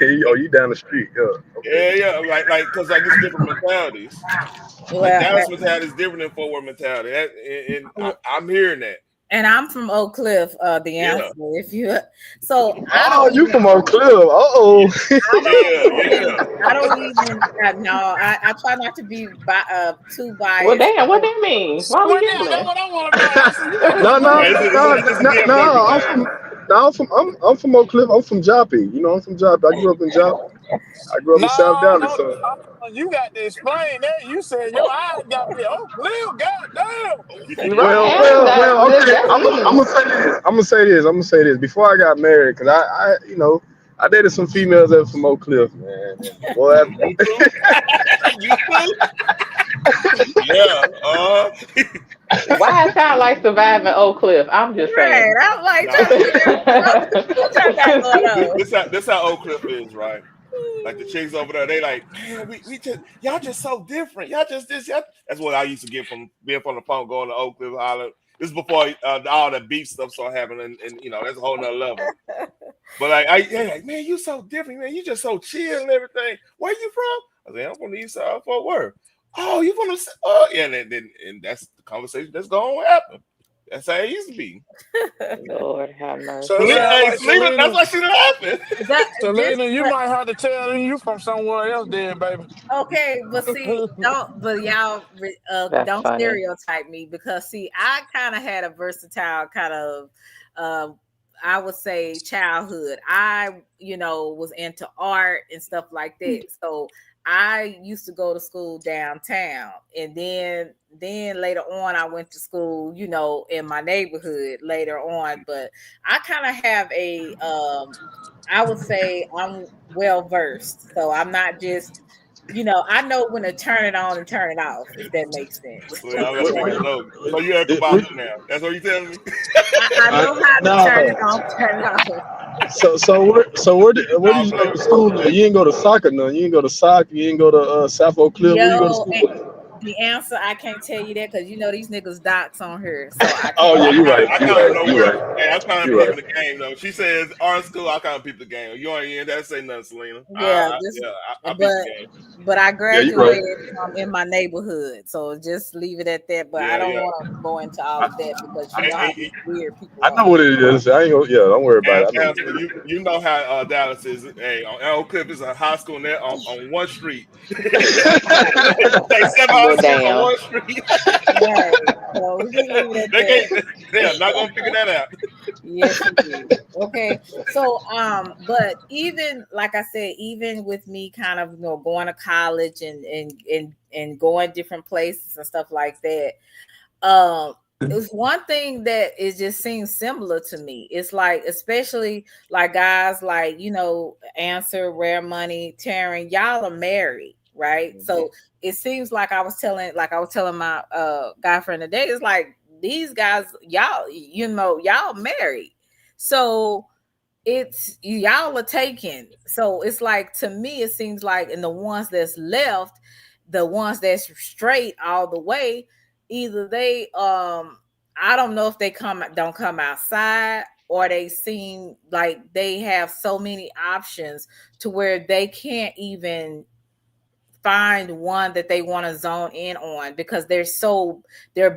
you down the street? Yeah. Okay. yeah, yeah, cause like it's different mentalities. Like Well, Dallas mentality is different than Fort Worth mentality. I'm hearing that. and I'm from Oak Cliff, the Yeah, answer, if you, so I Oh, don't you even, from Oak Cliff? Uh oh. I don't yeah, even, yeah. I don't even, no, I try not to be too Well, biased. damn, what that mean? Why we Well, now that's yelling? what I want to know. Answer, you from No, Oak no, Hey, Cliff? this is being no. perfect, I'm man. from. No, I'm from Oak Cliff. I'm from Joppy. You know, I'm from Joppy. I grew up in Joppy. I grew up in South No, Dallas. no, So, you got to explain that. You said your eyes got to be Oak Cliff. Goddamn. Right, answer okay. that's I'm east. gonna say this. I'm gonna say this. Before I got married, cause I dated some females that were from Oak Cliff, man. And boy, You too? You too? Yeah. Why it sound like surviving Oak Cliff? I'm just Right. saying. I'm like Nah. trying to figure out what y'all got going This, on. this how this how Oak Cliff is, right? Like the chicks over there, they like, man, we just y'all just so different. Y'all just this. Y'all. That's what I used to get from being from the phone going to Oak Cliff Holler. This is before all the beef stuff started happening, and that's a whole nother level. But they like, man, you so different, man. You just so chill and everything. Where you from? I said, I'm from the east side of Fort Worth. Oh, you from the oh yeah, and that's the conversation that's going to happen. That's how it used to be. Lord have So it mercy. sounds Hey, like Selena, that's Selena. why she laughing. That this Selena, you might have to tell them you from somewhere else, then, baby. Okay, but see, but y'all, That's don't funny. stereotype me, because see, I kind of had a versatile kind of, uh, I would say, childhood. I, was into art and stuff like that. So I used to go to school downtown, and then later on, I went to school, in my neighborhood later on. But I kind of have I would say I'm well versed. So I'm not just, I know when to turn it on and turn it off, if that makes sense. So I'm gonna make a note. So you at we, Kabaka now? That's what you telling me? I know how to turn it no. on, turn it off. So where Nah, did I'm you go playing. to school? At? You didn't go to soccer, none. You didn't go to soccer. You didn't go to South Oak Cliff. Where you go to Yo, school? the answer, I can't tell you that, because these niggas docs on here, so I Oh can't yeah, tell you're right. you. I You're kind of right. know You're where. right. Hey, I'm kind of You're peeping right. the game though. She says art school. I kind of peep the game. You ain't that say nothing, Selena. Yeah, Yeah, I peep the but game. I Yeah, you're right. graduated from in my neighborhood, so just leave it at that. But I Yeah, don't yeah. want to go into all I, of that, because you I, know how I, these weird people I are. know what it is. I ain't gonna. Yeah, don't worry about it. I know what Answer, it is. you know how Dallas is. Hey, on Elk Cliff is a high school there on one street. Like seven high Well, schools on damn. one street. Right. So we just leave it at They that. can't. They are not gonna figure that out. Yes, he is. Okay. So, but even like I said, even with me kind of, going to college and going different places and stuff like that, um it's one thing that it just seems similar to me. It's like, especially like guys like, Answer, Rare Money, Taryn, y'all are married, right? Hmm. So it seems like I was telling my guy friend today, it's like these guys, y'all married. So it's y'all are taken. So it's like, to me it seems like, in the ones that's left, the ones that's straight all the way, either they I don't know if they don't come outside, or they seem like they have so many options to where they can't even find one that they want to zone in on, because they're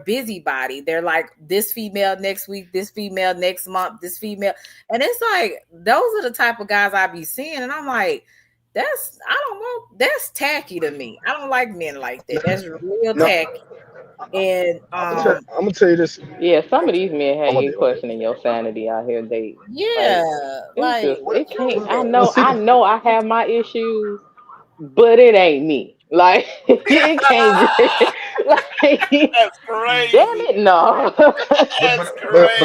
busybody. They're like, this female next week, this female next month, this female. And it's like, those are the type of guys I be seeing, and I'm like, I don't want, that's tacky to me. I don't like men like that. That's real No, tacky. And I'm gonna tell you this. Yeah, some of these men I'm have gonna you do it. questioning your sanity out here dating. Like, yeah, it's like, just, it can't. I Well, know, see, I know, I have my issues, but it ain't me. Like, it can't be. Like, That's damn crazy. it, no. That's I'm crazy.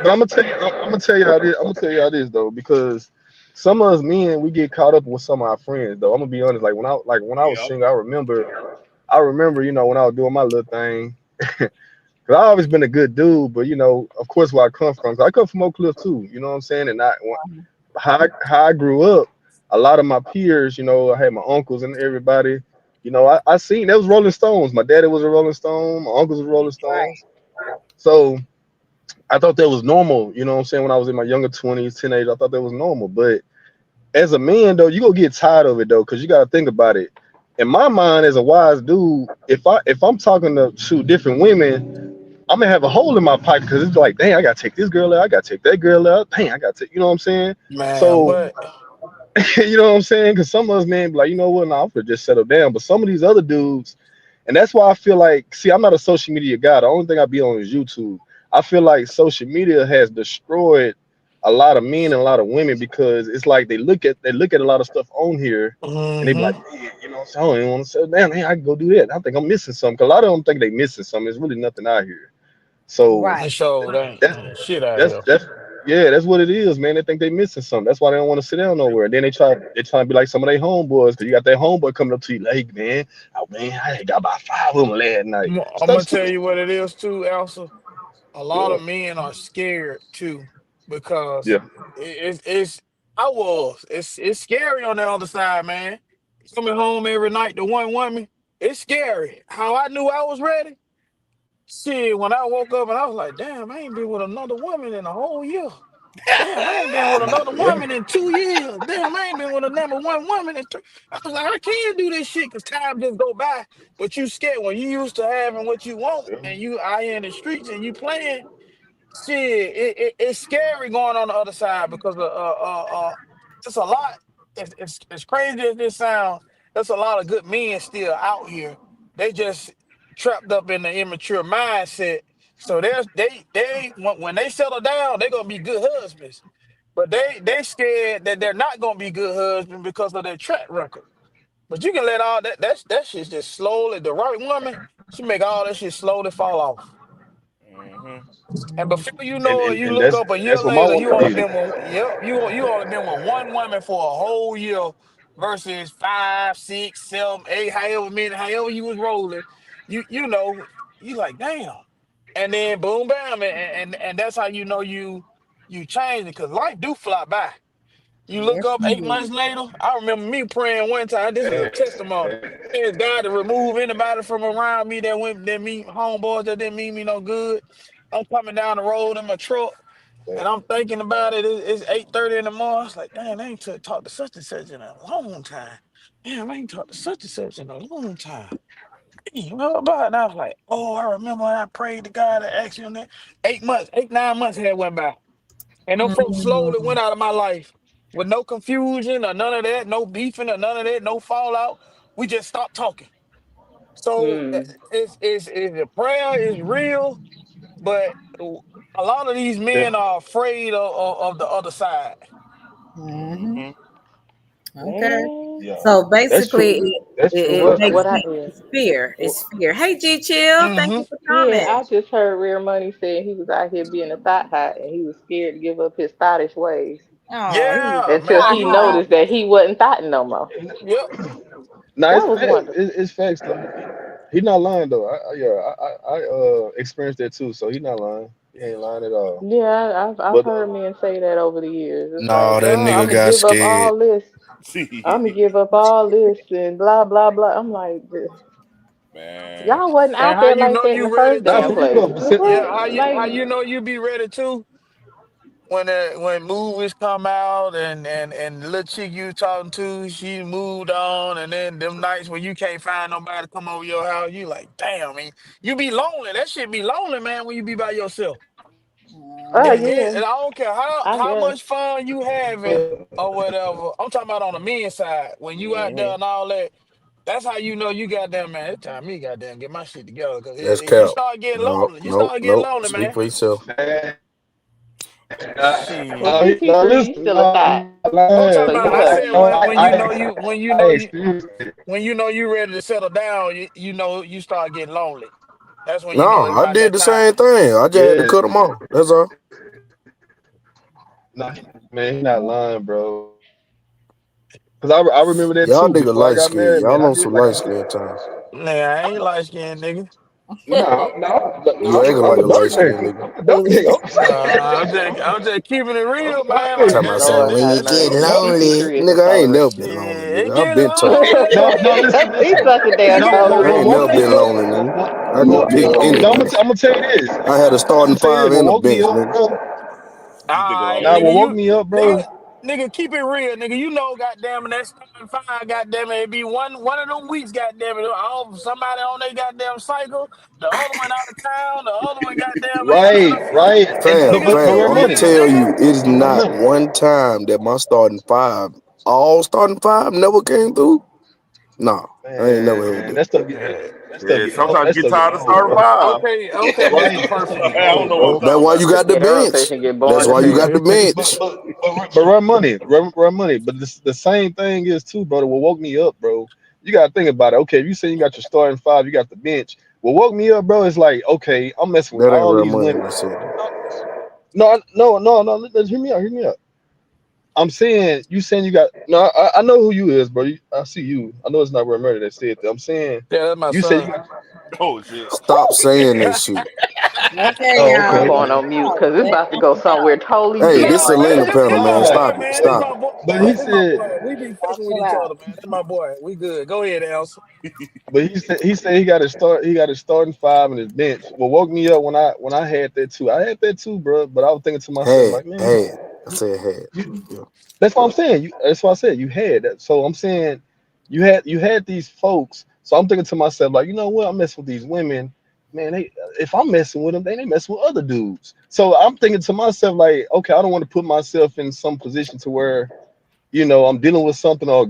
gonna tell you, I'm gonna tell you how this. I'm gonna tell you how this though, because some of us men we get caught up with some of our friends though. I'm gonna be honest. Like when I was Yep. single, I remember when I was doing my little thing. Cause I always been a good dude, but of course where I come from, 'cause I come from Oak Cliff too. You know what I'm saying? And how I grew up, a lot of my peers, I had my uncles and everybody. I seen there was Rolling Stones. My daddy was a Rolling Stone. My uncles was Rolling right. Stones. So I thought that was normal. You know what I'm saying? When I was in my younger 20s, teenage, I thought that was normal. But as a man though, you gonna get tired of it though, because you gotta think about it. In my mind, as a wise dude, if I'm talking to shoot different women, I'm gonna have a hole in my pocket because it's like, dang, I gotta take this girl out, I gotta take that girl out, dang, I gotta take, you know what I'm saying? Man, So, what? you know what I'm saying? Because some of us men be like, you know what, nah, I'm gonna just settle down. But some of these other dudes, and that's why I feel like, see, I'm not a social media guy. The only thing I be on is YouTube. I feel like social media has destroyed a lot of men and a lot of women because it's like they look at a lot of stuff on here and they be like, Mm-hmm. man, so I don't even want to settle down. Hey, I can go do that. I think I'm missing something. 'Cause a lot of them think they missing something. It's really nothing out here. So Right. It showed that's ain't shit out that's here. that's yeah, that's what it is, man. They think they missing something. That's why they don't want to sit down nowhere. Then they try to be like some of their homeboys, because you got that homeboy coming up to you like, hey, man, oh man, I got about five of them last night. I'm Stop gonna tell saying, you what it is too, Elsa. A lot yeah, of men are scared too, because yeah. it's I was it's scary on the other side, man. Coming home every night to one woman, it's scary. How I knew I was ready. Shit, when I woke up and I was like, damn, I ain't been with another woman in a whole year. Damn, I ain't been with another Yeah. woman in 2 years. Damn, I ain't been with a number one woman in three. I was like, I can't do this shit because time just go by. But you scared when you used to having what you want Yeah. and you out here in the streets and you playing. Shit, it's scary going on the other side because it's a lot. As crazy as this sounds, there's a lot of good men still out here. They just trapped up in the immature mindset. So when they settle down, they're gonna be good husbands. But they scared that they're not gonna be good husbands because of their track record. But you can let all that shit just slowly, the right woman, she make all that shit slowly fall off. Hmm. And before you and know it, and, you and look that's up a year that's what my later, you woman only did. been one. Yep, you only been with one woman for a whole year versus five, six, seven, eight, however you was rolling. You know, you like damn, and then boom, bam, and that's how you know you changing because life do fly by. You look Yes, up 8 months indeed. later. I remember me praying one time. This is a testimony. Asked God to remove anybody from around me that me homeboys that didn't mean me no good. I'm coming down the road in my truck and I'm thinking about it. It's 8:30 in the morning. I was like, damn, I ain't talked to such and such in a long time. Damn, I ain't talked to such and such in a long time. Damn, what about it? And I was like, oh, I remember when I prayed to God and asked him that. 8 months, 9 months had went by. And them folks slowly Mhm. went out of my life with no confusion or none of that, no beefing or none of that, no fallout. We just stopped talking. So Hmm. it's the prayer is real, but a lot of these Yeah. men are afraid of the other side. Hmm. Hmm. Okay. Man, Yeah. So That's basically, true. That's true. it what What makes what I you yeah. it's fear. what It's fear. Hey, G Chill, thank Hmm you for Yeah, coming. I just heard Rare Money said he was out here being a thought hot and he was scared to give up his thottish ways Oh, Yeah, until man. thought he You hot. you. noticed that he wasn't thotting no more. Yep. nah, That it's was fact. wonderful. It's facts though. He not lying though. I experienced that too. So he not lying. He ain't lying at all. Yeah, I've But heard men say that over the years. It's like, No, that oh, I'm nigga gonna got give up scared. all this. I'm gonna See, give up all this and blah blah blah. I'm like, man. y'all wasn't And out how there you like know that in the you ready first not damn for to? real place. though. The Yeah, fuck, how like, you know you be ready to when movies come out and the little chick you talking to she moved on and then them nights when you can't find nobody to come over your house you like damn man you be lonely that shit be lonely man when you be by yourself. oh Then yeah, and I don't care I how guess. much fun you having But or whatever. I'm talking about on the men's side when you out there Hmm. and all that. That's how you know you goddamn man. It's time me goddamn get my shit together because That's you cap. start getting No, lonely. You no, start getting no. lonely, Speak man. for yourself. man, Well, Shit. see, no, T3, you listen, still a no, thought, I'm not I'm talking so lying. you about. I heard said me. when you know I experienced it. when you know you ready to settle down. You know you start getting lonely. That's when you know No, it's I about did that the same time. thing. I just had to Yeah, cut them off. That's all. no, man, he not lying, bro. Cause I remember that Y'all too. nigga Before I light got skin. married, man, Y'all I on did some like light I skin time. Nah, I ain't light skinned nigga. no, no, You acting I'm like a a light dark skin nigga. nigga. I'm a dark nigga. I'm just keeping it real, man. Hey, Like Talking about goddamn. saying Lord when have you get mercy. no, lonely. T3 is a Nigga, I ain't fool. never been lonely, Shit, it nigga. I've get been tough. no, no. lonely. Listen, He's listen. such a It damn No, get what, I what ain't woke never me been lonely. up? lonely, nigga. I I'm can pick anything. gonna tell you this. I had a I'm starting gonna tell you five this. What and a woke me bench, up, nigga. bro? You think Alright, lonely? Nah, nigga, what woke me up, bro? nigga, keep it real, nigga. You know, goddamn, it, that starting five, goddamn, it be one of them weeks, goddamn it. Somebody on their goddamn cycle, the other one out of town, the other one, goddamn, ain't in Right, the field. right. And Fam, Nigga, but keep fam, it real I'm gonna money. real, tell nigga. you, it is But not look, one time that my starting five, all starting five, never came through. Nah, I ain't never had man, that. Yeah, sometimes that you get stuff get tired of old, starting bro. five. Okay, this the Right, that perfect stuff get I don't old, know what bro. I'm That's talking why you about. got the Yeah, the bench. rotation get That's boring as why you got hell. the bench. But run money. But the same thing is too, brother. What woke me up, bro? You gotta think about it. Okay, if you say you got your starting five, you got the bench. What woke me up, bro, is like, okay, I'm messing with That ain't all real these money. women. I just said that. No. Hear me out. Hear me out. I'm saying you saying you got no. I know who you is, bro. I see you. I know it's not Real Murder that said that. I'm saying Yeah, that's my you said you son. got. Oh shit. Stop saying that shit. Okay, Oh, I'm okay. y'all. going on mute because it's about to go somewhere totally Hey, this different. No, Selena panel, it's my man. Nah, boy, Stop it. man. This Stop my it. boy. but he This my said, boy. We be Y'all fucking with chill each out. other, man. This my boy. We good. Go ahead, Elsa. he said he got to start. He got his starting five and his bench. What woke me up when I had that too. I had that too, bro. But I was thinking to myself, Had, like, man, had. I said had. you Yeah. that's what I'm saying. That's what I said. You had that. So I'm saying you had these folks. So I'm thinking to myself, like, you know what? I'm messing with these women. Man, if I'm messing with them, they messing with other dudes. So I'm thinking to myself, like, okay, I don't want to put myself in some position to where, I'm dealing with something or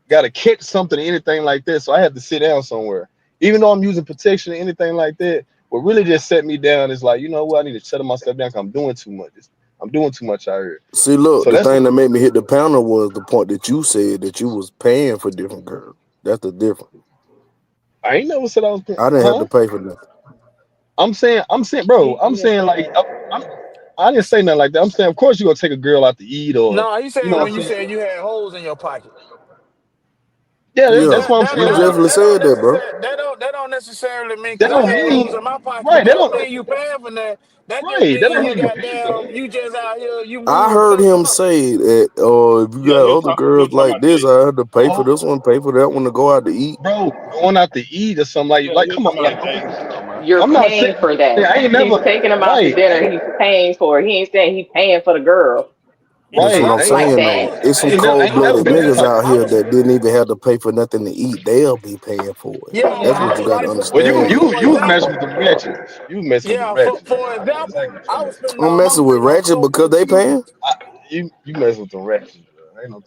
got to catch something or anything like that. So I have to sit down somewhere. Even though I'm using protection or anything like that, what really just set me down is like, you know what? I need to shut myself down 'cause I'm doing too much. I'm doing too much out here. See, look, So the that's thing that made me hit the panel was the point that you said that you was paying for different girls. That's the difference. I ain't never said I was, I didn't have to huh? pay for nothing. Bro, He I'm did saying say like, that. I didn't say nothing like that. I'm saying, of course, you're gonna take a girl out to eat, or No, he you said know what when I'm you saying? said you had holes in your pocket. Yeah, Yeah, that's what I'm saying. you Like, definitely said that, bro. That don't necessarily mean that because I don't had holes mean in my pocket. right. That That don't don't mean you paying for that. That just right. That mean don't you mean you paying for goddamn it. you just out here you I moving heard fucked him up. say that, if you Yeah, got other he girls was talking like about this, Jay. I had to pay for Oh, this one, pay for that one to go out to eat. bro, going out to eat or something Yeah, like, he was come talking on, about like, Jay. He was talking about. You're I'm not saying paying for that. I ain't He's never taking him out to right. dinner. He's paying for it. He ain't saying he's paying for the girl That's what Right. I'm like saying, that. though. It's some I cold ain't never blooded been that niggas type of out I here nigga. was that didn't even have to pay for nothing to eat. They'll be paying for it. yeah, That's what you got to Well, understand. for you was messing example, with them ratchets. You was messing with them yeah, ratchets. for That's how you example, was I feeling. was spending I'm all my messing with money on Ratchet clothes because and they shoes. paying. You messing with them ratchets, bro. Ain't no.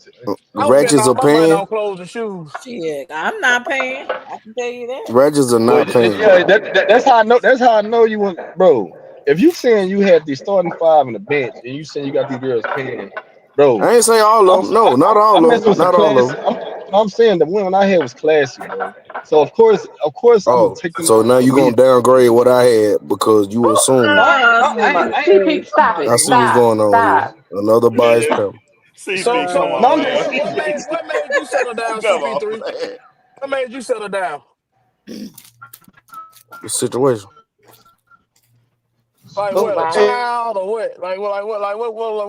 The I was spending Ratchets all are my money paying. on clothes and shoes. Shit, I'm not paying. I can tell you that. Ratchets are Well, not paying. yeah, that's how I know. That's how I know you want, bro. if you saying you had the starting five and the bench, and you saying you got these girls paying, I bro, ain't say all I'm of them. No, not I all of messed them. with some Not all of class. them. I'm saying the one I had was classy, bro. So of course, I'm gonna Oh, take them so now over you gonna me. downgrade what I had because you No, assume Oh, CP, stop I it. see what's Stop. going on here. Stop. Another bias panel. CP, So come no, on, I'm man. just what made you settle down, Come on, CP3? man. What made you settle down? The situation. Like Oh what? A wow. child or what?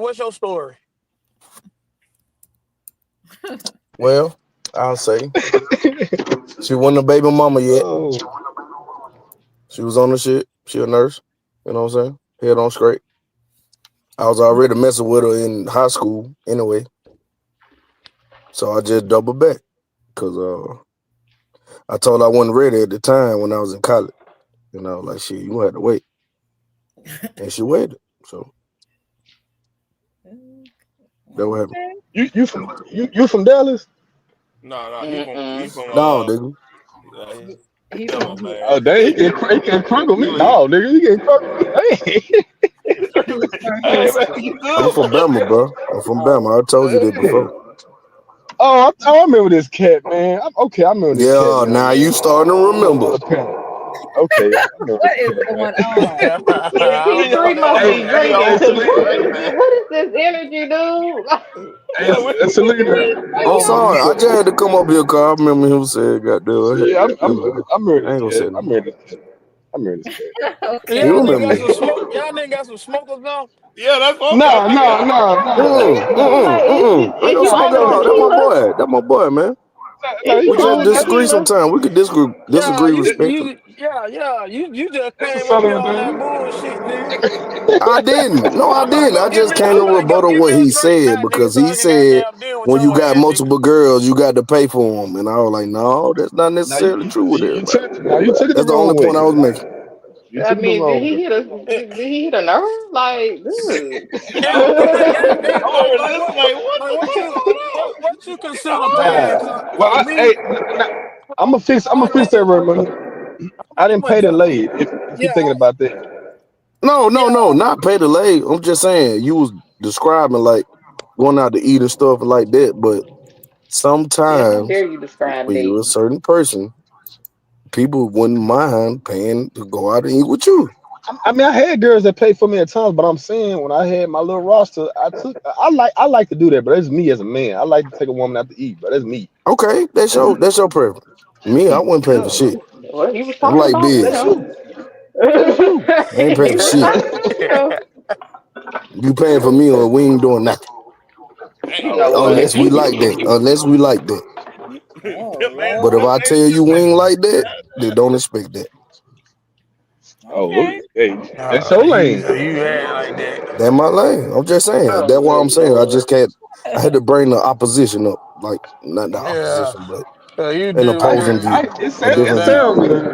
What's your story? Well, I'll say she wasn't a baby mama yet. oh, She was on the shit. She a nurse. You know what I'm saying? Head on straight. I was already messing with her in high school anyway. So I just doubled back. Cause I told her I wasn't ready at the time when I was in college. You know, like shit, you had to wait. And she waited. So that what happened. Okay. you from Dallas? No, he Mm-mm. from No, nigga. yeah, He tell from him, here. man. Oh, dang, he can crunk me. No, nigga, he can crunk me. Hey, Hey, man. man, you I'm good, from man? Bama, bro. I'm from Bama. I told you that Hey. before. I remember this cat, man. Okay, I remember this cat Yeah, now, now man. you starting to On remember. the panel. Okay, I remember What this is cat, man. going on? I don't know CP3 that must Hey, be man. He drinking on hey, because Selena. PCP, man. what is this energy, dude? Hey, Yeah, we, Selena. Hey, I'm Selena, sorry. I just had to come up here because I remember him saying, "Goddamn, yeah, you know, I remember I this ain't gonna cat. say I no more." remember this cat. I remember this cat. You Y'all Okay. nigga remember got me? some smoke. Y'all nigga got some smokers now. yeah, that's what I'm trying Nah, to figure nah, out. nah, nah, Like, Ain't is no you smoke on at the all. That's my tequila? boy. That's my boy, man. nah. Is You We you good, just on man? disagree tequila? sometimes. We could Yeah, disagree respectfully. you just That's a came up here solid on that man. bullshit, nigga. I didn't. No, I I'm like, didn't. I go give just me. came to I'm like, go rebuttal give me what a he drink, said now, nigga, because so he I can said goddamn deal with when you your got ass, nigga. multiple girls, you got to pay for them. And I was like, no, that's not Now necessarily true with you everybody. took now you took it the That's the wrong only way. point I was making. You I took it the mean, wrong way. Eh, did he hit a nerve? Like, dude. Yeah, I'm saying, goddamn, I'm like, over like this, what, like, what like the what fuck you, going what you consider paying? Nah. Cause, Well, cause me, hey, I'm gonna fix that right, man. I I'm didn't a pay the jump. late. If you're Yeah, thinking about that, No, yeah, not pay the lay. I'm just saying you was describing like going out to eat and stuff like that. But Yeah, how sometimes dare you describe when you're a dating? certain person, people wouldn't mind paying to go out and eat with you. I mean, I had girls that paid for me at times, but I'm saying when I had my little roster, I like to do that, but that's me as a man. I like to take a woman out to eat, but that's me. Okay, that's your preference. Me, I wasn't paying for Oh, shit. well, he was I'm talking like about That's Biz. you. That's you. I ain't paying he for was shit. talking about You paying for me or we ain't doing nothing. on? You Damn. know what? Unless we like that. Unless we like that. Oh That man But if Lord. I said tell you we that. ain't like that, they don't expect that. Oh, Okay. hey, that's your lane. you had like that. That my lane. I'm just saying. Oh, That's why good I'm saying. I just Lord. can't. I had to bring the opposition up, like not the Yeah, opposition, but you an do I, opposing good. view, it a sound, it different view. Goddamn, sound good.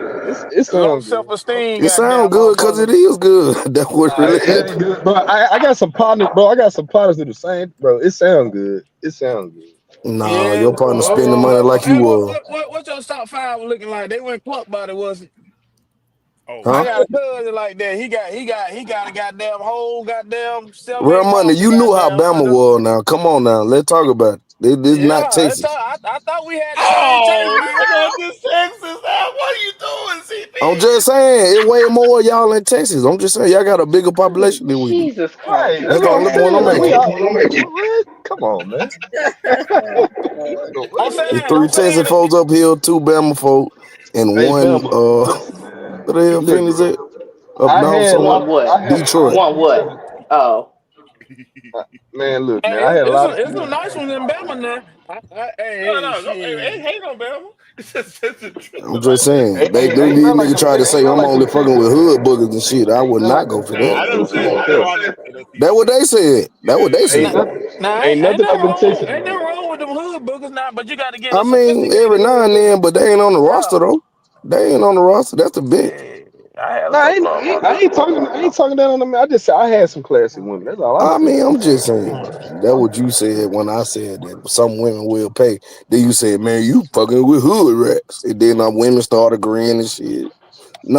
It low sound self good. esteem. It sounds Goddamn, good because it motherfucker. is good. That's what Nah, really it ain't happened. good, bro. I got some partners, bro. I got some partners do the same, bro. It sound good. It sound good. Nah, Yeah. your partner spending money Oh, like you Hey, were, what your top five was looking like? They went cluck body, was it? Oh I huh? got a shit. cousin like that. He got a goddamn whole goddamn seven, Real eight money. mama. You knew how Goddamn Bama under. was. Now, come on now. Let's talk about it. This not Yeah, Texas. I thought we had the same taste, Oh, man. nigga, this Texas. What are you doing, I'm CP? just saying, it way more of y'all in Texas. I'm just saying, y'all got a bigger population than we do. Jesus right. Christ. That's That's the what I'm only point I'm saying. We making. all what? Come on, man. I'm It's saying, three I'm Texas saying, folks up here, two Bama folk, and Hey, one Bama. what the hell Look, Phoenix bro. at? Up I north had a somewhere? One lot. what? Detroit. One what? Oh. Man, look, man. I hey, had a lot of. it's some nice ones in Bama now. Hey, No, shit. ain't no Bama. It's just the truth I'm just about that. saying. These Ain't nothing like niggas them. try to say Ain't nothing I'm like only them fucking with Texas. hood boogers and shit. I Ain't would nothing not like go them for Nah, that. Texas I never folks. Come said. on, I know here. I never said that, That what CP. they said. That what they Ain't said. nothing. Ain't Ain't nothing nothing like them wrong. Texas Ain't folks. nothing wrong with them hood boogers now, but you got to get I a mean, every sophisticated now hood and booger. then, but they ain't on the Yeah. roster though. They ain't on the roster. That's the bench. Hey, I had a Nah, couple of them on there. I ain't talking down on them. I just said I had some classy women. That's all I'm I saying. mean, I'm just saying. Hmm. That what you said when I said that some women will pay. Then you said, man, you fucking with hood rats. And then women start agreeing and shit.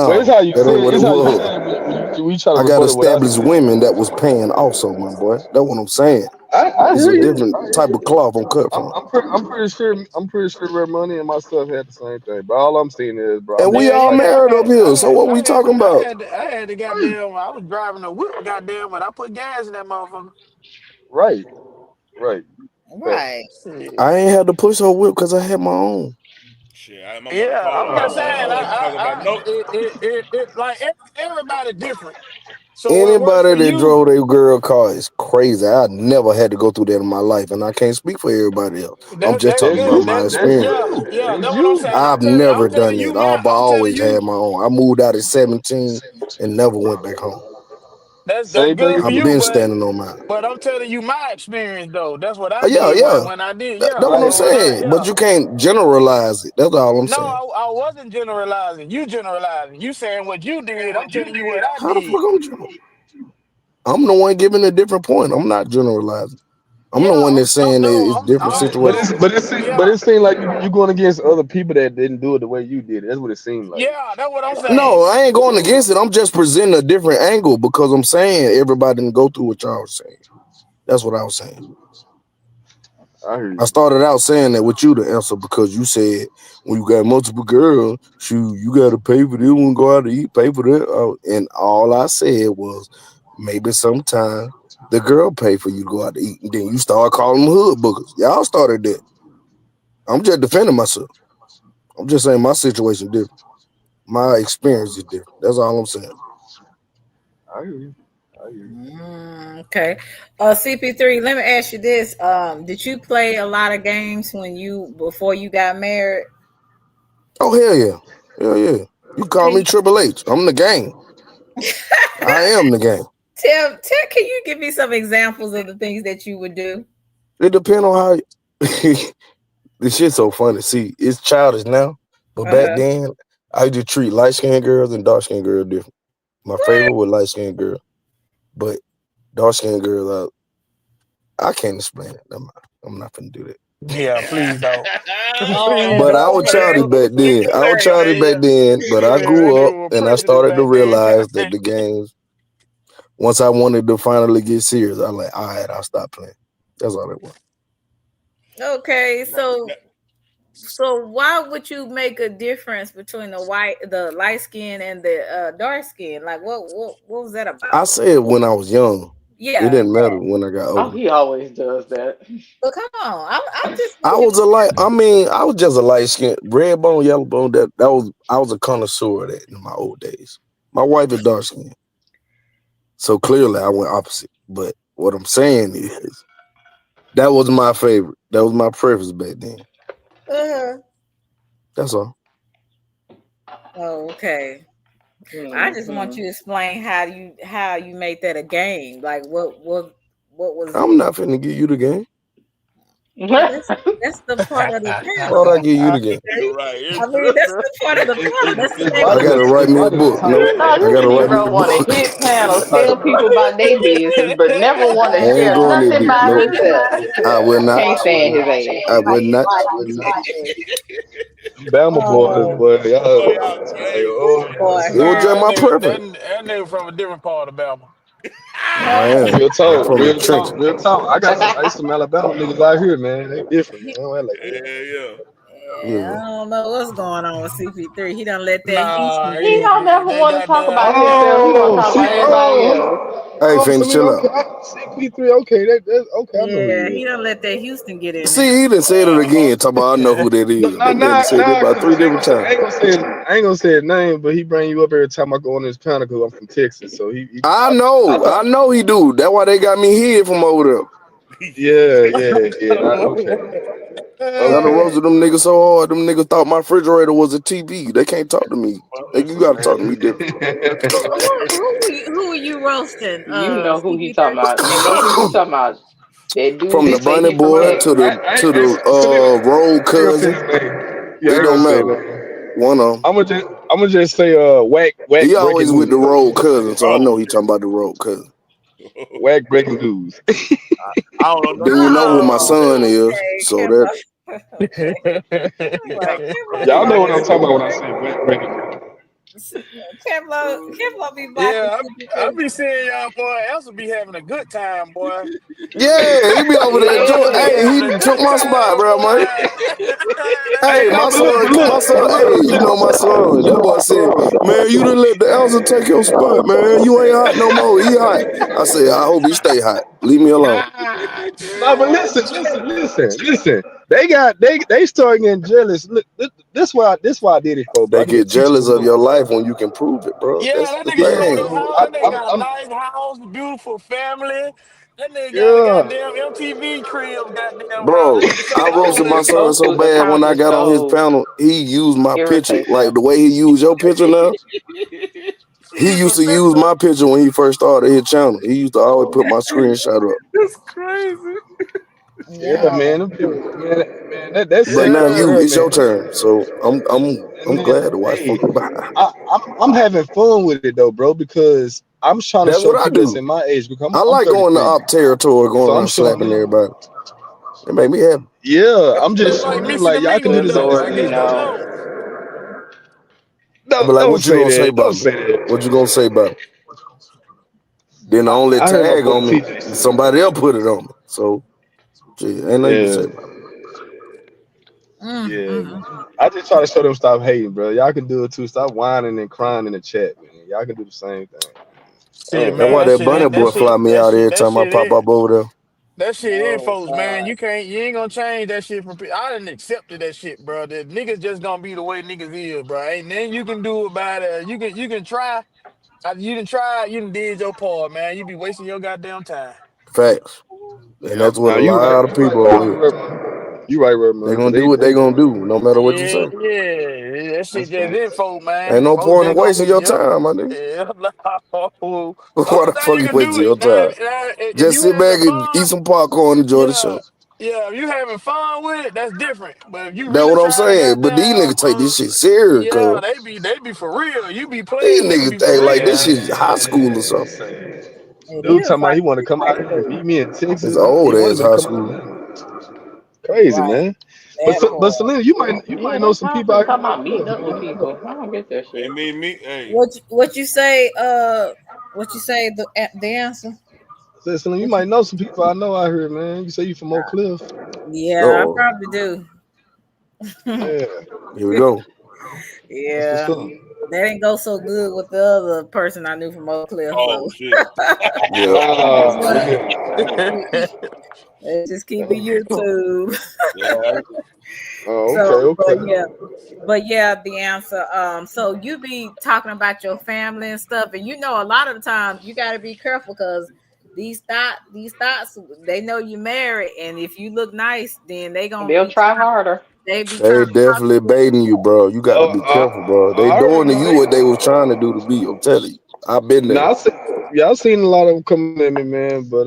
Well, it's No, how you that say ain't it. what it It's how you was. say it. we try to I got rebut it what I established said. women that was paying also, my boy. That's what I'm saying. I It's hear a you. different I hear type of you. cloth I'm cut from. I'm pretty sure Red Money and my stuff had the same thing. But all I'm saying is, bro, I'm And just we Hell the all yeah, type of married up here. So what we talking about? I had the goddamn. I was driving a whip, goddamn, but I put gas in that motherfucker. right, right. Facts. Right. Shit. I ain't had to push her whip because I had my own. Shit, I had my mother Yeah, clothes I'm all just the time. saying. I wasn't talking about no. Like everybody different. So what works Anybody for that you? drove their girl car is crazy. I never had to go through that in my life, and I can't speak for everybody else. I'm just That's talking That's about good. you. my That's experience. you. That's That's what I'm you. saying. I've I'm never telling done you that. my, I I'm telling always you had my own. I moved out at 17 and never went back home. that's Same thing good for for I've you, been me. standing on mine. but I'm telling you my experience though. That's what I Yeah, did yeah. when I did. That's Yeah. what I'm Right, So saying. But you can't generalize it. That's all I'm no, saying. I wasn't generalizing. You generalizing. You saying what you did. I'm telling you what I How the did. fuck I'm the one giving a different point. I'm not generalizing. I'm Yeah, the one that's saying that no, it's different but situations. yeah, it seemed like you going against other people that didn't do it the way you did it. That's what it seemed like. yeah. That's what I'm No, saying. I ain't going against it. I'm just presenting a different angle because I'm saying everybody didn't go through what y'all was saying. That's what I was saying. I hear I you. started out saying that with you to answer because you said when you got multiple girls, shoot, you got to pay for this one, go out to eat, pay for that. And all I said was maybe sometime the girl pay for you to go out to eat. And then you start calling them hood bookers. Y'all started that. I'm just defending myself. I'm just saying my situation different. My experience is different. That's all I'm saying. I hear you. I hear you. Okay. CP3, let me ask you this. Did you play a lot of games before you got married? Oh, hell yeah. Hell yeah. You call Can me you Triple H. I'm the game. I am the game. can you give me some examples of the things that you would do? It depends on how this shit's so funny. See, it's childish now, but back Uh-huh. then, I used to treat light skinned girls and dark skinned girls different. My favorite was light skinned girl, but dark skinned girls, I can't explain it. I'm not finna do that. Yeah, please don't. Oh, Please But I don't, was okay. childish man. back then. I was childish Yeah, back then, but I that grew up nigga was and I prejudice started to back then. realize that the games, once I wanted to finally get serious, I like, all right, I'll stop playing. That's all it was. Okay, Now, so now, why would you make a difference between the light skin and the dark skin? Like what was that I about? said when I was young, it Yeah, didn't matter when I got Oh, older. he always does that. but come on, I'm just I thinking. was I was just a light skin, red bone, yellow bone. I was a connoisseur of that in my old days. My wife is dark skin, so clearly I went opposite. But what I'm saying is that was my favorite. That was my preference back then. Uh-huh. That's all. Oh, okay. I just want Hmm. you to explain how you made that a game. Like what was I'm it? not finna give you the game. Well, that's the part of the Why'd I panel. give you the game? you're right. I mean, that's the part of the panel. That's the name I of gotta write It's me a probably the book. title. No, No, I you gotta write me a Negro want to book. hit panels, tell Title. people about their business, but never want to I ain't share going that nothing deep. about Nope. himself. I will not. Can't stand his ass. I will not. Bama boys, Oh, boy, y'all, Boy, y'all like, crazy. oh boy. It was Nah, just my preference. that nigga from a different part of Bama. I am. real I'm talk, from the real trenches. talk, real talk. I got some Alabama niggas out here, man. They different, man. I don't act like that. Yeah, yeah. Yeah, Yeah. I don't know what's going on with CP3. He don't let that Nah, Houston get He in don't there. never they want to got talk there. about himself. He want to Oh, talk see, about everybody hold else. on. Hey, Oh, Phoenix, Selena, chill out. okay, CP3, okay, that's okay. I know who Yeah, he he is. don't let that Houston get in there. See, he done said it again. Talk about I know who that No, is. nah, That man said it about cause 3 different times. I ain't gonna say his name, but he bring you up every time I go on his panel because I'm from Texas. So I I thought, know he do. That's why they got me here from over there. yeah. Okay, I done okay. roasted them niggas so hard, them niggas thought my refrigerator was a TV. They can't talk to me. Well, Like, you gotta talk to me different. Who are you roasting? You know who he talking CP3. about. You know who he talking about. That dude From the that say bunny he from boy to Texas. the Selena, road I ain't gonna say cousin. his name. Yeah, I It ain't gonna don't say his matter. name. One of them. I'm gonna just say whack He breaking always with news the though. road cousin, so I oh, know he talking about the road cousin. Whack breaking news. I don't know nothing Then you about know no who road my Oh, cousin. son is, okay. so Come that on. I'm like, come Y'all on. know what I'm talking about when I say whack breaking news. Kevlar be watching Yeah, people I too. be seeing y'all boy. Elsa be having a good time, boy. Yeah, he be over there Elsa enjoying. be Yeah. Hey, having a he took good my spot, time, bro, man. boy. That Hey, Hey, nigga no, my over but look, son, but there. my look, son. but Hey, look. you know my son. That boy said, "Man, you done let the Elsa take your spot, man. You ain't hot no more. He hot." I said, "I hope he stay hot. Leave me alone." God No, but damn. listen. They start getting jealous. Look, this why I did it for, bro. They I need to get teach them jealous a of little. your life when you can prove it, bro. Yeah, That's that the nigga got thing. them Yo, house. I, That nigga I'm, got a I'm, nice house, beautiful family. That nigga got a yeah. goddamn MTV crib, goddamn house. Bro, That nigga say I all roasted my that His son shit. so social bad when account I just got on his so panel. He used my picture irritates like him. the way he used your picture now. She He used used a to use picture. my picture when he first started his channel. He used to always put my screenshot up. It's crazy. Yeah, Yeah. man, them people, man, that But Selena now girl Yeah. you, there, it's your man. turn. So And I'm then, glad to watch hey, from the back. I'm having fun with it though, bro, because I'm trying to That's show what I people that's do. in my age group. I I'm like going to 33, op territory, so going I'm around showing slapping them. everybody. It make me happy. Yeah, That, I'm that's just like showing them Missy like y'all can do Dominican Good the though. same Lord, I you guess thing. you know. don't. I be like, Don't what you say gonna say that. about Don't me? say that. What you gonna say about me? Then the only I heard my tag boy on me, TJ say that. somebody else put it on me. So, gee, ain't nothing you can say Yeah, about me. yeah, man. I just try to show them stop hating, bro. Y'all can do it too. Stop whining and crying in the chat, man. Y'all can do the same thing. Shit, That's man. why Man. that bunny boy fly me out every time I pop up over there. That shit in, Oh folks, man. God. You ain't gonna change that shit from. I didn't accepted that shit, bro. That niggas just gonna be the way niggas is, bro. Ain't nothing you can do about it. You can try. You can try. You done did your part, man. You be wasting your goddamn time. Facts. And Yeah. that's what Now a you right. lot of people on here. You right, They man. Cause gonna do what they they gonna do, no matter what you Yeah, say. yeah. That shit that's just fine. in, folks, Ain't man. no Folks point in just gonna wasting be, your yep. time, my nigga. Yeah, no. Why Only the thing fuck you you can wasting do your time? if Just you sit having back and eat fun, some popcorn, enjoy the yeah, show. yeah. If you having fun with it, that's different. But if you That's really what I'm trying to saying. But these goddamn, niggas take this shit serious, yeah, cuz. they be for real. You be These playing, nigga niggas be for act like real. this shit high school or Man, something. say, It dude is talking about like he want to come high out here and school. meet me in It's Texas. old He wanted ass me to high come out school. there. Crazy, Right. man. That But part. Selena, you Yeah, might know that's some how people I'm out here talking in about Mount meeting Cliff, up with man. people. I don't get that Hey, shit. me, hey. What you say? What you say? The answer. Say, Selena, you What you? might know some people I know out here, man. You say you from Oak Cliff. Yeah, I Uh-oh. probably do. Yeah, Here we go. that's what's Yeah, up. that didn't go so good with the other person I knew from Oak Cliff. So Oh shit. Yep. Yeah. let's just keep it YouTube. Yeah. Oh, okay, So, okay. but yeah, the answer. So you be talking about your family and stuff, and you know, a lot of the times you got to be careful because these thoughts, they know you married, and if you look nice, then they gonna They'll be try harder. they be They trying to talk definitely to baiting you, bro. You got to Oh, be careful, bro. They I doing to already you know. what they was trying to do to me. I'm telling you. I've been No, there. I seen a lot of them coming at me, man. But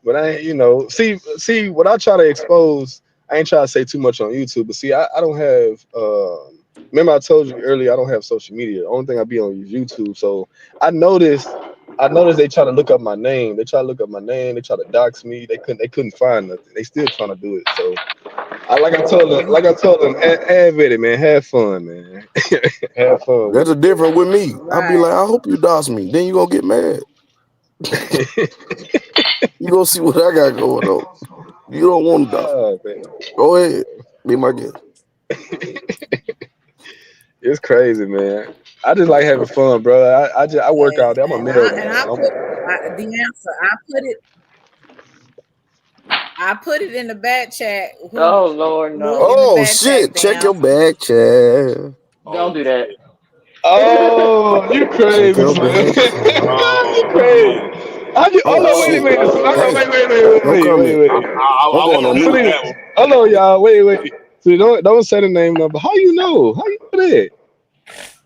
but I ain't, see what I try to expose. I ain't trying to say too much on YouTube, but see, I don't have. Remember, I told you earlier, I don't have social media. The only thing I be on is YouTube. So I noticed, I noticed they try to look up my name. They try to look up my name. They try to dox me. They couldn't find nothing. They still trying to do it. So like I told them, have at it, man. Have fun, man. Have fun That's with the difference with me. I be right. like, I hope you doss me. Then you gonna get mad. it. You gonna see what I got going on. You don't want to doss me. Oh, man. Go ahead. Be my guest. It's crazy, man. I just like having fun, bro. I work out there. I'm a male, And man. I So put the answer. I put it in the back chat. Who Oh Lord, look no. in the Oh back chat? shit. The Check your answer. back chat. Don't Oh do that. shit. oh, you Check crazy, your Slim. back chat. You Oh crazy. shit. Oh Hold on, wait a shit. minute. Hold on, Oh Damn. wait, Lord. wait, wait, Don't wait, come wait, here. wait. I'm I going wasn't on ready mute. for Selena, that one. hold on, y'all. Wait. So don't say the name number. How you know? How you know that?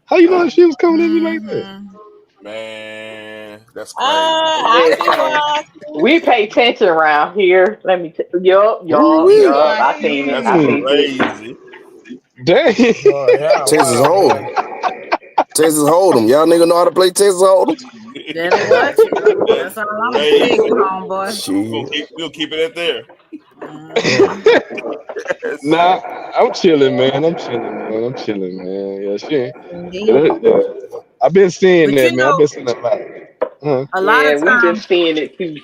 How you know if she was coming at me like that? Mm-hmm. Man, that's crazy. I see Listen, y'all. we pay attention around here. Let me. Yup, Ooh yup, wee. yup. I Right. seen it. That's I Mm, peeped it. crazy. dang. Boy, yeah, Texas wow, boy. Hold'em. Texas Hold'em. Y'all nigga know how to play Texas Hold'em? Better watch it. That's That's all I'm gonna tell crazy. you, homeboy. We'll Shit. keep we'll keep it at there. Mm-hmm. Nah, I'm chilling, man. I'm chilling, man. I'm chilling, man. Yeah, she ain't. Indeed. Yeah. I've been seeing But that, you man. I've know, been seeing that a lot. Huh? a lot Yeah, of we times just seeing it too.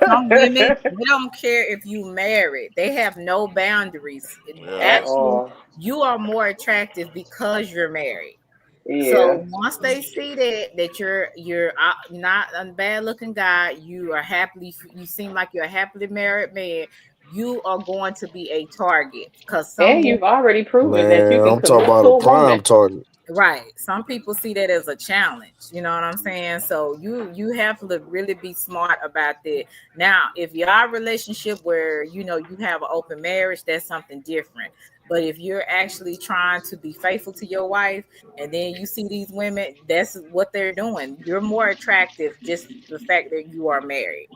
some women they don't care if you married. They have no boundaries. Yeah, Actually, Uh-uh. you are more attractive because you're married. Yeah. So once they see that you're not a bad looking guy, you are happily you seem like you're a happily married man. You are going to be a target because some And women. you've already proven that you Man, can I'm talking commit about to a a woman. prime target. Right. Some people see that as a challenge. You know what I'm saying? So you have to really be smart about that. Now, if y'all relationship where you have an open marriage, that's something different. But if you're actually trying to be faithful to your wife and then you see these women, that's what they're doing. You're more attractive just the fact that you are married.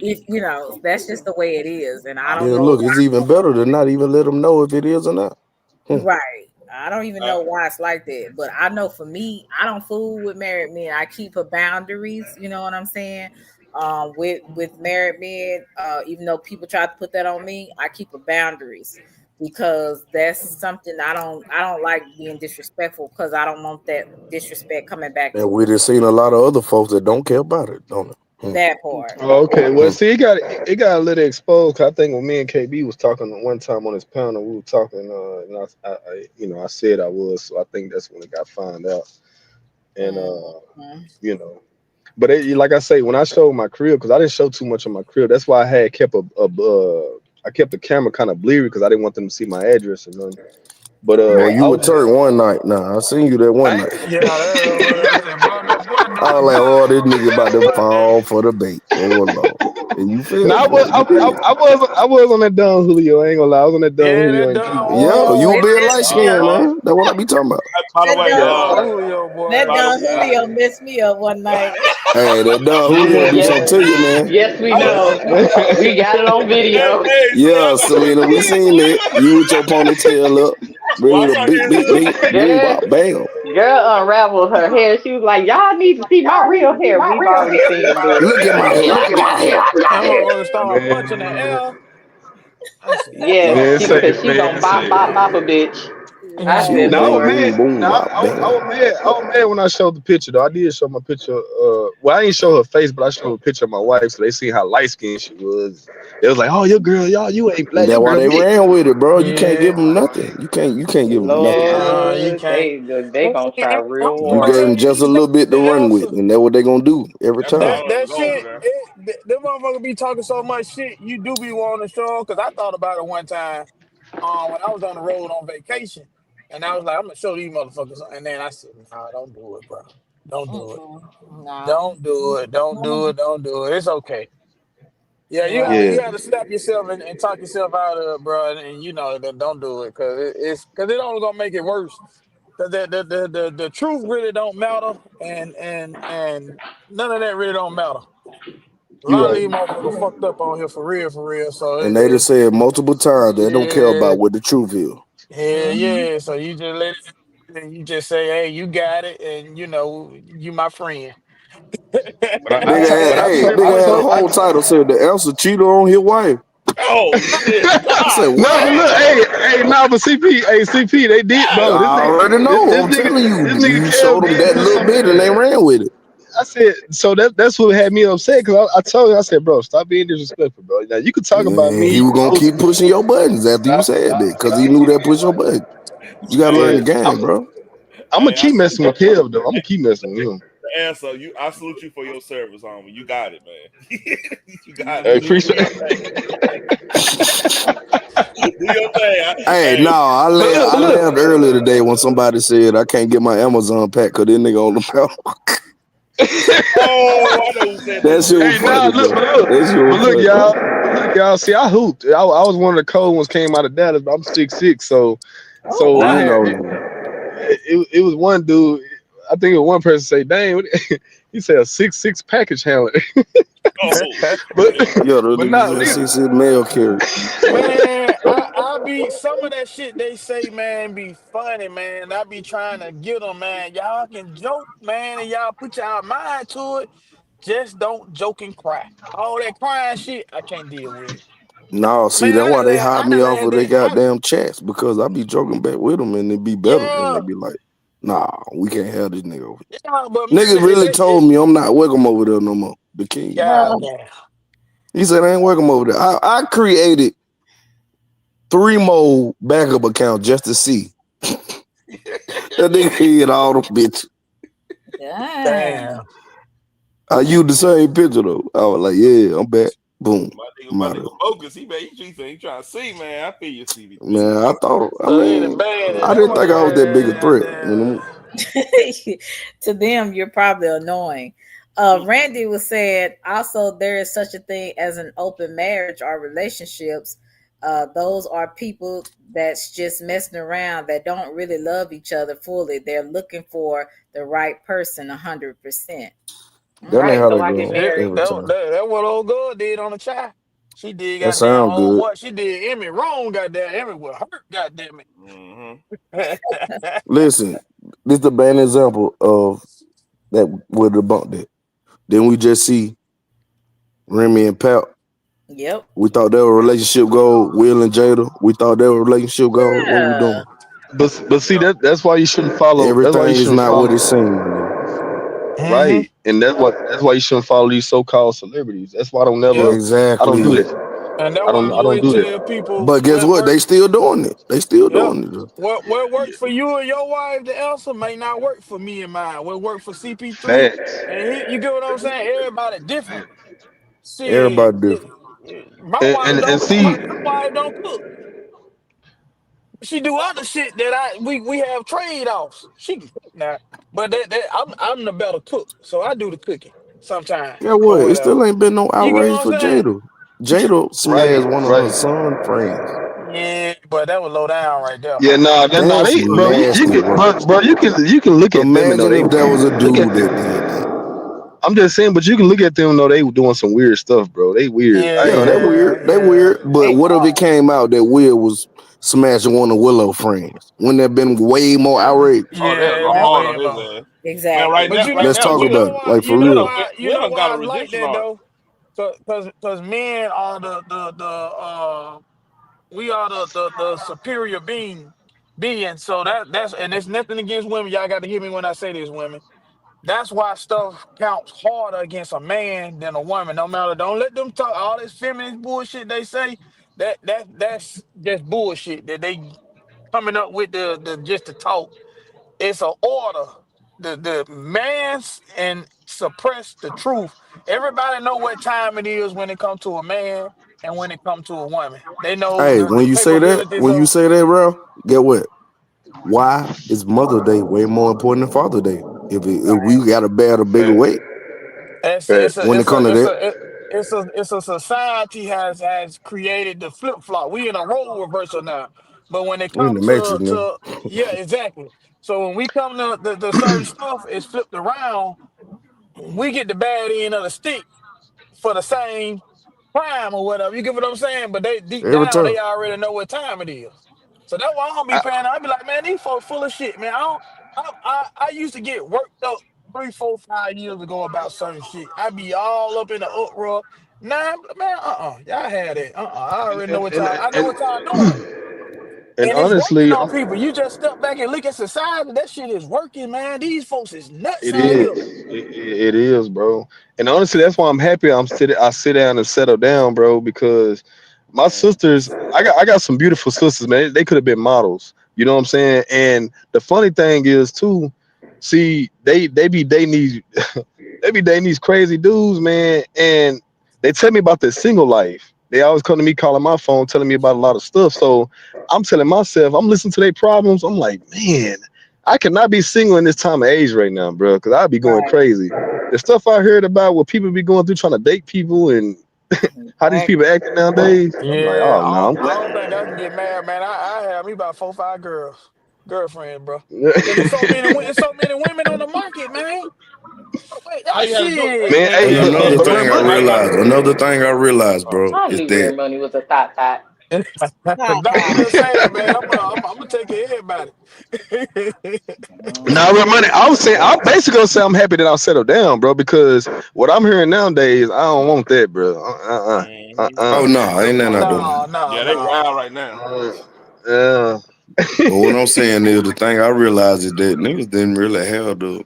If that's just the way it is. And I don't Yeah, know look, it's even better to not even let them know if it is or not. Hmm. Right. I don't even I, know why it's like that, but I know for me, I don't fool with married men. I keep a boundaries. You know what I'm saying? With married men, even though people try to put that on me, I keep a boundaries because that's something I don't like being disrespectful because I don't want that disrespect coming back And to we me. just seen a lot of other folks that don't care about it, don't it? That part. Oh, okay. Well, Hmm. see, it got a little exposed. 'Cause I think when me and KB was talking one time on this panel, we were talking, and I said I was, so I think that's when it got found out. And Mhm. you know, but like I say, when I showed my crib, because I didn't show too much of my crib, that's why I had kept I kept the camera kind of bleary because I didn't want them to see my address or nothing. But Boy, Right. you I were was just, turned one night. Nah, I seen you that one I night. Yeah, that's what I said. Boy, that boy I was doing like, good oh, this on nigga about himself to out there. fall for the bait. Oh Lord. And you no, fell I for was it. I, You I, did. I was on that Don Julio. I ain't gonna lie, I was on that Don Yeah, Julio that and Don Cuba. Yeah, you Oh, were Julio. it being light messed me skinned, up. man. That's what I be talking about. by the That way, That Don Don Julio, Julio, boy. that by the Don Julio messed me up one night. Hey, that Don Julio Yeah, do something Yes. to man. you, man. Yes, we I was, know. We got it on hey, video. hey, Yeah, Selena, we seen that. You with your ponytail up, ready watch to out beat, here, beat, beat, boom, Girl, bop, bam. girl unraveled her hair. She was like, "Y'all need to see my real hair." We've already seen them do it. Look at my hair. I got hair. That motherfucker started punching the Man, air. I said, Yes, man, oh, she say, cause she man. gonna man, bop say. bop bop a bitch. I She Right. was said, No, I was boom, "Lord, boom, mad. boom, No, I, bop, I, I bam. was mad. I was mad when I showed the picture though. I did show my picture. Well, I didn't show her face, but I showed a picture of my wife, so they see how light skinned she was. They was like, "Oh, your girl, y'all, you ain't black. Your That's why girl they mixed." ran with it, bro. You can't give Yeah. them nothing. You can't give them nothing, man. You Lord, can't. they Hey, gonna try hey, I'm real You gonna hard." gave tell them you just a these days, little bit to the run with, answer. and that's what they gonna do every that's time. all That I was that going shit, to there. them motherfuckers be talking so much shit. You do be wanting to show. Cause I thought about it one time, when I was on the road on vacation, and I was like, I'm gonna show these motherfuckers. And then I said, Nah, don't do it, bro. Don't do it. Mm-mm. No. Don't do it. Don't do it. Don't do it. It's okay. Yeah, you Right. gotta Yeah, you gotta slap yourself and talk yourself out of it, bro. And you know that don't do it because it's because it only gonna make it worse. Cause the truth really don't matter, and none of that really don't matter. A you lot of right. these motherfuckers fucked up on here for real, for real. So And they just said multiple times they don't care yeah, about what the truth is. hell Mm-hmm. yeah. So you just let it, and you just say, hey, you got it, and you my friend. But I, I, Nigga to, had, but That's I hey, the told, nigga I had a told, difference. I whole told. title said the answer cheater on his wife. Oh shit! I said, God what? No, but look, damn! hey, no, but CP, hey, CP, they did, God bro. This I nigga, already this, know. this I'm telling nigga, you, this nigga you Kev showed them did that put little something bit in and they there. ran with it. I said, so that's what had me upset because I told you, I said, bro, stop being disrespectful, bro. Now you could talk about And he me, was gonna post keep me. pushing your buttons after you Stop, said that, stop, because he stop knew keep that being push your like, buttons. You gotta learn hey, the yeah. game, bro. I'm gonna hey, I keep salute messing with Kev though. I'm gonna keep messing with him. the answer. I salute you for your service, homie. You got it, man. You got it. Hey, Yeah, appreciate. Do your thing. Do your thing. Hey, no, Hey, But I look, laughed earlier today when somebody said I can't get my Amazon pack because this nigga on the panel. oh, I know who said that That shit shit. was hey, nah, funny, look, bro. but look, That shit but was look, funny. y'all, See, I hooped. I was one of the cold ones came out of Dallas, but I'm 6'6", Oh so I You wow. had know, it. man. It was one dude. I think it was one person say, "Dang," he said a 6'6" package handler, Oh but shit. Yeah, the but nigga not said least. 6 mail carrier. man, I be some of that shit they say, man, be funny, man. I be trying to get them, man. Y'all can joke, man, and y'all put y'all mind to it. Just don't joke and cry. All that crying shit, I can't deal with it. No, see, Man, that's why they hide I me done off had of their that. goddamn chats because I be joking back with them and it be better. And they Yeah, be like, nah, we can't have this nigga over yeah, but here. man, Niggas really told me I'm not welcome over there no more. The king. God damn. He said I ain't welcome over there. I created 3 more backup accounts just to see. That nigga hit all them bitches. Damn. Damn. I used the same picture though. I was like, yeah, I'm back. Boom. I'm My out of nigga bogus. He trying to see, man. I feel you, it. CBT. Man, I So he done mean, bad at I that didn't think I was that big a motherfucker. threat. To them, you're probably annoying. Randy was saying also there is such a thing as an open marriage or relationships. Those are people that's just messing around that don't really love each other fully. They're looking for the right person 100%. That ain't Right. how So they I get go That, married. every time. that what old girl did on the child. She did That goddamn sound old good. what? She did Emmy wrong, goddamn. Emmy was hurt, goddamn Mm-hmm. it. Listen, this is the bad example of that would debunk that. Then we just see Remy and Pap. Yep. We thought that was relationship goal. Will and Jada. We thought that was relationship goal. What we Yeah. doing? But see that's why you shouldn't follow. That's why you Everything is shouldn't not what follow. it seems, my nigga. hmm Right, and that's why you shouldn't follow these so-called celebrities. That's why Yep. I don't do Exactly. that. And that's I why I don't I don't always do tell that. people But guess what what? They works. still doing it. They still Yep. doing it. Though. What works Yeah. for you and your wife, the Elsa, may not work for me and mine. What worked for CP3, Facts. and you get what I'm saying? Everybody different. Shit, Everybody different. my wife And don't. see, My wife don't cook. She do other shit that we have trade offs. She can cook now, but I'm the better cook, so I do the cooking sometimes Yeah, or what? It whatever. still ain't been no You get outrage what for I'm saying? Jada. Jada right, smashed one of her right. son friends. Yeah, but that was low down right there. Yeah, no, That's they, bro. You nasty can, work. bro, you can look at them and know Imagine they if that was a weird. Look at. dude that did that. I'm just saying, but you can look at them and know they doing some weird stuff, bro. They weird. I Yeah, ain't they gonna lie. weird. Yeah, They yeah. weird. But They what if it are. came out that Will was smashing one of Willow friends? Wouldn't that been way more outrage? Oh, they'll Yeah, go been Yep. hard way on his more. ass. Man, Exactly. But Let's talk Will, about it. Like for real. you know Got why a I like redemption that arc. though, cause men are the we are the superior being. So that's and it's nothing against women. Y'all got to hear me when I say this, women. That's why stuff counts harder against a man than a woman. No matter, don't let them talk all this feminist bullshit they say. That's just bullshit that they coming up with the just to talk. It's an order. The man's and suppress the truth. Everybody know what time it is when it comes to a man and when it comes to a woman. They know Hey, the when you say that, capabilities of. bro, get what? Why is Mother Day way more important than Father Day? If Right. we got to bear the bigger Facts. weight Facts. when it comes to that, It's a society has created the flip flop. We in a role reversal now. But when it we in the comes matrix, nigga. to yeah, exactly. So when we come to the certain stuff, it's flipped around. We get the bad end of the stick for the same crime or whatever. You get what I'm saying? But they deep Every down, time. they already know what time it is. So that's why I don't be I, paying. I be like, man, these folks full of shit, man. I don't. I used to get worked up 3, 4, 5 years ago about certain shit. I be all up in the uproar. Nah, man, y'all had it. I and, already know and, what and, y'all. I know what y'all doing, and, and and it's working honestly, on people. You just step back and look at society. That shit is working, man. These folks is nuts it out is. here. It is, bro. And honestly, that's why I'm happy. I sit down and settle down, bro, because my sisters, I got some beautiful sisters, man. They could have been models. You know what I'm saying? And the funny thing is too, see, they be dating these they be dating these crazy dudes, man, and they tell me about their single life. They always come to me calling my phone, telling me about a lot of stuff. So I'm telling myself, I'm listening to their problems. I'm like, man, I cannot be single in this time of age right now, bro, because I'd be going Right. crazy. The stuff I heard about what people be going through trying to date people and how these people Exactly. acting nowadays, I'm like, Yeah, oh no, I'm I glad. don't think I can get married, man. I have me about 4, 5 girlfriends, bro. Cause there's so many women on the market, man. Wait, All that you gotta do, shit. Man, hey, hey, And hey, another hey, but thing I remember, all you gotta realized, do. bro, I is knew that Rare Money was a thot thot. Nah, I'm just saying, man. I'm gonna take care of everybody. Now, with money, I was saying, I'm basically gonna say I'm happy that I'll settle down, bro. Because what I'm hearing nowadays, I don't want that, bro. Oh no, ain't nothing I do. No, no, Yeah, they no. wild right now. Yeah. But what I'm saying is the thing I realized is that niggas didn't really have the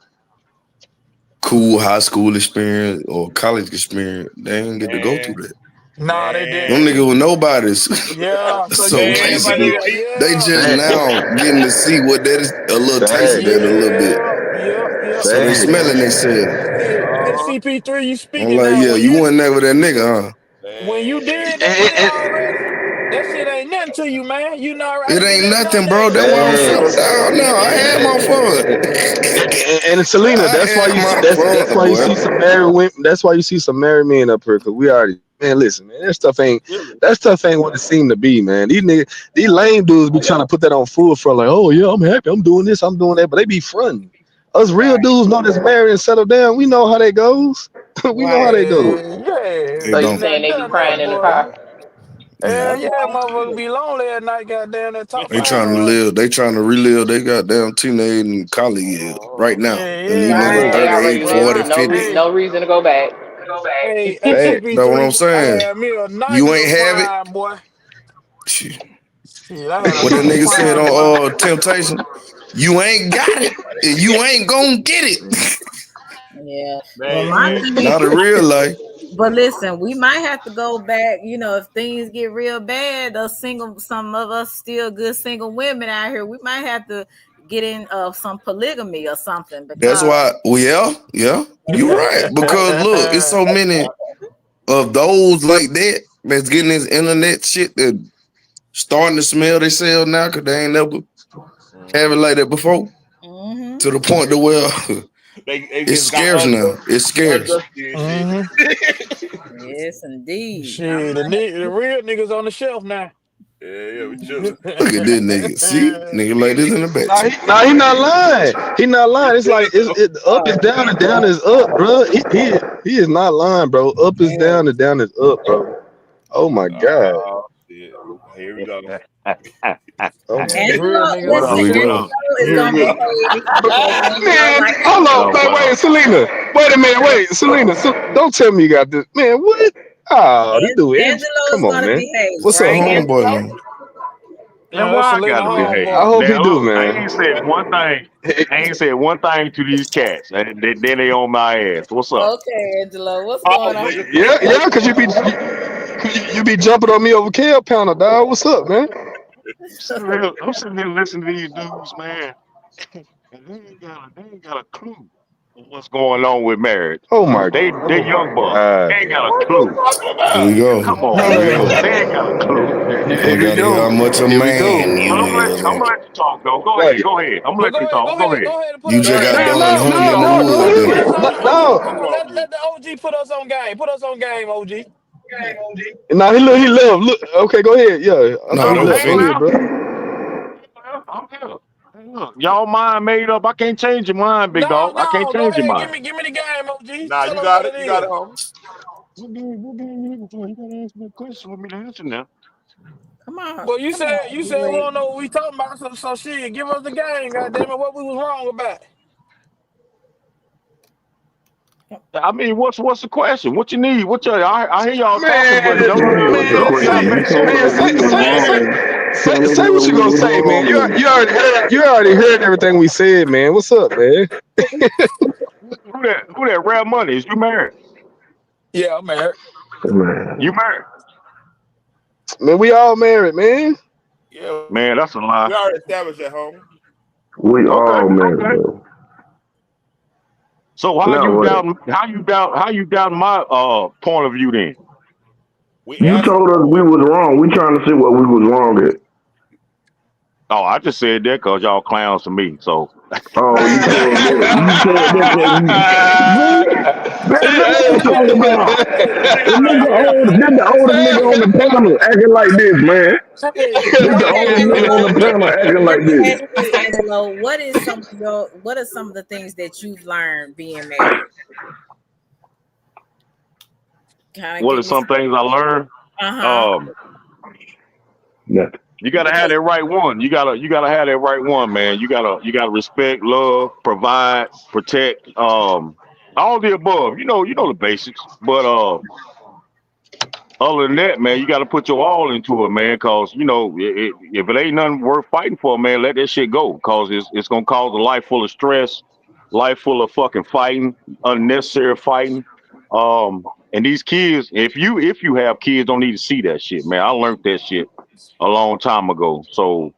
cool high school experience or college experience. They didn't get to go Man, through that. No, they Them man, niggas didn't. were nobodies. Yeah, so So everybody basically, man. got they yeah, just now getting to see what that is, a little taste of that a little bit. yeah. So they smelling themselves. Hey, Uh-huh. CP3, you I'm speaking like, now? yeah, you wasn't never that nigga, huh? When you Man. did that shit already, that shit ain't nothing to you, man. You know, I It did ain't that nothing, bro. Sunday. That's why I'm settled Facts. down now. I had my fun. And Selena, I that's why had you see my that's fun, why you boy. see some married women. That's why you see some married men up here. Cause we already, man. Listen, man, that stuff ain't what it seemed to be, man. These niggas, these lame dudes be trying to put that on full front, like, oh yeah, I'm happy, I'm doing this, I'm doing that, but they be fronting. Us real Right, dudes know that's married and settled down. We know how that goes. We know how right. they go. Yeah, They So you been don't. there, saying they be done crying that, in the boy. car? Yeah. Hell That's yeah, right. motherfucker be lonely at night, goddamn, that top They five trying to ride. live. They trying to relive they goddamn teenage and college years right now. Yeah, And these yeah, niggas Man, right, they 38, already right. lived 40, it. No 50. Hey, no reason to go back. hey, Facts. That's what I'm CP3, I saying. had me a You nice ain't little have it. prime, boy. Shit. Shit, I had a What that nice nigga said prime, boy. on Temptation. You ain't got it. And you ain't gonna get it. Yeah. Well, my Man, thing Not a real life. But listen, we might have to go back. You know, if things get real bad, those single, some of us still good single women out here. We might have to get in some polygamy or something That's because why, well, yeah, you right. Because look, it's so many of those like that that's getting this internet shit that starting to smell themselves now because they ain't never have it like that before. hmm To the point to where they it's just got scarce now. It's scarce. undusty and shit. hmm yes, indeed. Shit, the real niggas on the shelf now. Yeah, we chilling. Look at this nigga. See? Nigga like this in the back chat. Nah, he not lying. He not We lying. It's like chilling though. up is down and down is up, bro. He is not lying, bro. Up is Yeah. down and down is up, bro. Oh my god. Oh shit. Here we go. Oh my god. Real Angelo, niggas Here on the listen, we shelf. go. Angelo is Yeah, gonna yeah. behave because Angelo Man, like hold on. Oh Wait, wow. Selena. Wait a minute. Wait, Selena. Don't tell me you got this. Man, what? Oh, this dude. Angelo is Come on, gonna man. behave, What's up, right, homeboy, Angelo? man? And That's why I Selena gotta I homeboy. behave? hope he Now do, look, I man. ain't said one thing. I ain't said one thing to these cats, and then they on my ass. What's up? Okay, Angelo, what's Oh, going on? nigga. Yeah, cause you be jumping on me over kale pounder, dog. What's up, man? I'm sitting here listening to these dudes, man, and they ain't got a clue of what's going on with marriage. Oh my, They oh my young bucks. They god. ain't got a What you clue. talking Here we about? go. Come on, Here we man. go. They ain't got a clue. Here We we gotta hear how go. much a Here we go. man But you is. I'm gonna let you talk though. Go ahead, Right. go ahead. I'm gonna Well, let you talk. Go ahead. go ahead and put You us just on got No, game. done no, hunting no, in the no, woods, no, Put didn't us you? no, on OG. no. Come on, let the OG put us on game. Put us on game, OG. No, he left. Look, okay, go ahead. Yeah, I No, thought he that was left. Hey Go Philly. ahead, now, bro. I'm here. Hey, look, y'all mind made up. I can't change your mind, big No, dog. I can't no, go change your ahead. mind. Give me the game, OG. Nah, Tell you us what got it. it You got it, is. homie. What you looking for? You gotta ask me a question for me to answer now. Come on, Well, come on, you said we Wait. don't know what we talking about, so shit. Give us the game, goddamn it. What we was wrong about? I mean, what's the question? What you need? I hear y'all talking, but Man, don't man, you don't say, y'all man, make sense? say what you gonna say, man. You already heard everything we said, man. What's up, man? Who that rare money? Is you married? Yeah, I'm married. You married? Man, we all married, man. Yeah, Man, that's a lie. we already established that, homie. Okay, okay. So how you doubt my point of view then? We answered the question. Oh, I just said that because y'all clowns to me. So Hey, Angelo, what are some of the things that you've learned being married? Kind of what are give me some some. things I learned? Uh huh. Um, You gotta have because that right one. You gotta have that right one, man. You gotta respect, love, provide, protect, all the above. You know the basics. But other than that, man, you gotta put your all into it, man. Cause if it ain't nothing worth fighting for, man, let that shit go. Cause it's gonna cause a life full of stress, life full of fucking fighting, unnecessary fighting. And these kids, if you have kids, don't need to see that shit, man. I learned that shit a long time ago. So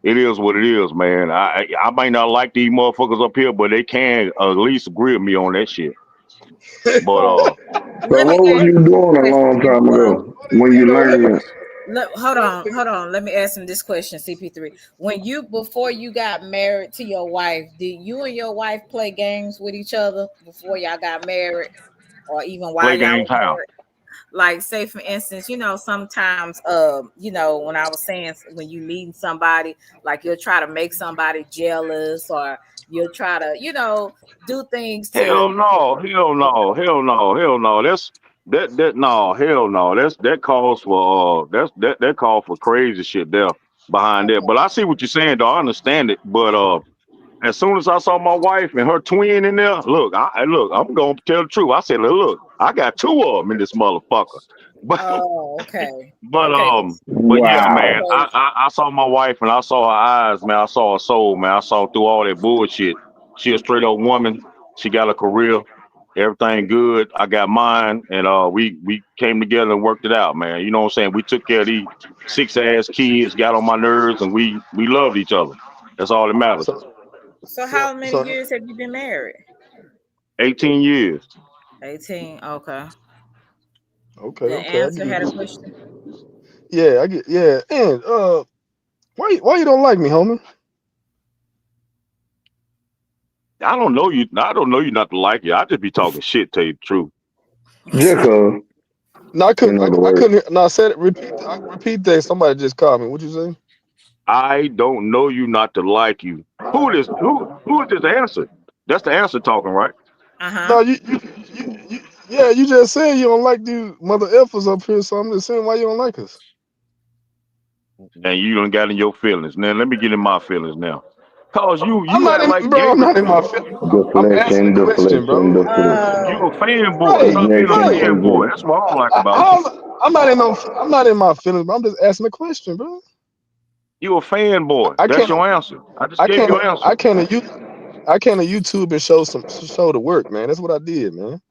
it is what it is, man. I might not like these motherfuckers up here, but they can at least agree with me on that shit. But so So let me what was ask you him this doing a long question. time ago when you Let, learned that? hold on. Let me ask him this question, CP3. When you before you got married to your wife, did you and your wife play games with each other before y'all got married, or even while play y'all games were how? married? Like, say for instance, sometimes when I was saying when you meeting somebody, like you'll try to make somebody jealous, or you'll try to do things to. Hell no, hell no, hell no, hell no. That no, hell no. That calls for that calls for crazy shit there behind that. Okay. But I see what you're saying, though. I understand it. But as soon as I saw my wife and her twin in there, look, I'm gonna tell the truth. I said, look, I got two of them in this motherfucker. But Oh, okay. but Okay. but yeah, man, Wow. I saw my wife and I saw her eyes, man. I saw her soul, man. I saw through all that bullshit. She a straight up woman. She got a career, everything good. I got mine, and we came together and worked it out, man. You know what I'm saying? We took care of these six ass kids, got on my nerves, and we loved each other. That's all that matters. So So so how many so years have you been married? 18 years. 18. Okay. okay, The okay, I answer get had a it. question. Yeah, I get yeah. And why you don't like me, homie? I don't know you. I don't know you not to like it. I just be talking shit. Tell you the truth. Just No, I couldn't. in other I words. couldn't. No, I said it. Repeat that. Somebody just called me. What you say? I don't know you not to like you. Who this? Who is this answer? That's the answer talking, right? Uh-huh. No, yeah, you just said you don't like these mother effers up here, so I'm just saying why you don't like us. And you done got in your feelings. Now let me get in my feelings now. Cause you I'm you not act in, like bro. I'm Gator. not in my feelings. I'm answering Deflection, the question, deflection, bro. deflection. You a fanboy. Right, Stop being a Projection, right. fanboy. project. That's what I don't like about you. I'm not in no. I'm not in my feelings. But I'm just asking the question, bro. You a fanboy. I That's can't. your answer. I just I gave can't. you an answer. I can't. I can't on YouTube and show the work, man. That's what I did, man.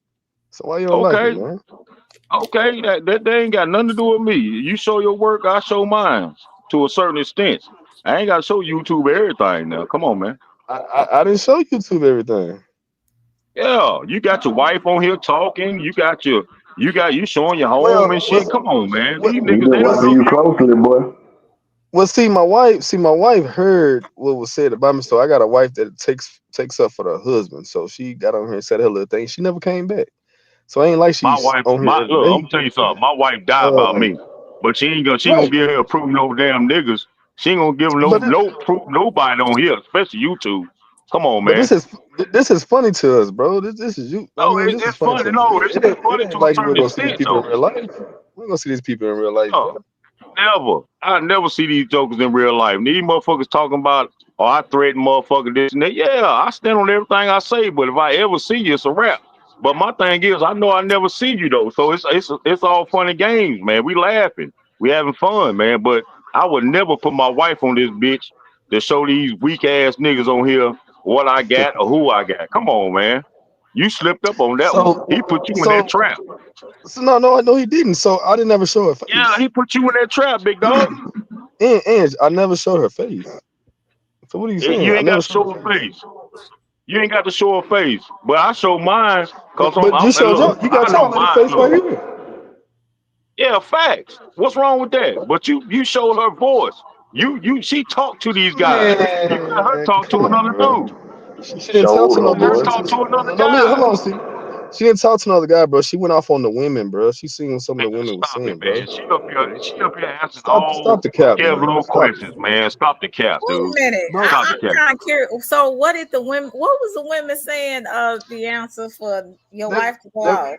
So why you don't like it, Okay, man? okay. That ain't got nothing to do with me. You show your work, I show mine to a certain extent. I ain't got to show YouTube everything now. Come on, man. I didn't show YouTube everything. Yeah, you got your wife on here talking. You showing your home and Well, shit. Come on, man. what, These He niggas been they don't watching know you you. closely, boy. well, see, my wife heard what was said about me. So I got a wife that takes up for the husband. So she got on here and said her little thing. She never came back. So I ain't like My she's wife, on here my every look, I'm gonna day. tell you something. My wife died about Um, me, but she ain't gonna right, get here approving no damn niggas. She ain't gonna give but no proof nobody on here, especially YouTube. Come on, but man. this is funny to us, bro. This is you. I No, mean, this is it's funny funny. to us. No, it's It funny ain't to a like we're certain gonna see these extent people in though. real life. We're gonna see these people in real life, bro. No, never. I never see these jokers in real life. These motherfuckers talking about, oh, I threaten motherfucker this and that. Yeah, I stand on everything I say, but if I ever see you, it's a wrap. But my thing is, I know I never see you though, so it's all fun and games, man. We laughing, we having fun, man. But I would never put my wife on this bitch to show these weak ass niggas on here what I got or who I got. Come on, man. You slipped up on that one. He put So you in that trap. no, he didn't. So I didn't ever show her Yeah, face, he put you in that trap, big dog. and I never showed her face. So what are you saying? You I ain't never got to showed show her a face. face. You ain't got to show a face. But I show mine because But you and showed look, you I got know your lady mine. face right Look, here. yeah, facts. What's wrong with that? But you showed her voice. She talked to these guys. You let her Man, talk come to on, another bro. dude. She didn't talk Showed to her, no You let her dude. boy. talk to another No, hold guy. on, Steve. She didn't talk to another guy, bro. She went off on the women, bro. She seen what some of Man, the women was stop it, saying, bro. man. She up here answering Stop all the cap, Kevin man. little Stop questions, it, man. Stop the cap, Wait a dude. minute. bro. Stop the I'm cap. kind of curious. So, what did the women? What was the women saying? The answer for your They, wife to go they, off.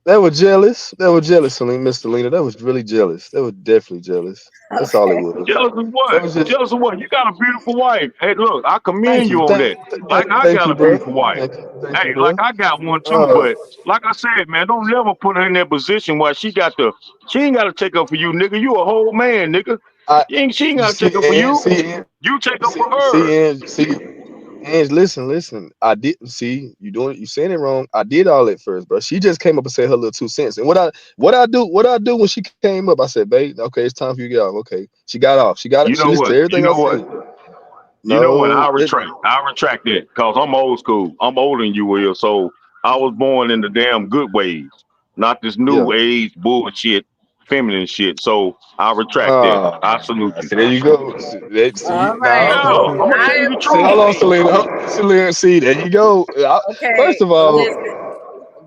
They were jealous. They were jealous, Selena, Miss Selena. That was really jealous. They were definitely jealous. That's all it Okay. was. Jealous of That what? was just Jealous of what? You got a beautiful wife. Hey, look, I thank commend you, you on that. Like I thank got you, a bro. beautiful wife. Thank Hey, you, like bro. I got one too. Uh, But like I said, man, don't never put her in that position where she ain't got to take up for you, nigga. You a whole man, nigga. I She ain't got to see take up for and you. see and You take up see for her. see and see and listen. I didn't see you doing you saying it wrong. I did all that first, bro. She just came up and said her little 2 cents. And what I do when she came up, I said, babe, okay, it's time for you to get off. Okay. She got off. She got it. You She know listened to what? You everything I know what? said. You know what? No, it I retract that because I'm old school. I'm older than you will. So I was born in the damn good ways, not this yeah. new age bullshit, feminine shit. So I retract that. I salute you. See, there you go. See, All now, right. Yeah, I'm gonna I tell you the see, hold truth. on, appreciate Selena. Selena, see, there you go. First Okay, of all, listen,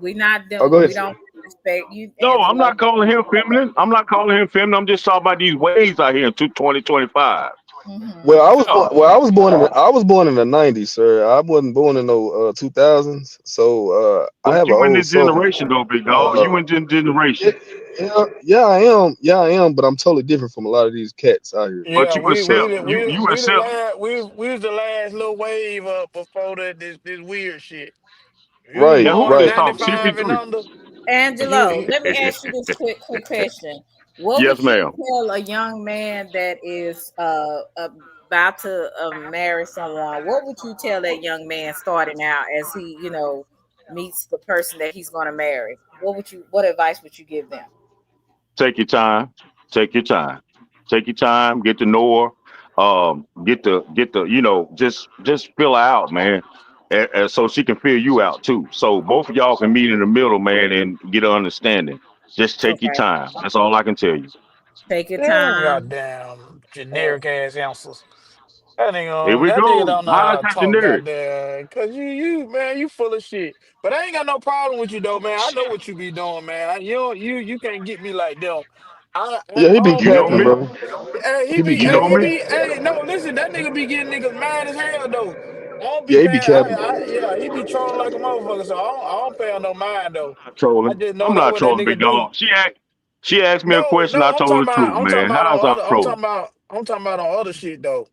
we not oh, go doing, we ahead. don't respect you, No, I'm Angelo. not calling him feminine. I'm not calling him feminine. I'm just talking about these ways out here in 2025. Hmm. Well, I was Yeah, born. Well, I was born in the '90s, sir. I wasn't born in no 2000s. So I but have an you in old this soul. generation though, big dog. Uh, You in this yeah, generation. yeah, I am. Yeah, I am. But I'm totally different from a lot of these cats out here. But Yeah, you accept you we the accept. last we was the last little wave up before this weird shit. You was Right, Now who born is in this right. talking? '95 and CP3. under. Angelo, You let me ask you this quick question. What Yes, would you ma'am. tell a young man that is about to marry someone? What would you tell that young man starting out as he, meets the person that he's going to marry? What advice would you give them? Take your time. Take your time. Take your time. Get to know her. Get the just fill her out, man, and so she can fill you out too. So both of y'all can meet in the middle, man, and get an understanding. Just take your Okay, time. That's all I can tell you. take your yeah, time. goddamn Uh, generic ass answers. Here we That nigga go. don't know How's how to that talk, generic? goddamn. Cause man, you full of shit. But I ain't got no problem with you though, man. I know what you be doing, man. You can't get me like them. I Yeah, he be don't You be know capping, me. on. bro. Hey, He be You know capping. hey, no, listen, that nigga be getting niggas mad as hell though. I don't be Yeah, he be paying. capping. Yeah, he be trolling like a motherfucker. So I don't pay on no mind though. I'm not I trolling. just know I'm that not what that trolling, big nigga do. dog. She asked me a No, question. I no, told her the truth, I'm talking man. about How's on I other. trolling? I'm talking about on other shit though.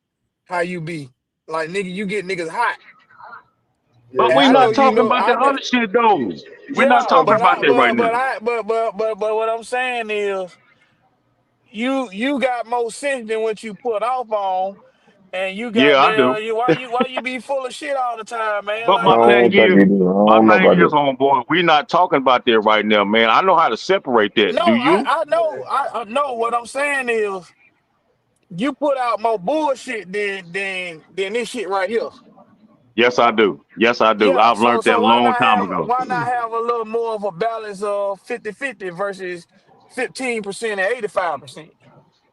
How you be like, nigga? You get niggas hot, Yeah, But and we I know not you talking know. about the other shit though. We're not Yeah, talking about that right now. but what I'm saying is, you got more sense than what you put off on, and you got Yeah, I do. there. Why you be full of shit all the time, man? But I Like, don't think he do. I my don't know thing about is, that. homeboy, we not talking about that right now, man. I know how to separate no, that. Do you? I know, I know. What I'm saying is, you put out more bullshit than this shit right here. Yes, I do. Yes, I do. Yeah, I've learned that so a long time ago. why not have a little more of a balance of 50-50 versus 15% and 85%?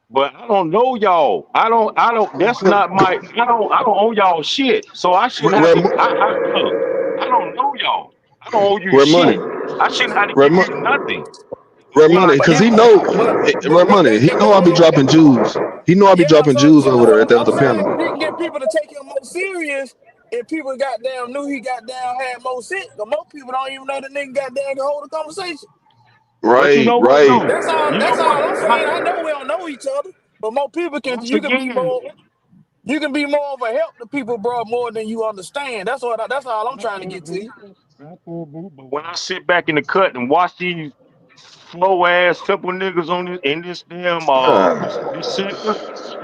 But I don't know y'all. I don't. That's not my. I don't owe y'all shit. So I shouldn't have to. Look. I don't know y'all. I don't owe you Red Money, shit. I shouldn't have to Red give you Money, nothing. But Red what I Money, But because that he can know Red but Money. He know I be that dropping Jews. He know I be yeah, dropping Jews over there at I'm the saying panel. we can get people to take him more serious if people goddamn knew he goddamn had more sense. But most people don't even know the nigga goddamn can hold a conversation. But you Right, know what right. though? You know That's what? all I'm saying. I know we don't know each other, but more people can Once again, you can be more of a help to people, bro, more than you understand. That's all I'm I trying to feel get to boo. you. I feel boo. But when I sit back in the cut and watch these slow ass simple niggas on this in this damn this sector.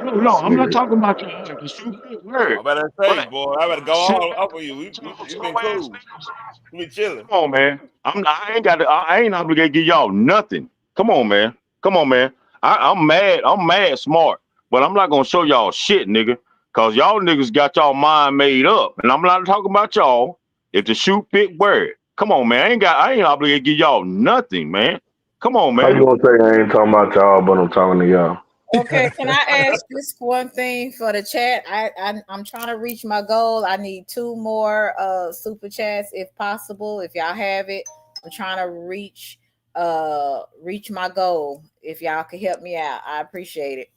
No, This I'm not nigga. talking about your art, the shoe fit I word. better But say, boy, I better when I go sit all back up and with you. watch these little We slow been ass cool. niggas, We been chilling. come on, man. I ain't obligated to give y'all nothing. Come on, man. Come on, man. I'm mad. I'm mad smart. But I'm not gonna show y'all shit, nigga. Cause y'all niggas got y'all mind made up. And I'm not talking about y'all. If the shoe fit, wear it. Come on, man. I ain't obligated to give y'all nothing, man. Come on, How you man. gonna say I ain't talking about y'all, but I'm talking to y'all? Okay, can I ask this one thing for the chat? I'm trying to reach my goal. I need two more super chats if possible. If y'all have it, I'm trying to reach my goal. If y'all could help me out, I appreciate it.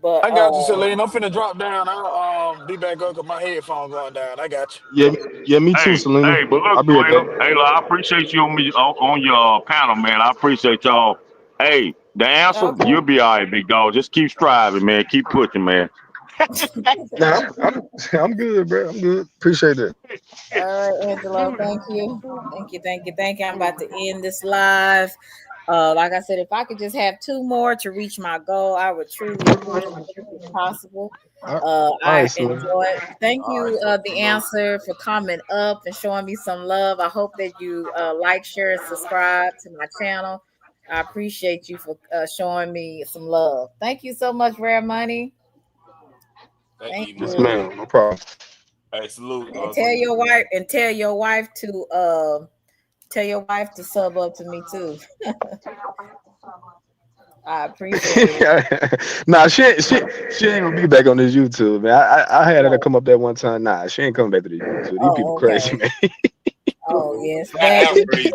But I got you, Selena. I'm finna drop down. I'll be back up because my headphone going down. I got you. Yeah, yeah, me too, Hey, Selena. hey, but look, I'll be right back. Layla, I appreciate you on your panel, man. I appreciate y'all. Hey, the answer, okay. you'll be all right, big dog. Just keep striving, man. Keep pushing, man. Nah, I'm good, bro. I'm good. Appreciate that. All right, Angelo. Thank you. Thank you. Thank you. Thank you. I'm about to end this live. Like I said, if I could just have two more to reach my goal, I would truly appreciate it if possible. All I right, Selena. enjoyed. Thank All right, you, so the salute. answer for coming up and showing me some love. I hope that you like, share, and subscribe to my channel. I appreciate you for showing me some love. Thank you so much, Rare Money. That Thank E Yes, money. you. ma'am. No problem. Hey, salute, And Selena. tell your wife to tell your wife to sub up to me too. I appreciate it. Nah, she ain't gonna be back on this YouTube, man. I had her to Oh, come up there one time. Nah, she ain't coming back to the YouTube. These people oh, okay. crazy, man. Oh, yes. That Thank app you. crazy.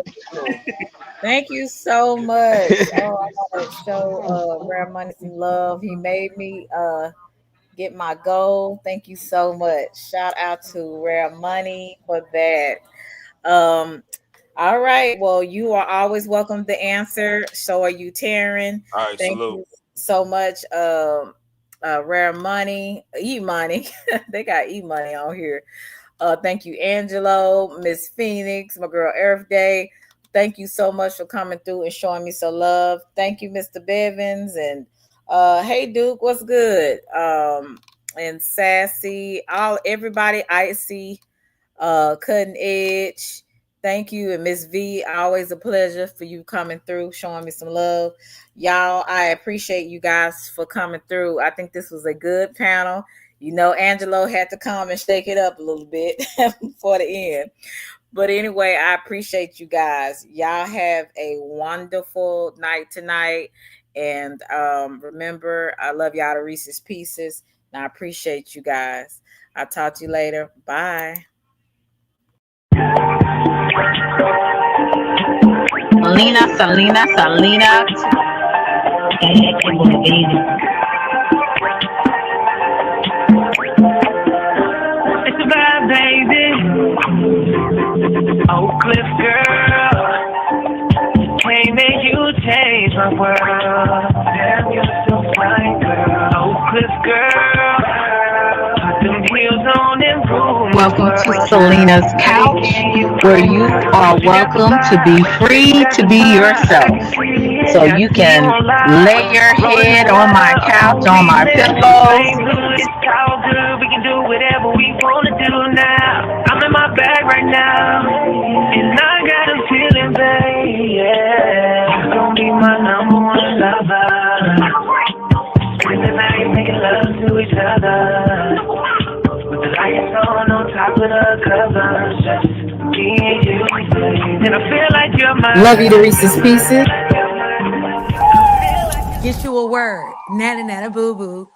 Thank you so much. Oh, I gotta show Rare Money some love. He made me get my goal. Thank you so much. Shout out to Rare Money for that. Um, all right. Well, you are always welcome to answer. So are you, Taryn. All right, Thank salute. you so much. Rare Money, E Money. They got E Money on here. Thank you, Angelo, Miss Phoenix, my girl Earth Day. Thank you so much for coming through and showing me some love. Thank you, Mr. Bevins. And hey Duke, what's good? And Sassy, all everybody, Icy, Cutting Edge. Thank you. And Miss V, always a pleasure for you coming through, showing me some love. Y'all, I appreciate you guys for coming through. I think this was a good panel. You know, Angelo had to come and shake it up a little bit for the end. But anyway, I appreciate you guys. Y'all have a wonderful night tonight. And remember, I love y'all to Reese's Pieces. And I appreciate you guys. I'll talk to you later. Bye. Selena. It's a vibe, baby. Oak Cliff girl. Can't make you change my world. Damn, you're so fine, girl. Oak Cliff girl. Put them heels on and rule my Welcome to world. Selena's Couch, Making you where you are you got the welcome to be vibe. You free got to the be vibe. I yourself. can see So it. I you see you can on live. lay your Rolling head it on my up. couch, Oh, on we my live in the pillows. same hood. It's all good. We can do whatever we wanna do now. I'm in my bag right now. And I got a feeling, babe. Yeah. You're gonna be my number one lover. Spend the night making love to each other. With the lights on top of the covers. Just me and you, babe. And I feel like you're Love you to mine. Reese's Pieces. Get you a word. Nana nana boo boo.